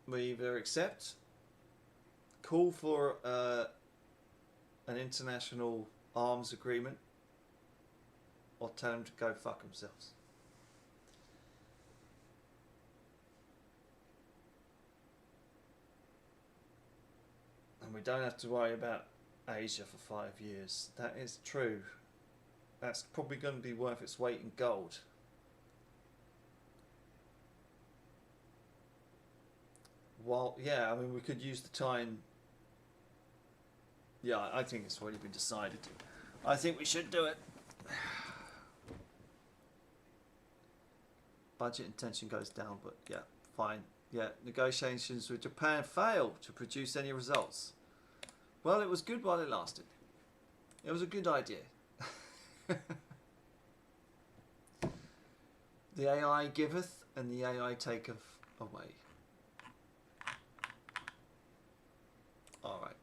We either accept, call for an international arms agreement, or tell them to go fuck themselves. And we don't have to worry about Asia for 5 years. That is true. That's probably going to be worth its weight in gold. Well, yeah, I mean, we could use the time. Yeah, I think it's already been decided. I think we should do it. Budget intention goes down, but yeah, fine. Yeah, negotiations with Japan failed to produce any results. Well, it was good while it lasted. It was a good idea. The AI giveth and the AI taketh away. Alright,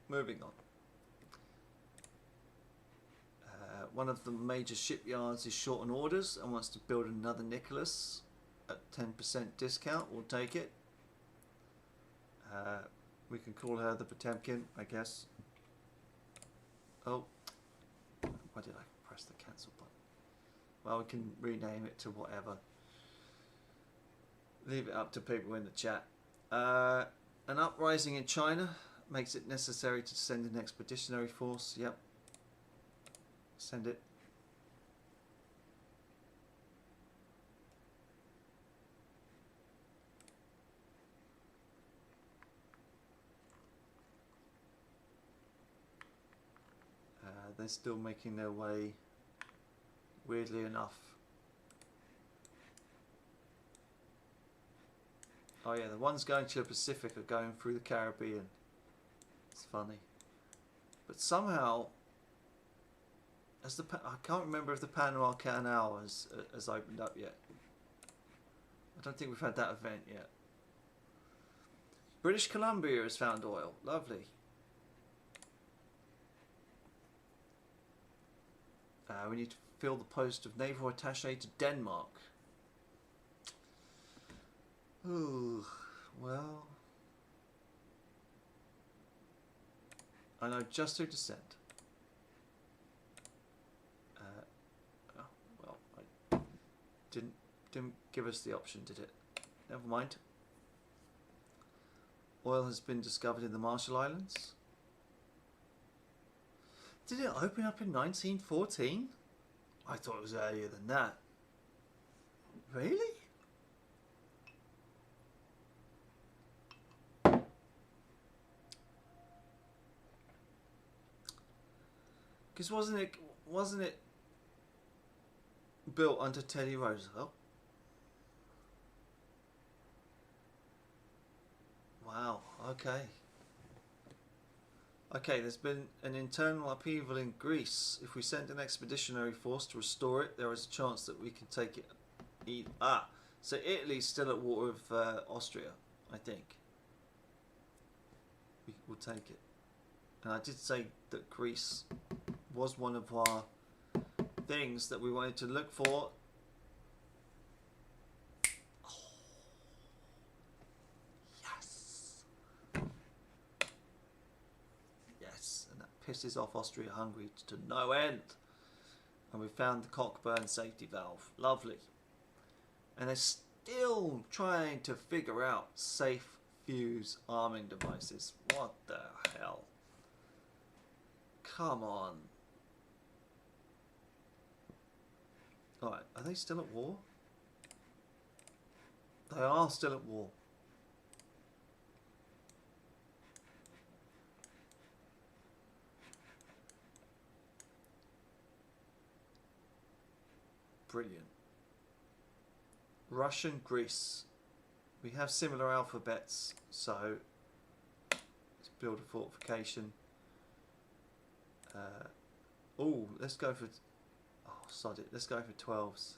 moving on. One of the major shipyards is short on orders and wants to build another Nicholas at 10% discount. We'll take it. We can call her the Potemkin, I guess. Oh, why did I press the cancel button? Well, we can rename it to whatever. Leave it up to people in the chat. An uprising in China makes it necessary to send an expeditionary force. Yep. Send it. They're still making their way, weirdly enough. Oh yeah, the ones going to the Pacific are going through the Caribbean. It's funny. But somehow, as I can't remember if the Panama Canal has opened up yet. I don't think we've had that event yet. British Columbia has found oil. Lovely. We need to fill the post of naval attaché to Denmark. Ooh, well, I know just who to send. Oh, well, I didn't give us the option, did it? Never mind. Oil has been discovered in the Marshall Islands. Did it open up in 1914? I thought it was earlier than that. Really? Because wasn't it built under Teddy Roosevelt? Wow, okay. Okay, there's been an internal upheaval in Greece. If we send an expeditionary force to restore it, there is a chance that we can take it. So Italy's still at war with Austria, I think. We'll take it. And I did say that Greece was one of our things that we wanted to look for. pisses off Austria-Hungary to no end. And we found the Cockburn safety valve. Lovely. And they're still trying to figure out safe fuse arming devices. What the hell? Come on. Alright, are they still at war? They are still at war. Brilliant. Russian, Greece. We have similar alphabets, so let's build a fortification. Oh, let's go for... Oh, sod it. Let's go for 12s.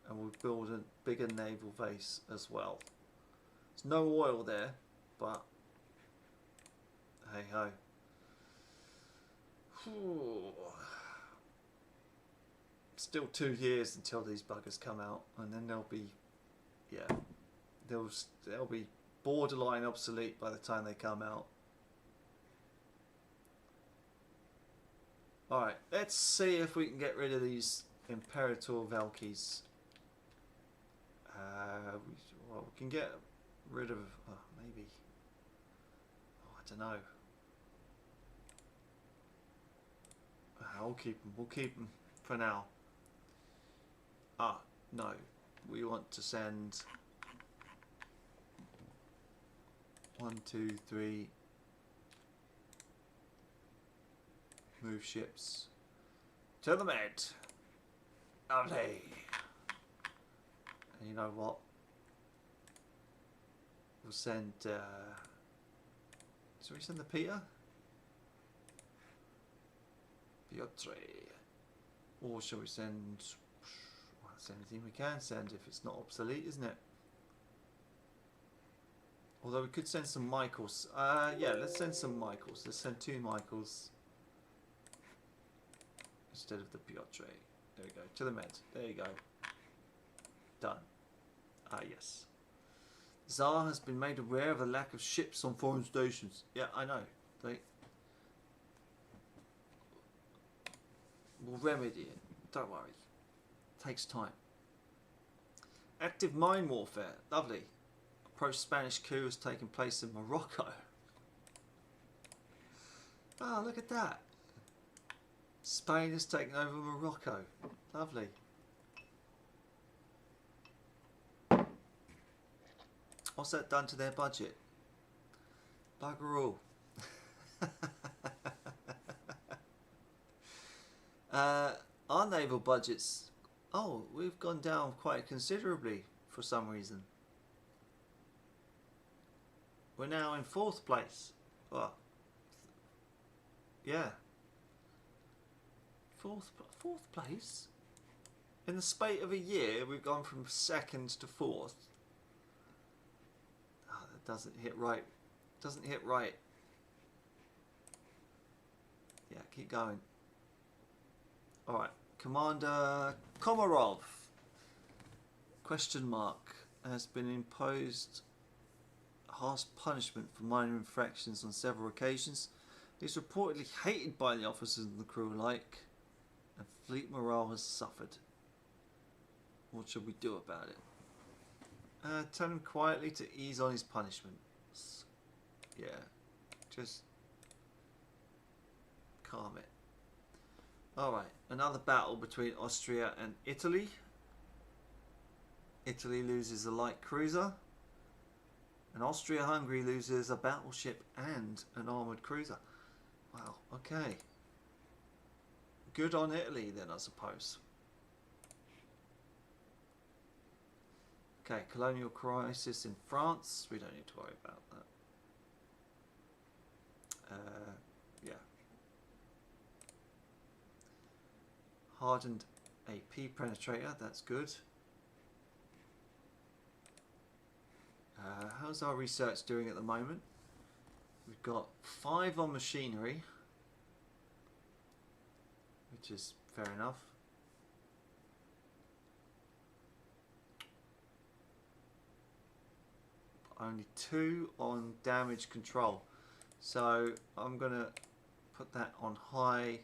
And we'll build a bigger naval base as well. There's no oil there, but hey ho. Still 2 years until these buggers come out, and then they'll be, yeah, they'll be borderline obsolete by the time they come out. Alright, let's see if we can get rid of these Imperator Valkies. Well, we can get rid of, maybe, I don't know. We'll keep them for now. No, we want to send 1, 2, 3 move ships to the Med. Lovely. And you know what? We'll send. Shall we send the Peter? Piotr. Or shall we send? Well, that's anything we can send if it's not obsolete, isn't it? Although we could send some Michaels. Yeah, let's send some Michaels. Let's send 2 Michaels instead of the Piotr. There we go. To the Med. There you go. Done. Yes. Tsar has been made aware of the lack of ships on foreign stations. Yeah, I know. We'll remedy it. Don't worry. Takes time. Active mine warfare. Lovely. A pro-Spanish coup has taken place in Morocco. Oh, look at that. Spain has taken over Morocco. Lovely. What's that done to their budget? Bugger all. Our naval budgets, oh, we've gone down quite considerably for some reason. We're now in 4th place. Oh, yeah. Fourth place? In the spate of a year, we've gone from 2nd to 4th. Oh, that doesn't hit right. Doesn't hit right. Yeah, keep going. Alright, Commander Komarov, question mark, has been imposed harsh punishment for minor infractions on several occasions. He's reportedly hated by the officers and the crew alike, and fleet morale has suffered. What should we do about it? Tell him quietly to ease on his punishments. Yeah, just calm it. Alright, another battle between Austria and Italy. Italy loses a light cruiser, and Austria-Hungary loses a battleship and an armoured cruiser. Wow, okay. Good on Italy then, I suppose. Okay, colonial crisis in France. We don't need to worry about that. Yeah. Hardened AP penetrator, that's good. How's our research doing at the moment? We've got 5 on machinery, which is fair enough. But only 2 on damage control. So I'm gonna put that on high.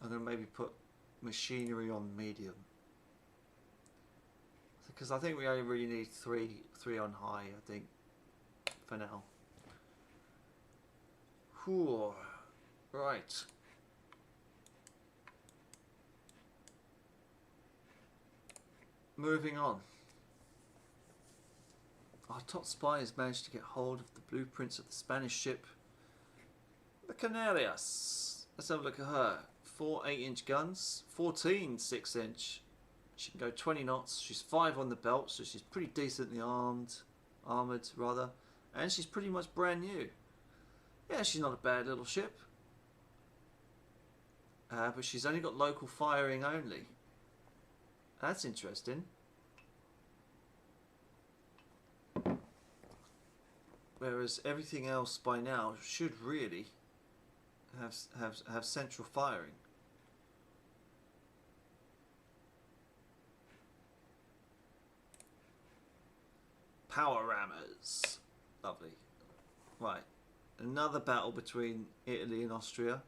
I'm going to maybe put machinery on medium. Because I think we only really need three on high, I think, for now. Whew. Right. Moving on. Our top spy has managed to get hold of the blueprints of the Spanish ship, the Canarias. Let's have a look at her. 4 8-inch guns, 14 6-inch. She can go 20 knots. She's 5 on the belt, so she's pretty decently armoured rather, and she's pretty much brand new. Yeah, she's not a bad little ship, but she's only got local firing only. That's interesting. Whereas everything else by now should really have central firing. Power rammers. Lovely. Right. Another battle between Italy and Austria.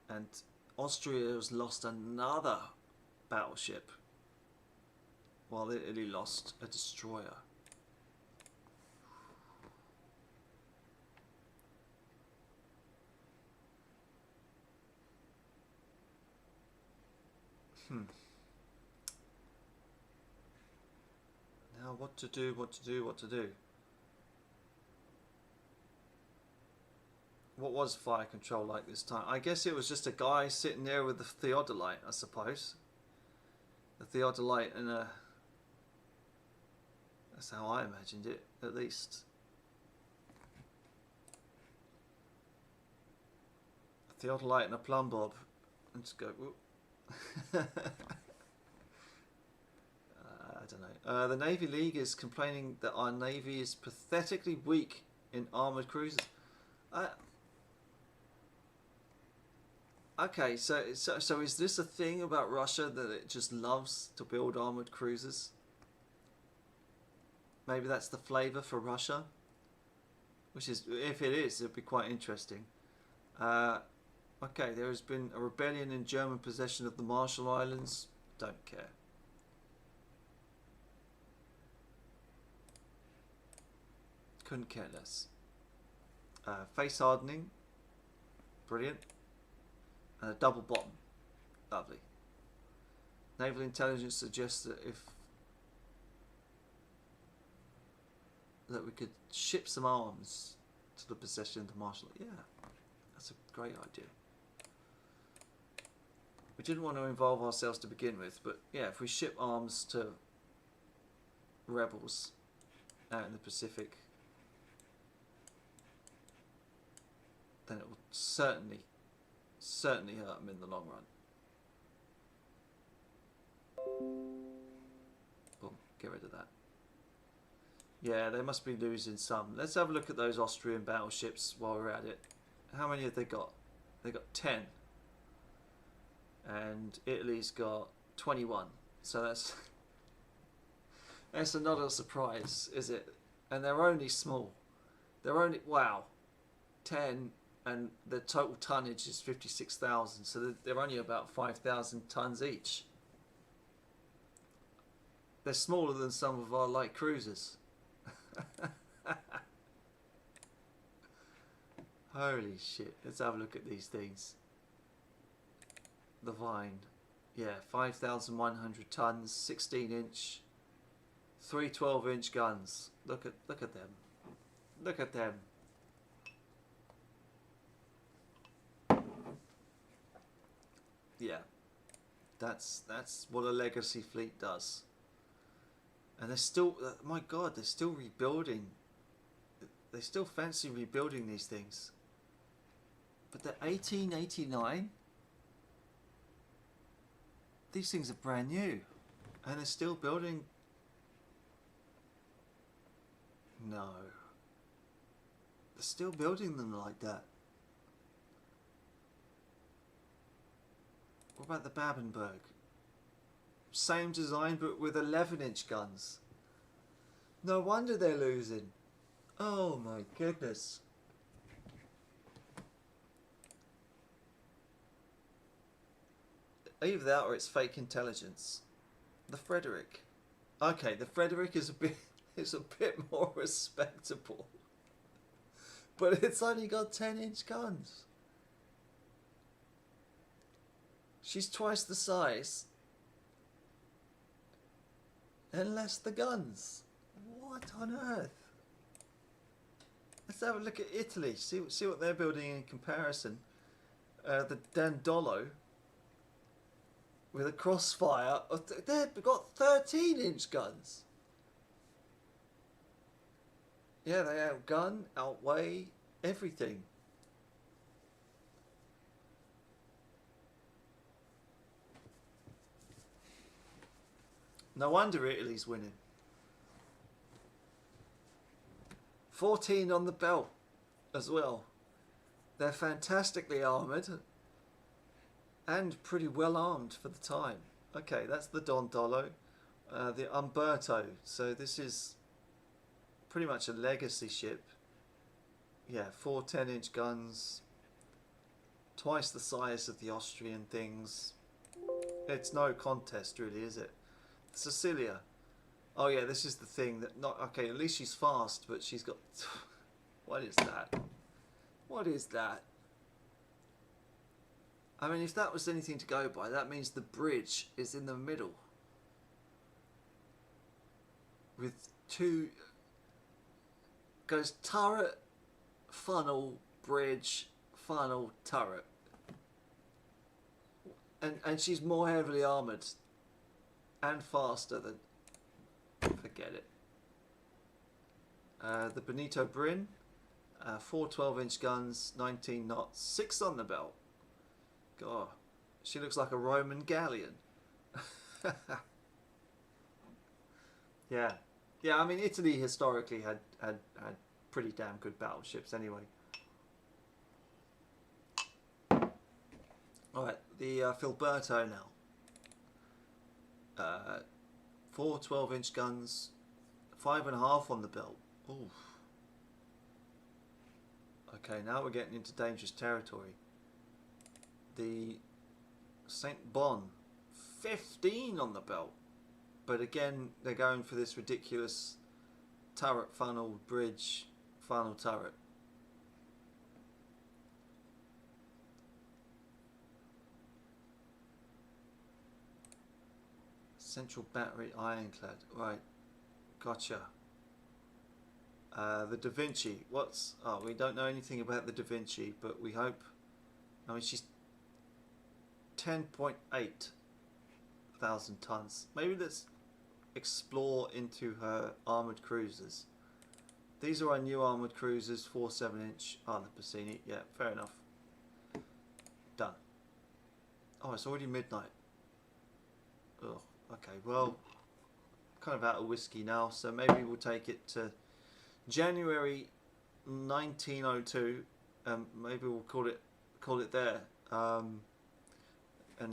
And Austria has lost another battleship, while Italy lost a destroyer. Now what to do, what to do, what to do. What was fire control like this time? I guess it was just a guy sitting there with the theodolite, I suppose. The theodolite and a... That's how I imagined it, at least. A theodolite and a plumb bob. And just go... I don't know. The Navy League is complaining that our Navy is pathetically weak in armoured cruisers. Okay, so is this a thing about Russia that it just loves to build armoured cruisers? Maybe that's the flavour for Russia? Which is, if it is, it'd be quite interesting. Okay, there has been a rebellion in German possession of the Marshall Islands. Don't care. Couldn't care less. Face hardening. Brilliant. And a double bottom. Lovely. Naval intelligence suggests that that we could ship some arms to the possession of the Marshall. Yeah, that's a great idea. We didn't want to involve ourselves to begin with, but yeah, if we ship arms to rebels out in the Pacific, then it will certainly hurt them in the long run. Boom, get rid of that. Yeah, they must be losing some. Let's have a look at those Austrian battleships while we're at it. How many have they got? They got 10. And Italy's got 21. So that's not a surprise, is it? And they're only small. They're only, wow, 10, and the total tonnage is 56,000. So they're only about 5,000 tons each. They're smaller than some of our light cruisers. Holy shit, let's have a look at these things. The Vine, yeah, 5,100 tons, 16-inch, 3 12-inch guns. Look at them. Look at them. Yeah, that's what a legacy fleet does. And they're still, my God, they're still rebuilding. They still fancy rebuilding these things. But they're 1889. These things are brand new. And they're still building. No. They're still building them like that. What about the Babenberg? Same design but with 11-inch guns. No wonder they're losing. Oh my goodness. Either that or it's fake intelligence. The Frederick. Okay, the Frederick is a bit more respectable. But it's only got 10-inch guns. She's twice the size. And less the guns. What on earth? Let's have a look at Italy. See what they're building in comparison. The Dandolo with a crossfire. They've got 13-inch guns. Yeah, they outgun, outweigh everything. No wonder Italy's winning. 14 on the belt as well. They're fantastically armoured and pretty well armed for the time. Okay, that's the Dondolo. The Umberto. So this is pretty much a legacy ship. Yeah, 4 10-inch guns. Twice the size of the Austrian things. It's no contest really, is it? Sicilia. Oh yeah, this is the thing that not okay. At least she's fast, but she's got. What is that? What is that? I mean, if that was anything to go by, that means the bridge is in the middle with two. Goes turret, funnel, bridge, funnel, turret, and she's more heavily armoured and faster than. Forget it. The Benito Brin, 4 12-inch guns, 19 knots, 6 on the belt. God, she looks like a Roman galleon. Yeah, yeah. I mean, Italy historically had pretty damn good battleships anyway. All right, the Filberto now. 4 12-inch guns, 5.5 on the belt. Oof. Okay, now we're getting into dangerous territory. The Saint Bon, 15 on the belt. But again, they're going for this ridiculous turret funnel bridge funnel turret. Central battery ironclad. Right. Gotcha. The Da Vinci. What's... Oh, we don't know anything about the Da Vinci, but we hope... I mean, she's 10.8 thousand tons. Maybe let's explore into her armoured cruisers. These are our new armoured cruisers, 4 7-inch. Ah, the Bassini. Yeah, fair enough. Done. Oh, it's already midnight. Ugh. Okay, well, kind of out of whiskey now, so maybe we'll take it to January 1902. Maybe we'll call it there. And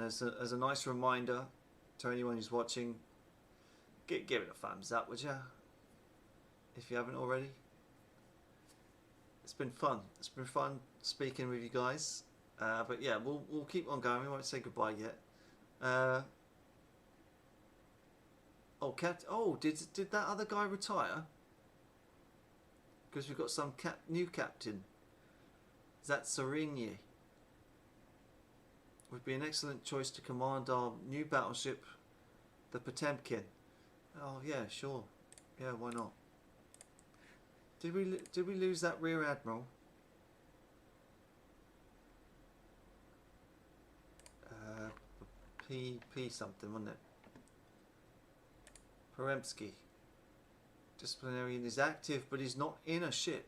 as a nice reminder to anyone who's watching, give it a thumbs up, would you? If you haven't already. It's been fun. It's been fun speaking with you guys. But yeah, we'll keep on going. We won't say goodbye yet. Did that other guy retire? Because we've got some new captain. Zatsarini would be an excellent choice to command our new battleship, the Potemkin. Oh yeah, sure. Yeah, why not? Did we lose that rear admiral? P something, wasn't it? Peremsky. Disciplinarian is active, but he's not in a ship.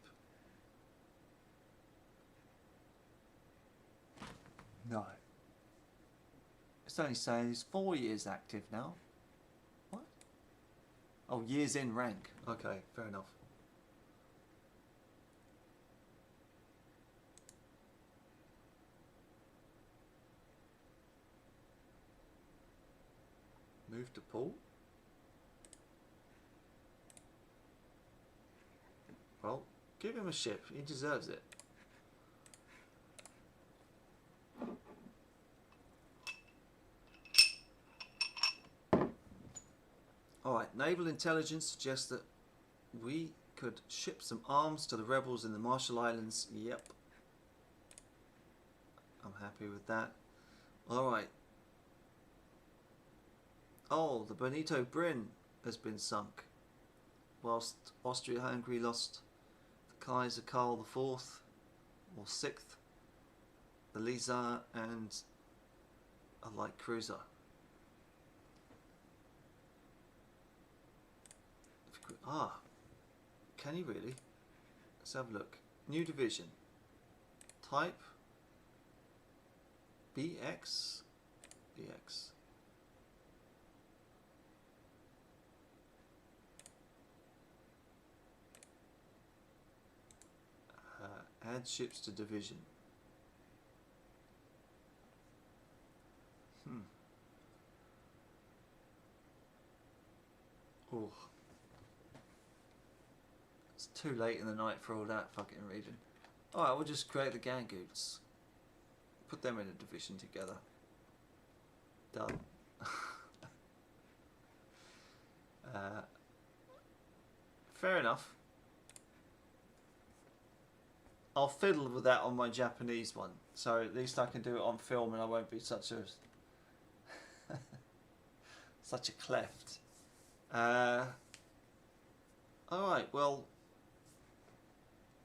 No. It's only saying he's 4 years active now. What? Oh, years in rank. Okay, fair enough. Move to port. Well, give him a ship. He deserves it. Alright, naval intelligence suggests that we could ship some arms to the rebels in the Marshall Islands. Yep. I'm happy with that. Alright. Oh, the Benito Brin has been sunk, whilst Austria-Hungary lost the Kaiser Karl IV, or 6th, the Lisa, and a light cruiser. Ah, can you really? Let's have a look. New division. Type BX. BX. Add ships to division. Oh. It's too late in the night for all that fucking reading. Alright, we'll just create the Gangoots. Put them in a division together. Done. Fair enough. I'll fiddle with that on my Japanese one, so at least I can do it on film and I won't be such a such a cleft. Alright, well,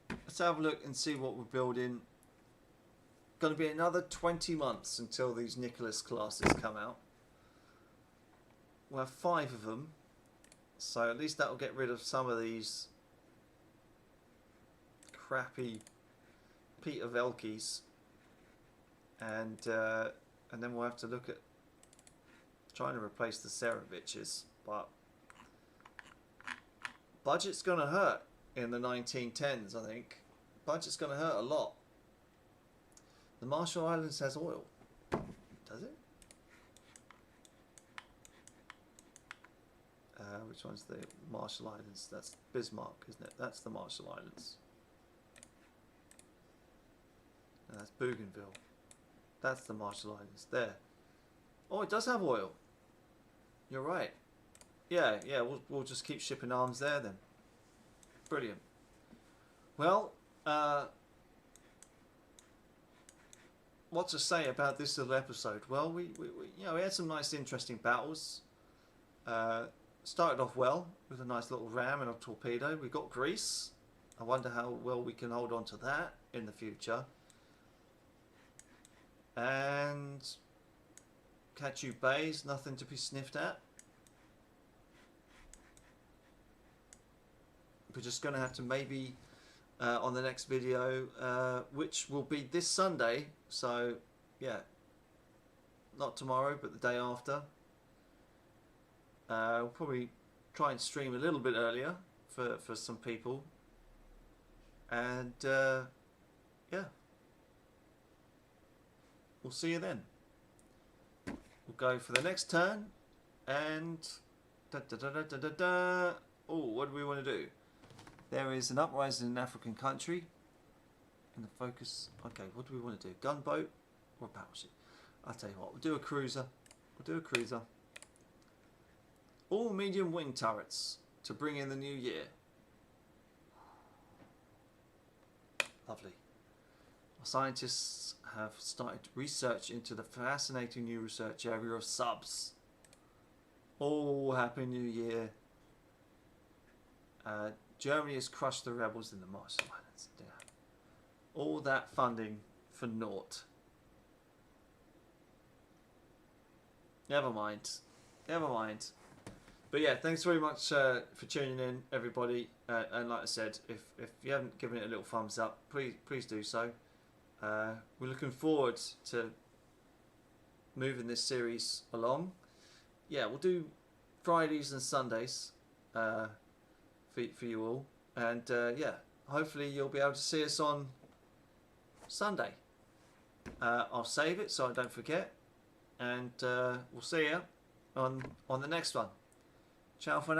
let's have a look and see what we're building. Going to be another 20 months until these Nicholas classes come out. We'll have 5 of them, so at least that will get rid of some of these crappy Peter Velkis, and then we'll have to look at trying to replace the Seroviches, but budget's going to hurt in the 1910s, I think. Budget's going to hurt a lot. The Marshall Islands has oil. Does it? Which one's the Marshall Islands? That's Bismarck, isn't it? That's the Marshall Islands. And that's Bougainville. That's the Marshall Islands. There. Oh, it does have oil. You're right. Yeah, we'll just keep shipping arms there then. Brilliant. Well, what to say about this little episode? Well, we had some nice, interesting battles. Started off well with a nice little ram and a torpedo. We got Greece. I wonder how well we can hold on to that in the future. And Kachu Bay's nothing to be sniffed at. We're just going to have to maybe on the next video, which will be this Sunday. So yeah, not tomorrow, but the day after. We'll probably try and stream a little bit earlier for some people. And yeah, we'll see you then. We'll go for the next turn, and oh, what do we want to do? There is an uprising in an African country, and the focus. Okay, what do we want to do? Gunboat or a battleship? I'll tell you what. We'll do a cruiser. We'll do a cruiser. All medium wing turrets to bring in the new year. Lovely. Our scientists have started research into the fascinating new research area of subs. Oh, Happy New Year. Germany has crushed the rebels in the Marshall Islands. Damn. All that funding for naught. Never mind. Never mind. But yeah, thanks very much for tuning in, everybody. And like I said, if you haven't given it a little thumbs up, please do so. We're looking forward to moving this series along. Yeah, we'll do Fridays and Sundays for you all. And yeah, hopefully you'll be able to see us on Sunday. I'll save it so I don't forget. And we'll see you on the next one. Ciao for now.